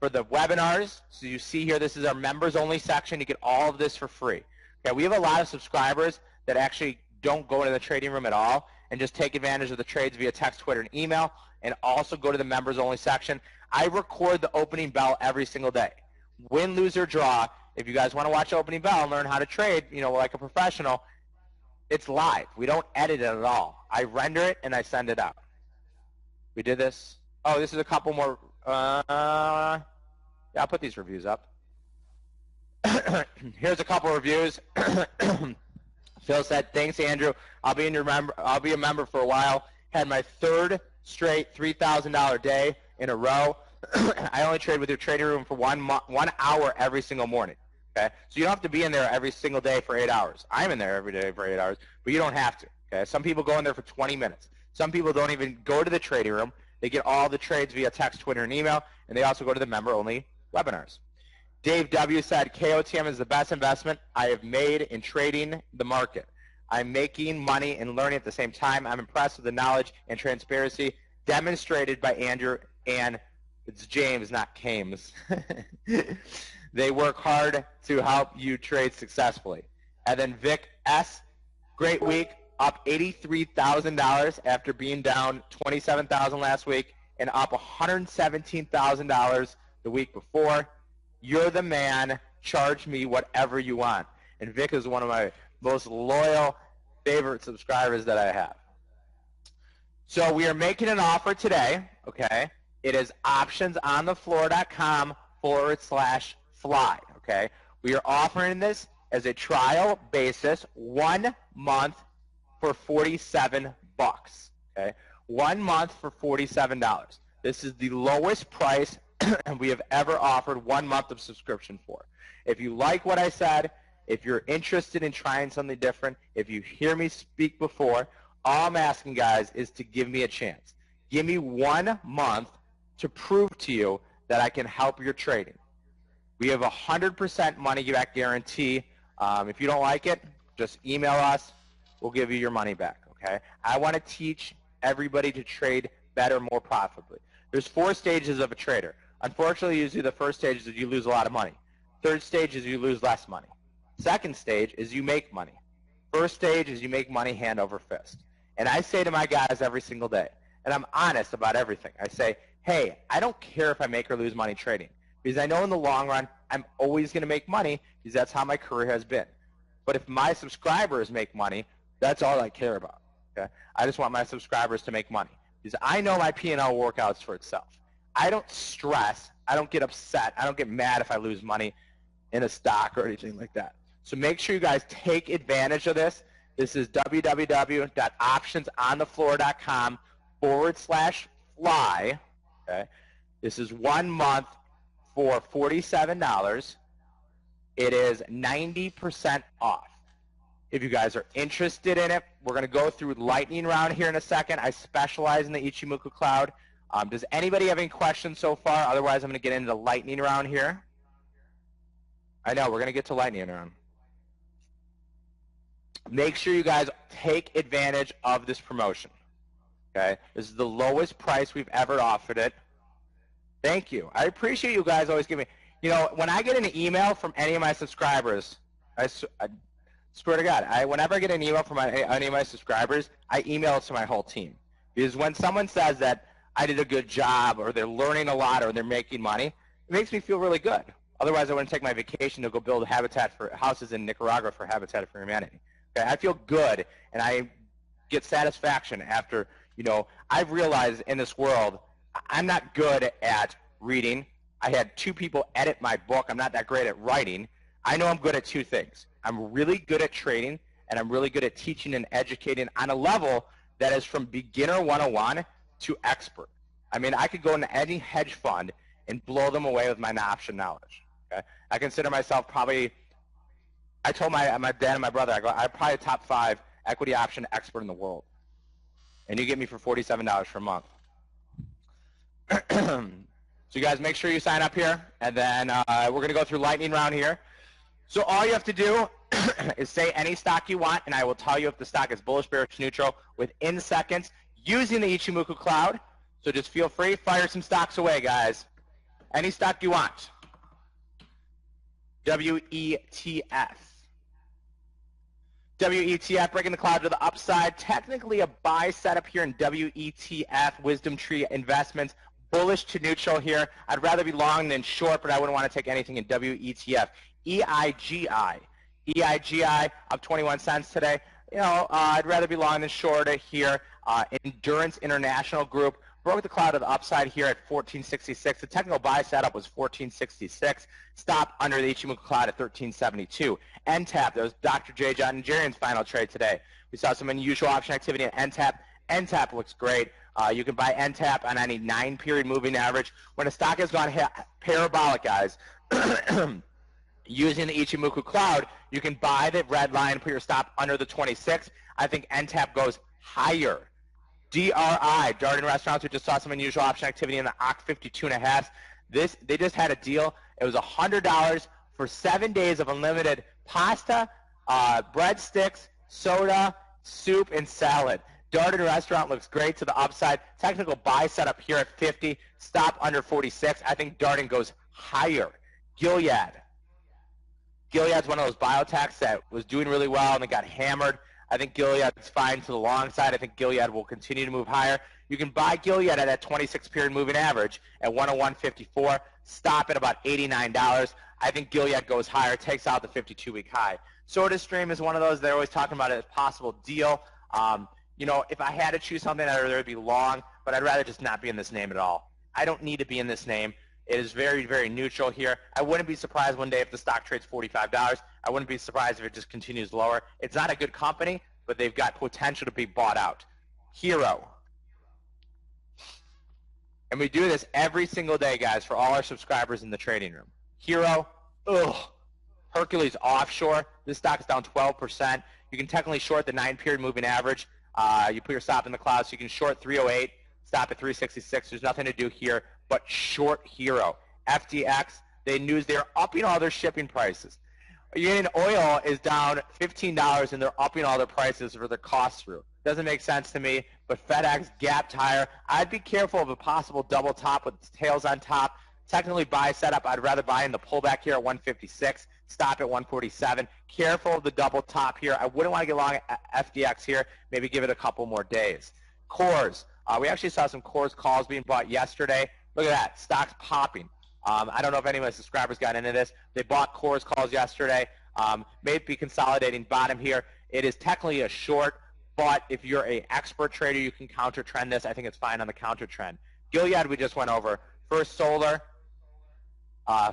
for the webinars. So you see here, this is our members-only section. You get all of this for free. Okay, we have a lot of subscribers that actually don't go into the trading room at all and just take advantage of the trades via text, Twitter, and email, and also go to the members-only section. I record the opening bell every single day. Win, lose, or draw, if you guys want to watch opening bell and learn how to trade, you know, like a professional, it's live. We don't edit it at all. I render it and I send it out. We did this. Oh, this is a couple more. Yeah, I'll put these reviews up. Here's a couple reviews. Phil said, "Thanks, Andrew. I'll be a member for a while. Had my third straight $3,000 day in a row. I only trade with your trading room for 1 hour every single morning." Okay, so you don't have to be in there every single day for 8 hours. I'm in there every day for 8 hours, but you don't have to. Okay, some people go in there for 20 minutes. Some people don't even go to the trading room. They get all the trades via text, Twitter, and email, and they also go to the member-only webinars. Dave W. said, "KOTM is the best investment I have made in trading the market. I'm making money and learning at the same time. I'm impressed with the knowledge and transparency demonstrated by Andrew and it's James, not Kames. They work hard to help you trade successfully." And then Vic S., "Great week, up $83,000 after being down $27,000 last week and up $117,000 the week before. You're the man. Charge me whatever you want." And Vic is one of my most loyal, favorite subscribers that I have. So we are making an offer today, okay? It is optionsonthefloor.com/fly, okay? We are offering this as a trial basis, 1 month for $47, okay? 1 month for $47. This is the lowest price we have ever offered 1 month of subscription for. If you like what I said, if you're interested in trying something different, if you hear me speak before, all I'm asking, guys, is to give me a chance. Give me 1 month to prove to you that I can help your trading. We have a 100% money back guarantee. If you don't like it, just email us. We'll give you your money back, okay? I want to teach everybody to trade better, more profitably. There's 4 stages of a trader. Unfortunately, usually the first stage is you lose a lot of money. Third stage is you lose less money. Second stage is you make money. First stage is you make money hand over fist. And I say to my guys every single day, and I'm honest about everything. I say, hey, I don't care if I make or lose money trading, because I know in the long run I'm always going to make money because that's how my career has been. But if my subscribers make money, that's all I care about. Okay? I just want my subscribers to make money because I know my P&L workouts for itself. I don't stress. I don't get upset. I don't get mad if I lose money in a stock or anything like that. So make sure you guys take advantage of this. This is www.optionsonthefloor.com/fly. Okay? This is 1 month for $47. It is 90% off. If you guys are interested in it, we're going to go through lightning round here in a second. I specialize in the Ichimoku Cloud. Does anybody have any questions so far? Otherwise, I'm going to get into the lightning round here. I know, we're going to get to lightning round. Make sure you guys take advantage of this promotion. Okay? This is the lowest price we've ever offered it. Thank you. I appreciate you guys always giving me. You know, when I get an email from any of my subscribers, I swear to God, whenever I get an email from any of my subscribers, I email it to my whole team. Because when someone says that I did a good job or they're learning a lot or they're making money, it makes me feel really good. Otherwise, I wouldn't take my vacation to go build houses in Nicaragua for Habitat for Humanity. Okay? I feel good, and I get satisfaction after, you know, I've realized in this world, I'm not good at reading. I had 2 people edit my book. I'm not that great at writing. I know I'm good at 2 things. I'm really good at trading, and I'm really good at teaching and educating on a level that is from beginner 101 to expert. I mean, I could go into any hedge fund and blow them away with my option knowledge. Okay? I consider myself probably, I told my dad and my brother, I'm probably a top 5 equity option expert in the world. And you get me for $47 for a month. So you guys make sure you sign up here, and then we're going to go through lightning round here. So all you have to do is say any stock you want, and I will tell you if the stock is bullish, bearish, neutral within seconds using the Ichimoku Cloud. So just feel free, fire some stocks away, guys. Any stock you want. WETF. WETF, breaking the cloud to the upside. Technically a buy setup here in WETF, Wisdom Tree Investments. Bullish to neutral here. I'd rather be long than short, but I wouldn't want to take anything in WETF. EIGI. EIGI up 21 cents today. You know, I'd rather be long than short here. Endurance International Group broke the cloud of the upside here at 1466. The technical buy setup was 1466. Stop under the Ichimoku cloud at 1372. NTAP, that was Dr. J. John Nigerian's final trade today. We saw some unusual option activity in NTAP. NTAP looks great. You can buy NTAP on any 9-period moving average. When a stock has gone parabolic, guys, using the Ichimoku cloud, you can buy the red line, put your stop under the 26. I think NTAP goes higher. DRI, Darden Restaurants, we just saw some unusual option activity in the OC 52.5. They just had a deal. It was $100 for 7 days of unlimited pasta, breadsticks, soda, soup, and salad. Darden Restaurant looks great to the upside. Technical buy setup here at 50. Stop under 46. I think Darden goes higher. Gilead. Gilead's one of those biotechs that was doing really well and it got hammered. I think Gilead's fine to the long side. I think Gilead will continue to move higher. You can buy Gilead at that 26-period moving average at 101.54. Stop at about $89. I think Gilead goes higher, takes out the 52-week high. SodaStream is one of those they're always talking about as a possible deal. You know, if I had to choose something, I'd rather be long, but I'd rather just not be in this name at all. I don't need to be in this name. It is very, very neutral here. I wouldn't be surprised one day if the stock trades $45. I wouldn't be surprised if it just continues lower. It's not a good company, but they've got potential to be bought out. Hero. And we do this every single day, guys, for all our subscribers in the trading room. Hero, ugh. Hercules Offshore, this stock is down 12%. You can technically short the 9-period moving average. You put your stop in the cloud, so you can short 308, stop at 366. There's nothing to do here but short Hero. FDX, they news they're upping all their shipping prices. Union Oil is down $15 and they're upping all their prices for their cost through. Doesn't make sense to me, but FedEx gapped higher. I'd be careful of a possible double top with tails on top. Technically buy setup, I'd rather buy in the pullback here at 156, stop at 147. Careful of the double top here. I wouldn't want to get long at FDX here, maybe give it a couple more days. Cores, we actually saw some Cores calls being bought yesterday. Look at that, stock's popping. I don't know if any of my subscribers got into this. They bought Cores calls yesterday. Maybe consolidating bottom here. It is technically a short, but if you're an expert trader, you can counter trend this. I think it's fine on the counter trend. Gilead we just went over. First Solar, I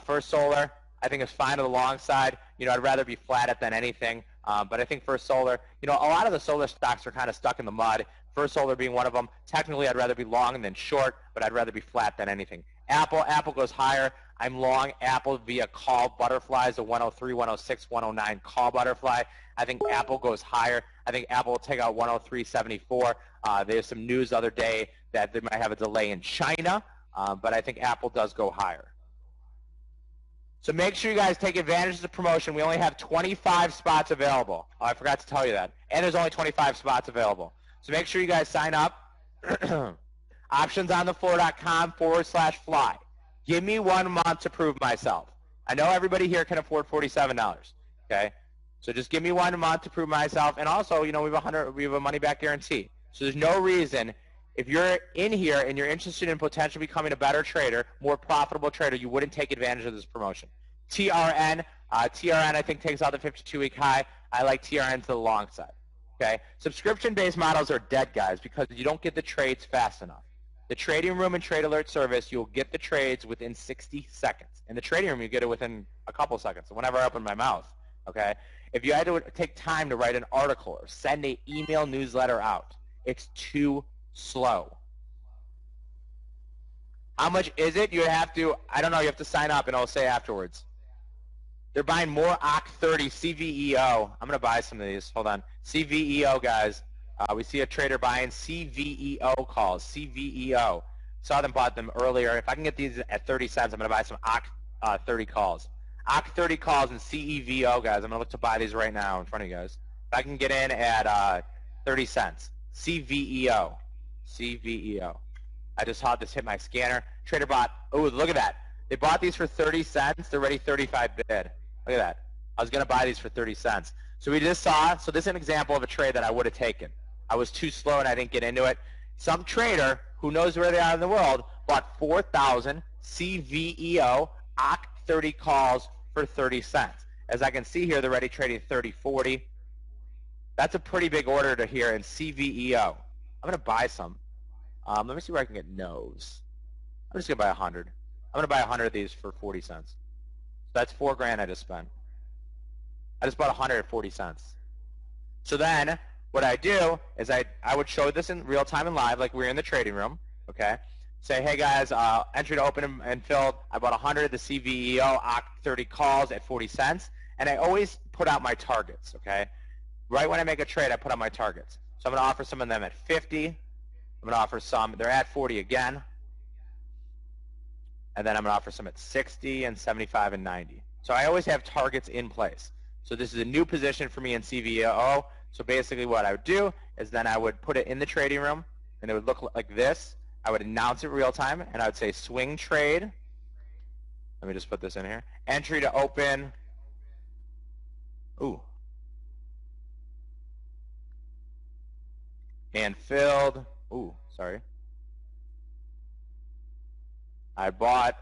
think it's fine on the long side. You know, I'd rather be flat it than anything. But I think First Solar, you know, a lot of the solar stocks are kind of stuck in the mud. First Solar being one of them. Technically, I'd rather be long than short, but I'd rather be flat than anything. Apple goes higher. I'm long Apple via call butterflies, the 103, 106, 109 call butterfly. I think Apple goes higher. I think Apple will take out 103.74. There's some news the other day that they might have a delay in China, but I think Apple does go higher. So make sure you guys take advantage of the promotion. We only have 25 spots available. Oh, I forgot to tell you that. And there's only 25 spots available. So make sure you guys sign up. Optionsonthefloor.com/fly. Give me 1 month to prove myself. I know everybody here can afford $47. Okay, so just give me 1 month to prove myself. And also, you know, we have a money back guarantee. So there's no reason if you're in here and you're interested in potentially becoming a better trader, more profitable trader, you wouldn't take advantage of this promotion. TRN I think takes out the 52-week high. I like TRN to the long side. Okay, subscription-based models are dead, guys, because you don't get the trades fast enough. The trading room and trade alert service, you'll get the trades within 60 seconds. In the trading room, you get it within a couple seconds, whenever I open my mouth. Okay, if you had to take time to write an article or send an email newsletter out, it's too slow. How much is it? You have to, I don't know, you have to sign up and I'll say afterwards. They're buying more OC30 CVEO. I'm going to buy some of these. Hold on. CVEO, guys. We see a trader buying CVEO calls. CVEO. Saw them, bought them earlier. If I can get these at 30 cents, I'm going to buy some OC30 calls. OC30 calls and CEVO, guys. I'm going to look to buy these right now in front of you guys. If I can get in at 30 cents. CVEO. CVEO. I just saw this hit my scanner. Trader bought, oh, look at that. They bought these for 30 cents. They're already 35 bid. Look at that. I was going to buy these for 30 cents. So we just saw, so this is an example of a trade that I would have taken. I was too slow and I didn't get into it. Some trader who knows where they are in the world bought 4,000 CVEO OC30 calls for 30 cents. As I can see here, they're already trading 30.40. That's a pretty big order to here in CVEO. I'm going to buy some. Let me see where I can get no's. I'm just going to buy 100. I'm going to buy 100 of these for 40 cents. So that's $4,000 I just spent. I just bought 100 at 40 cents. So then what I do is I would show this in real time and live like we were in the trading room. Okay. Say, hey guys, entry to open and filled. I bought 100 of the CVEO OCT 30 calls at 40 cents. And I always put out my targets. Okay. Right when I make a trade, I put out my targets. So I'm going to offer some of them at 50. I'm going to offer some, they're at 40 again. And then I'm going to offer some at 60 and 75 and 90. So I always have targets in place. So this is a new position for me in CVEO. So basically what I would do is then I would put it in the trading room, and it would look like this. I would announce it real time, and I would say swing trade. Let me just put this in here. Entry to open. Ooh. And filled. Ooh, sorry. I bought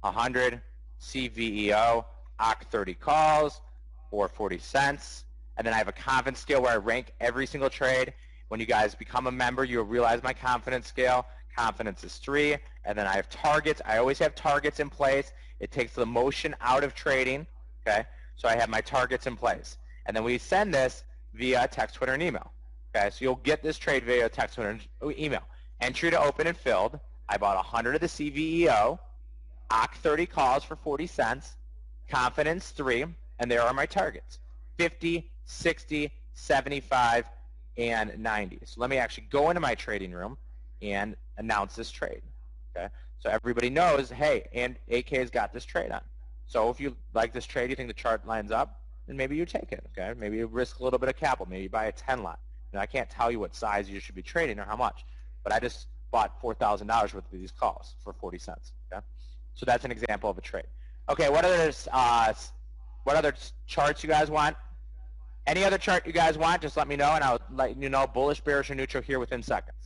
100 CVEO OCT 30 calls for 40 cents. And then I have a confidence scale where I rank every single trade. When you guys become a member, you'll realize my confidence scale. Confidence is 3. And then I have targets. I always have targets in place. It takes the emotion out of trading. Okay, so I have my targets in place. And then we send this via text, Twitter, and email. Okay, so you'll get this trade via text, Twitter, and email. Entry to open and filled. I bought 100 of the CVEO. OCT 30 calls for 40 cents. Confidence 3. And there are my targets. 50, 60, 75, and 90. So let me actually go into my trading room and announce this trade. Okay, so everybody knows, hey, and AK's got this trade on. So if you like this trade, you think the chart lines up, then maybe you take it. Okay, maybe you risk a little bit of capital. Maybe you buy a 10 lot. Now, I can't tell you what size you should be trading or how much, but I just bought $4,000 worth of these calls for 40 cents. Okay, so that's an example of a trade. Okay, what other charts you guys want? Any other chart you guys want, just let me know, and I'll let you know bullish, bearish, or neutral here within seconds.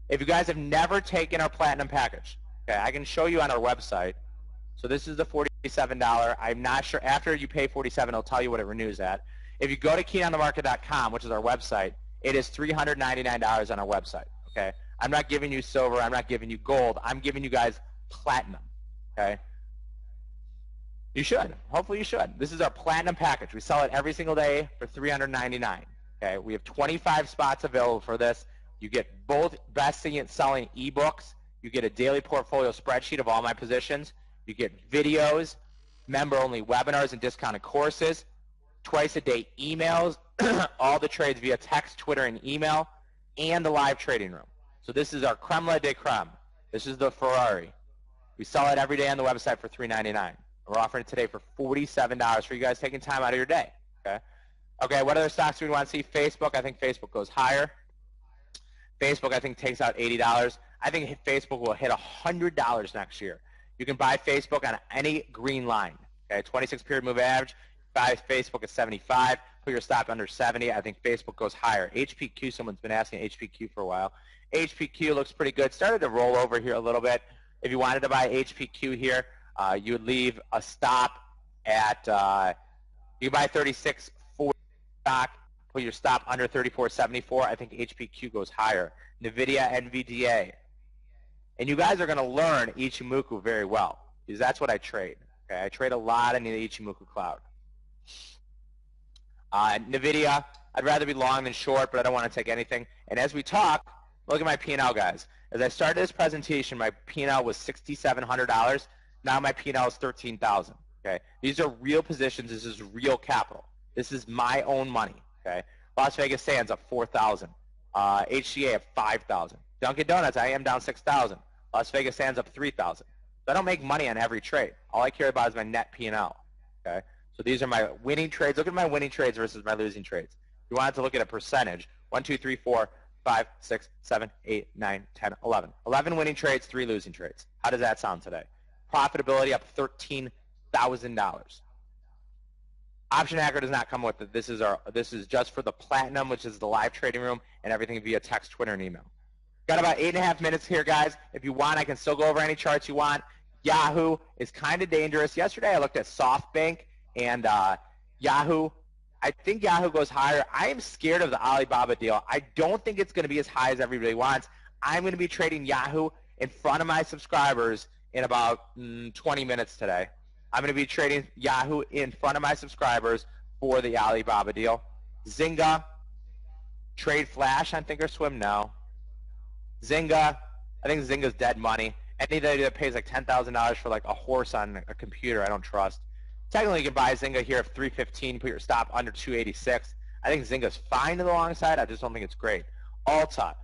If you guys have never taken our platinum package, okay, I can show you on our website. So this is the $47. I'm not sure. After you pay $47, it'll tell you what it renews at. If you go to keyonthemarket.com, which is our website, it is $399 on our website. Okay, I'm not giving you silver. I'm not giving you gold. I'm giving you guys platinum. Okay. You should. Hopefully you should. This is our platinum package. We sell it every single day for $399. Okay, we have 25 spots available for this. You get both best-selling ebooks. You get a daily portfolio spreadsheet of all my positions. You get videos, member-only webinars and discounted courses, twice-a-day emails, all the trades via text, Twitter, and email, and the live trading room. So this is our creme de creme. This is the Ferrari. We sell it every day on the website for $399. We're offering it today for $47 for you guys taking time out of your day. Okay. Okay. What other stocks do we want to see? Facebook. I think Facebook goes higher. Facebook, I think, takes out $80. I think Facebook will hit $100 next year. You can buy Facebook on any green line. Okay. 26 period move average. Buy Facebook at 75. Put your stop under 70. I think Facebook goes higher. HPQ. Someone's been asking HPQ for a while. HPQ looks pretty good. Started to roll over here a little bit. If you wanted to buy HPQ here, you would leave a stop at, you buy 36.40 stock, put your stop under 34.74. I think HPQ goes higher. NVIDIA, NVDA. And you guys are going to learn Ichimoku very well, because that's what I trade. Okay, I trade a lot in the Ichimoku cloud. NVIDIA, I'd rather be long than short, but I don't want to take anything. And as we talk, look at my P&L, guys. As I started this presentation, my P&L was $6,700. Now my P&L is $13,000. Okay, these are real positions. This is real capital. This is my own money. Okay, Las Vegas Sands up 4,000. HCA up 5,000. Dunkin' Donuts, I am down 6,000. Las Vegas Sands up 3,000. So I don't make money on every trade. All I care about is my net P&L. Okay, so these are my winning trades. Look at my winning trades versus my losing trades. If you wanted to look at a percentage, 1, 2, 3, 4, 5, 6, 7, 8, 9, 10, 11. 11 winning trades, 3 losing trades. How does that sound today? Profitability up $13,000. Option Hacker does not come with it. This is just for the platinum, which is the live trading room, and everything via text, Twitter, and email. Got about 8.5 minutes here, guys. If you want, I can still go over any charts you want. Yahoo is kind of dangerous. Yesterday I looked at SoftBank and Yahoo. I think Yahoo goes higher. I am scared of the Alibaba deal. I don't think it's going to be as high as everybody wants. I'm going to be trading Yahoo in front of my subscribers in about 20 minutes today. I'm going to be trading Yahoo in front of my subscribers for the Alibaba deal. Zynga, trade Flash on Thinkorswim? No. Zynga, I think Zynga's dead money. Anybody that pays like $10,000 for like a horse on a computer, I don't trust. Technically, you can buy Zynga here at 315, put your stop under 286. I think Zynga's fine to the long side. I just don't think it's great. Alta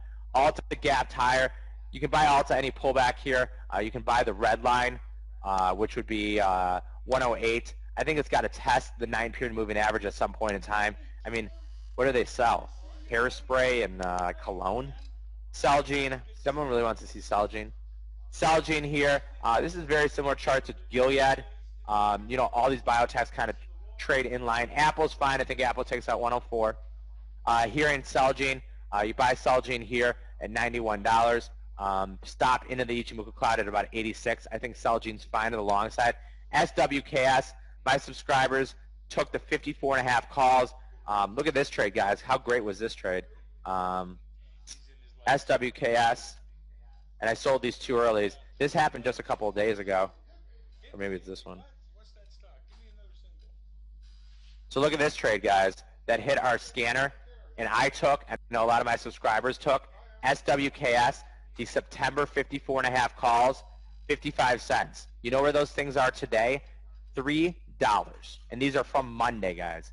gapped higher. You can buy Alta any pullback here. You can buy the red line, which would be 108. I think it's got to test the 9-period moving average at some point in time. I mean, what do they sell? Hairspray and cologne? Celgene. Someone really wants to see Celgene. Celgene here. This is a very similar chart to Gilead. You know, all these biotechs kind of trade in line. Apple's fine. I think Apple takes out 104. Here in Celgene, you buy Celgene here at $91. Stop into the Ichimoku cloud at about 86. I think Celgene's fine to the long side. SWKS, my subscribers took the 54.5 calls. Look at this trade, guys. How great was this trade? SWKS, and I sold these two earlies. This happened just a couple of days ago. Or maybe it's this one. So look at this trade, guys. That hit our scanner, and I took, and I know a lot of my subscribers took, SWKS, the September 54.5 calls, 55 cents. You know where those things are today? $3. And these are from Monday, guys.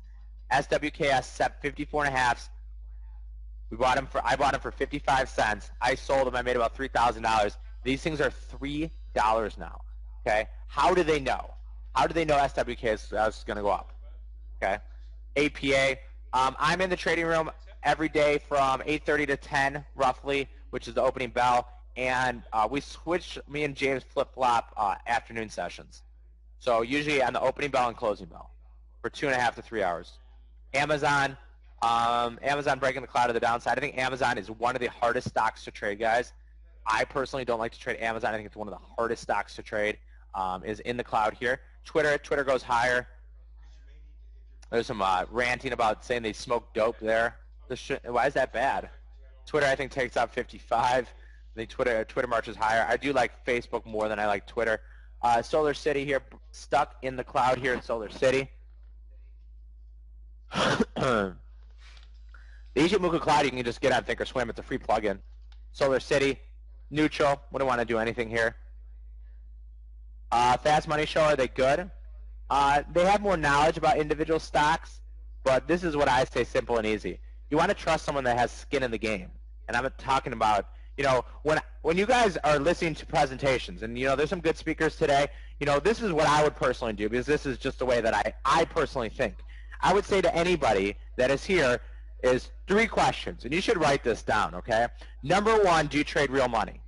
SWKS set 54.5s. I bought them for 55 cents. I sold them. I made about $3,000. These things are $3 now. Okay. How do they know? How do they know SWKS is going to go up? Okay. APA. I'm in the trading room every day from 8:30 to 10, roughly, which is the opening bell. And we switch. Me and James flip-flop afternoon sessions. So usually on the opening bell and closing bell for 2.5 to 3 hours. Amazon. Amazon breaking the cloud to the downside. I think Amazon is one of the hardest stocks to trade, guys. I personally don't like to trade Amazon. I think it's one of the hardest stocks to trade. Is in the cloud here. Twitter goes higher. There's some ranting about saying they smoke dope there. Why is that bad? Twitter, I think, takes out 55. I think Twitter marches higher. I do like Facebook more than I like Twitter. Solar City here, stuck in the cloud here in Solar City. The Ichimoku Cloud you can just get on Thinkorswim. It's a free plugin. Solar City, neutral. Wouldn't want to do anything here. Fast Money Show, are they good? They have more knowledge about individual stocks, but this is what I say, simple and easy. You want to trust someone that has skin in the game. And I'm talking about, you know, when you guys are listening to presentations, and, you know, there's some good speakers today, you know, this is what I would personally do, because this is just the way that I personally think. I would say to anybody that is here is 3 questions, and you should write this down, okay? Number 1, do you trade real money?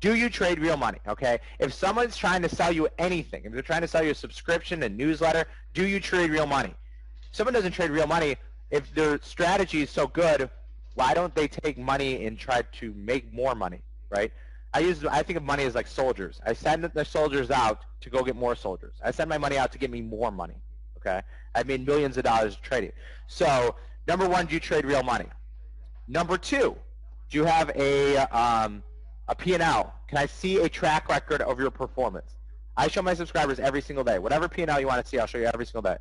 Do you trade real money, okay? If someone's trying to sell you anything, if they're trying to sell you a subscription, a newsletter, do you trade real money? If someone doesn't trade real money, if their strategy is so good, why don't they take money and try to make more money, right? I think of money as like soldiers. I send the soldiers out to go get more soldiers. I send my money out to get me more money, okay? I've made millions of dollars trading. So, number 1, do you trade real money? Number 2, do you have a P&L? Can I see a track record of your performance? I show my subscribers every single day. Whatever P&L you want to see, I'll show you every single day.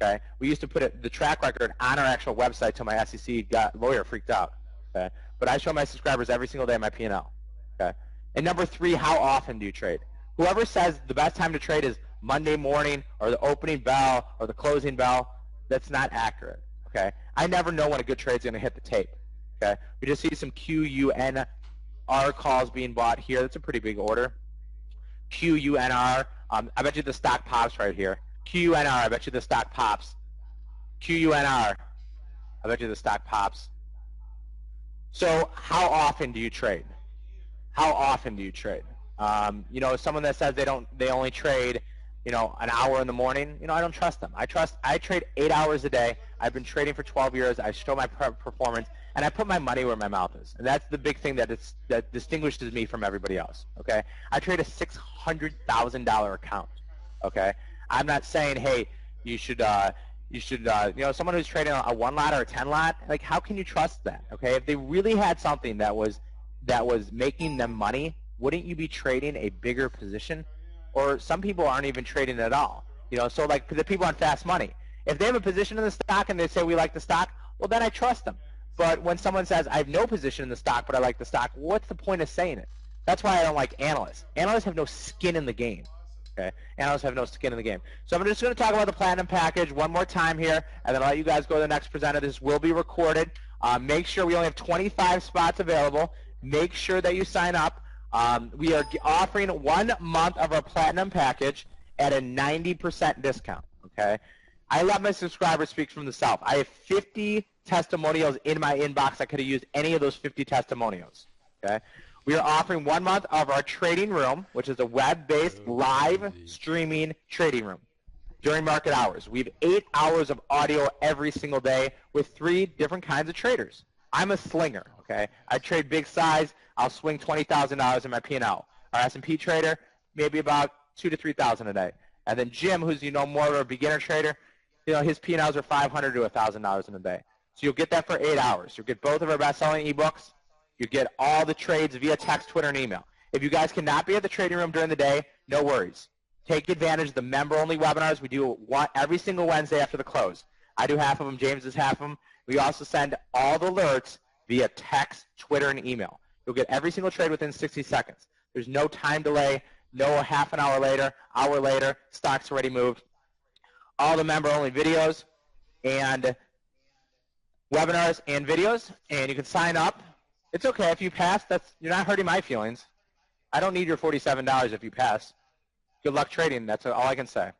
Okay? We used to put the track record on our actual website till my SEC lawyer freaked out. Okay? But I show my subscribers every single day my P&L. Okay? And number 3, how often do you trade? Whoever says the best time to trade is Monday morning or the opening bell or the closing bell, that's not accurate. Okay? I never know when a good trade's going to hit the tape. Okay? We just see some QUNR calls being bought here. That's a pretty big order. QUNR. I bet you the stock pops right here. QUNR. I bet you the stock pops. QUNR. I bet you the stock pops. So how often do you trade? How often do you trade? You know, someone that says they only trade, you know, an hour in the morning, you know, I don't trust them. I trade 8 hours a day. I've been trading for 12 years. I show my performance. and I put my money where my mouth is. And that's the big thing that distinguishes me from everybody else, okay? I trade a $600,000 account, okay? I'm not saying, hey, you should, someone who's trading a 1 lot or a 10 lot, like, how can you trust that, okay? If they really had something that was making them money, wouldn't you be trading a bigger position? Or some people aren't even trading at all. So like the people on Fast Money, if they have a position in the stock and they say we like the stock, well, then I trust them. But when someone says I have no position in the stock but I like the stock, what's the point of saying it? That's why I don't like analysts. Analysts have no skin in the game. Okay? Analysts have no skin in the game. So I'm just going to talk about the Platinum package one more time here, and then I'll let you guys go to the next presenter. This will be recorded. Make sure we only have 25 spots available. Make sure that you sign up. We are offering 1 month of our Platinum package at a 90% discount, okay? I let my subscribers speak for themselves. I have 50 testimonials in my inbox. I could have used any of those 50 testimonials, okay? We are offering 1 month of our trading room, which is a web-based live streaming trading room during market hours. We have 8 hours of audio every single day with 3 different kinds of traders. I'm a slinger, okay? I trade big size. I'll swing $20,000 in my P&L. Our S&P trader, maybe about $2,000 to $3,000 a day. And then Jim, who's more of a beginner trader, his P&Ls are $500 to $1,000 in a day. So you'll get that for 8 hours. You'll get both of our best-selling ebooks. You get all the trades via text, Twitter, and email. If you guys cannot be at the trading room during the day, no worries. Take advantage of the member-only webinars. We do one every single Wednesday after the close. I do half of them. James does half of them. We also send all the alerts via text, Twitter, and email. You'll get every single trade within 60 seconds. There's no time delay, no half an hour later, stock's already moved. All the member-only videos and webinars and videos, and you can sign up. It's okay if you pass. You're not hurting my feelings. I don't need your $47 if you pass. Good luck trading. That's all I can say.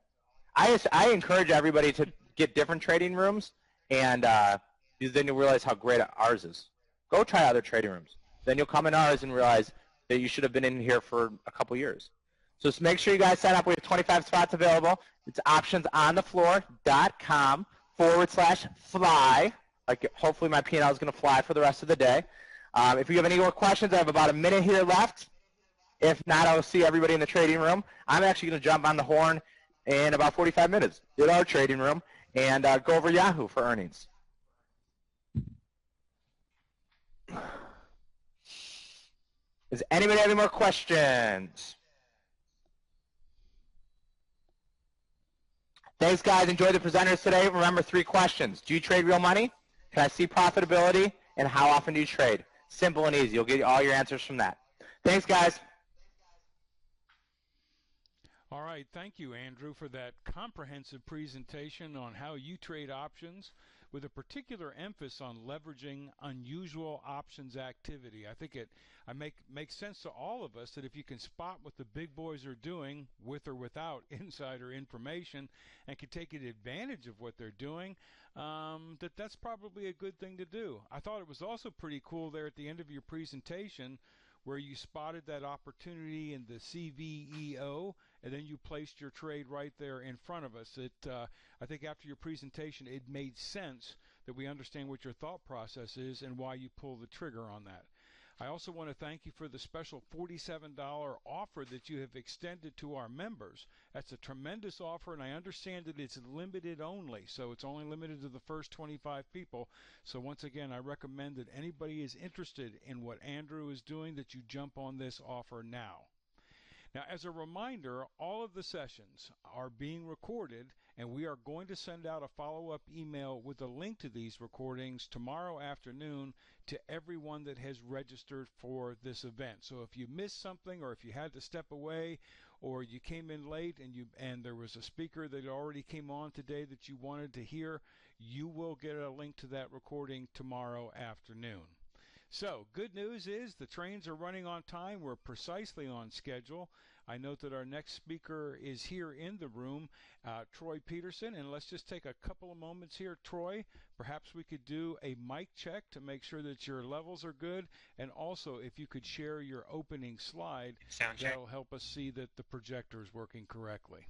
I encourage everybody to get different trading rooms, and then you'll realize how great ours is. Go try other trading rooms. Then you'll come in ours and realize that you should have been in here for a couple years. So just make sure you guys sign up. We have 25 spots available. It's optionsonthefloor.com/fly. Like, hopefully my P&L is going to fly for the rest of the day. If you have any more questions, I have about a minute here left. If not, I'll see everybody in the trading room. I'm actually going to jump on the horn in about 45 minutes in our trading room and go over Yahoo for earnings. Does anybody have any more questions? Thanks, guys. Enjoy the presenters today. Remember, 3 questions. Do you trade real money? Can I see profitability? And how often do you trade? Simple and easy. You'll get all your answers from that. Thanks, guys. All right. Thank you, Andrew, for that comprehensive presentation on how you trade options, with a particular emphasis on leveraging unusual options activity. I think it makes sense to all of us that if you can spot what the big boys are doing with or without insider information and can take advantage of what they're doing, that's probably a good thing to do. I thought it was also pretty cool there at the end of your presentation where you spotted that opportunity in the CVEO, and then you placed your trade right there in front of us. I think after your presentation, it made sense that we understand what your thought process is and why you pull the trigger on that. I also want to thank you for the special $47 offer that you have extended to our members. That's a tremendous offer, and I understand that it's limited only, so it's only limited to the first 25 people. So once again, I recommend that anybody is interested in what Andrew is doing, that you jump on this offer now. Now, as a reminder, all of the sessions are being recorded, and we are going to send out a follow-up email with a link to these recordings tomorrow afternoon to everyone that has registered for this event. So if you missed something, or if you had to step away, or you came in late and there was a speaker that already came on today that you wanted to hear, you will get a link to that recording tomorrow afternoon. So, good news is the trains are running on time. We're precisely on schedule. I note that our next speaker is here in the room, Troy Peterson. And let's just take a couple of moments here. Troy, perhaps we could do a mic check to make sure that your levels are good. And also, if you could share your opening slide, that'll help us see that the projector is working correctly.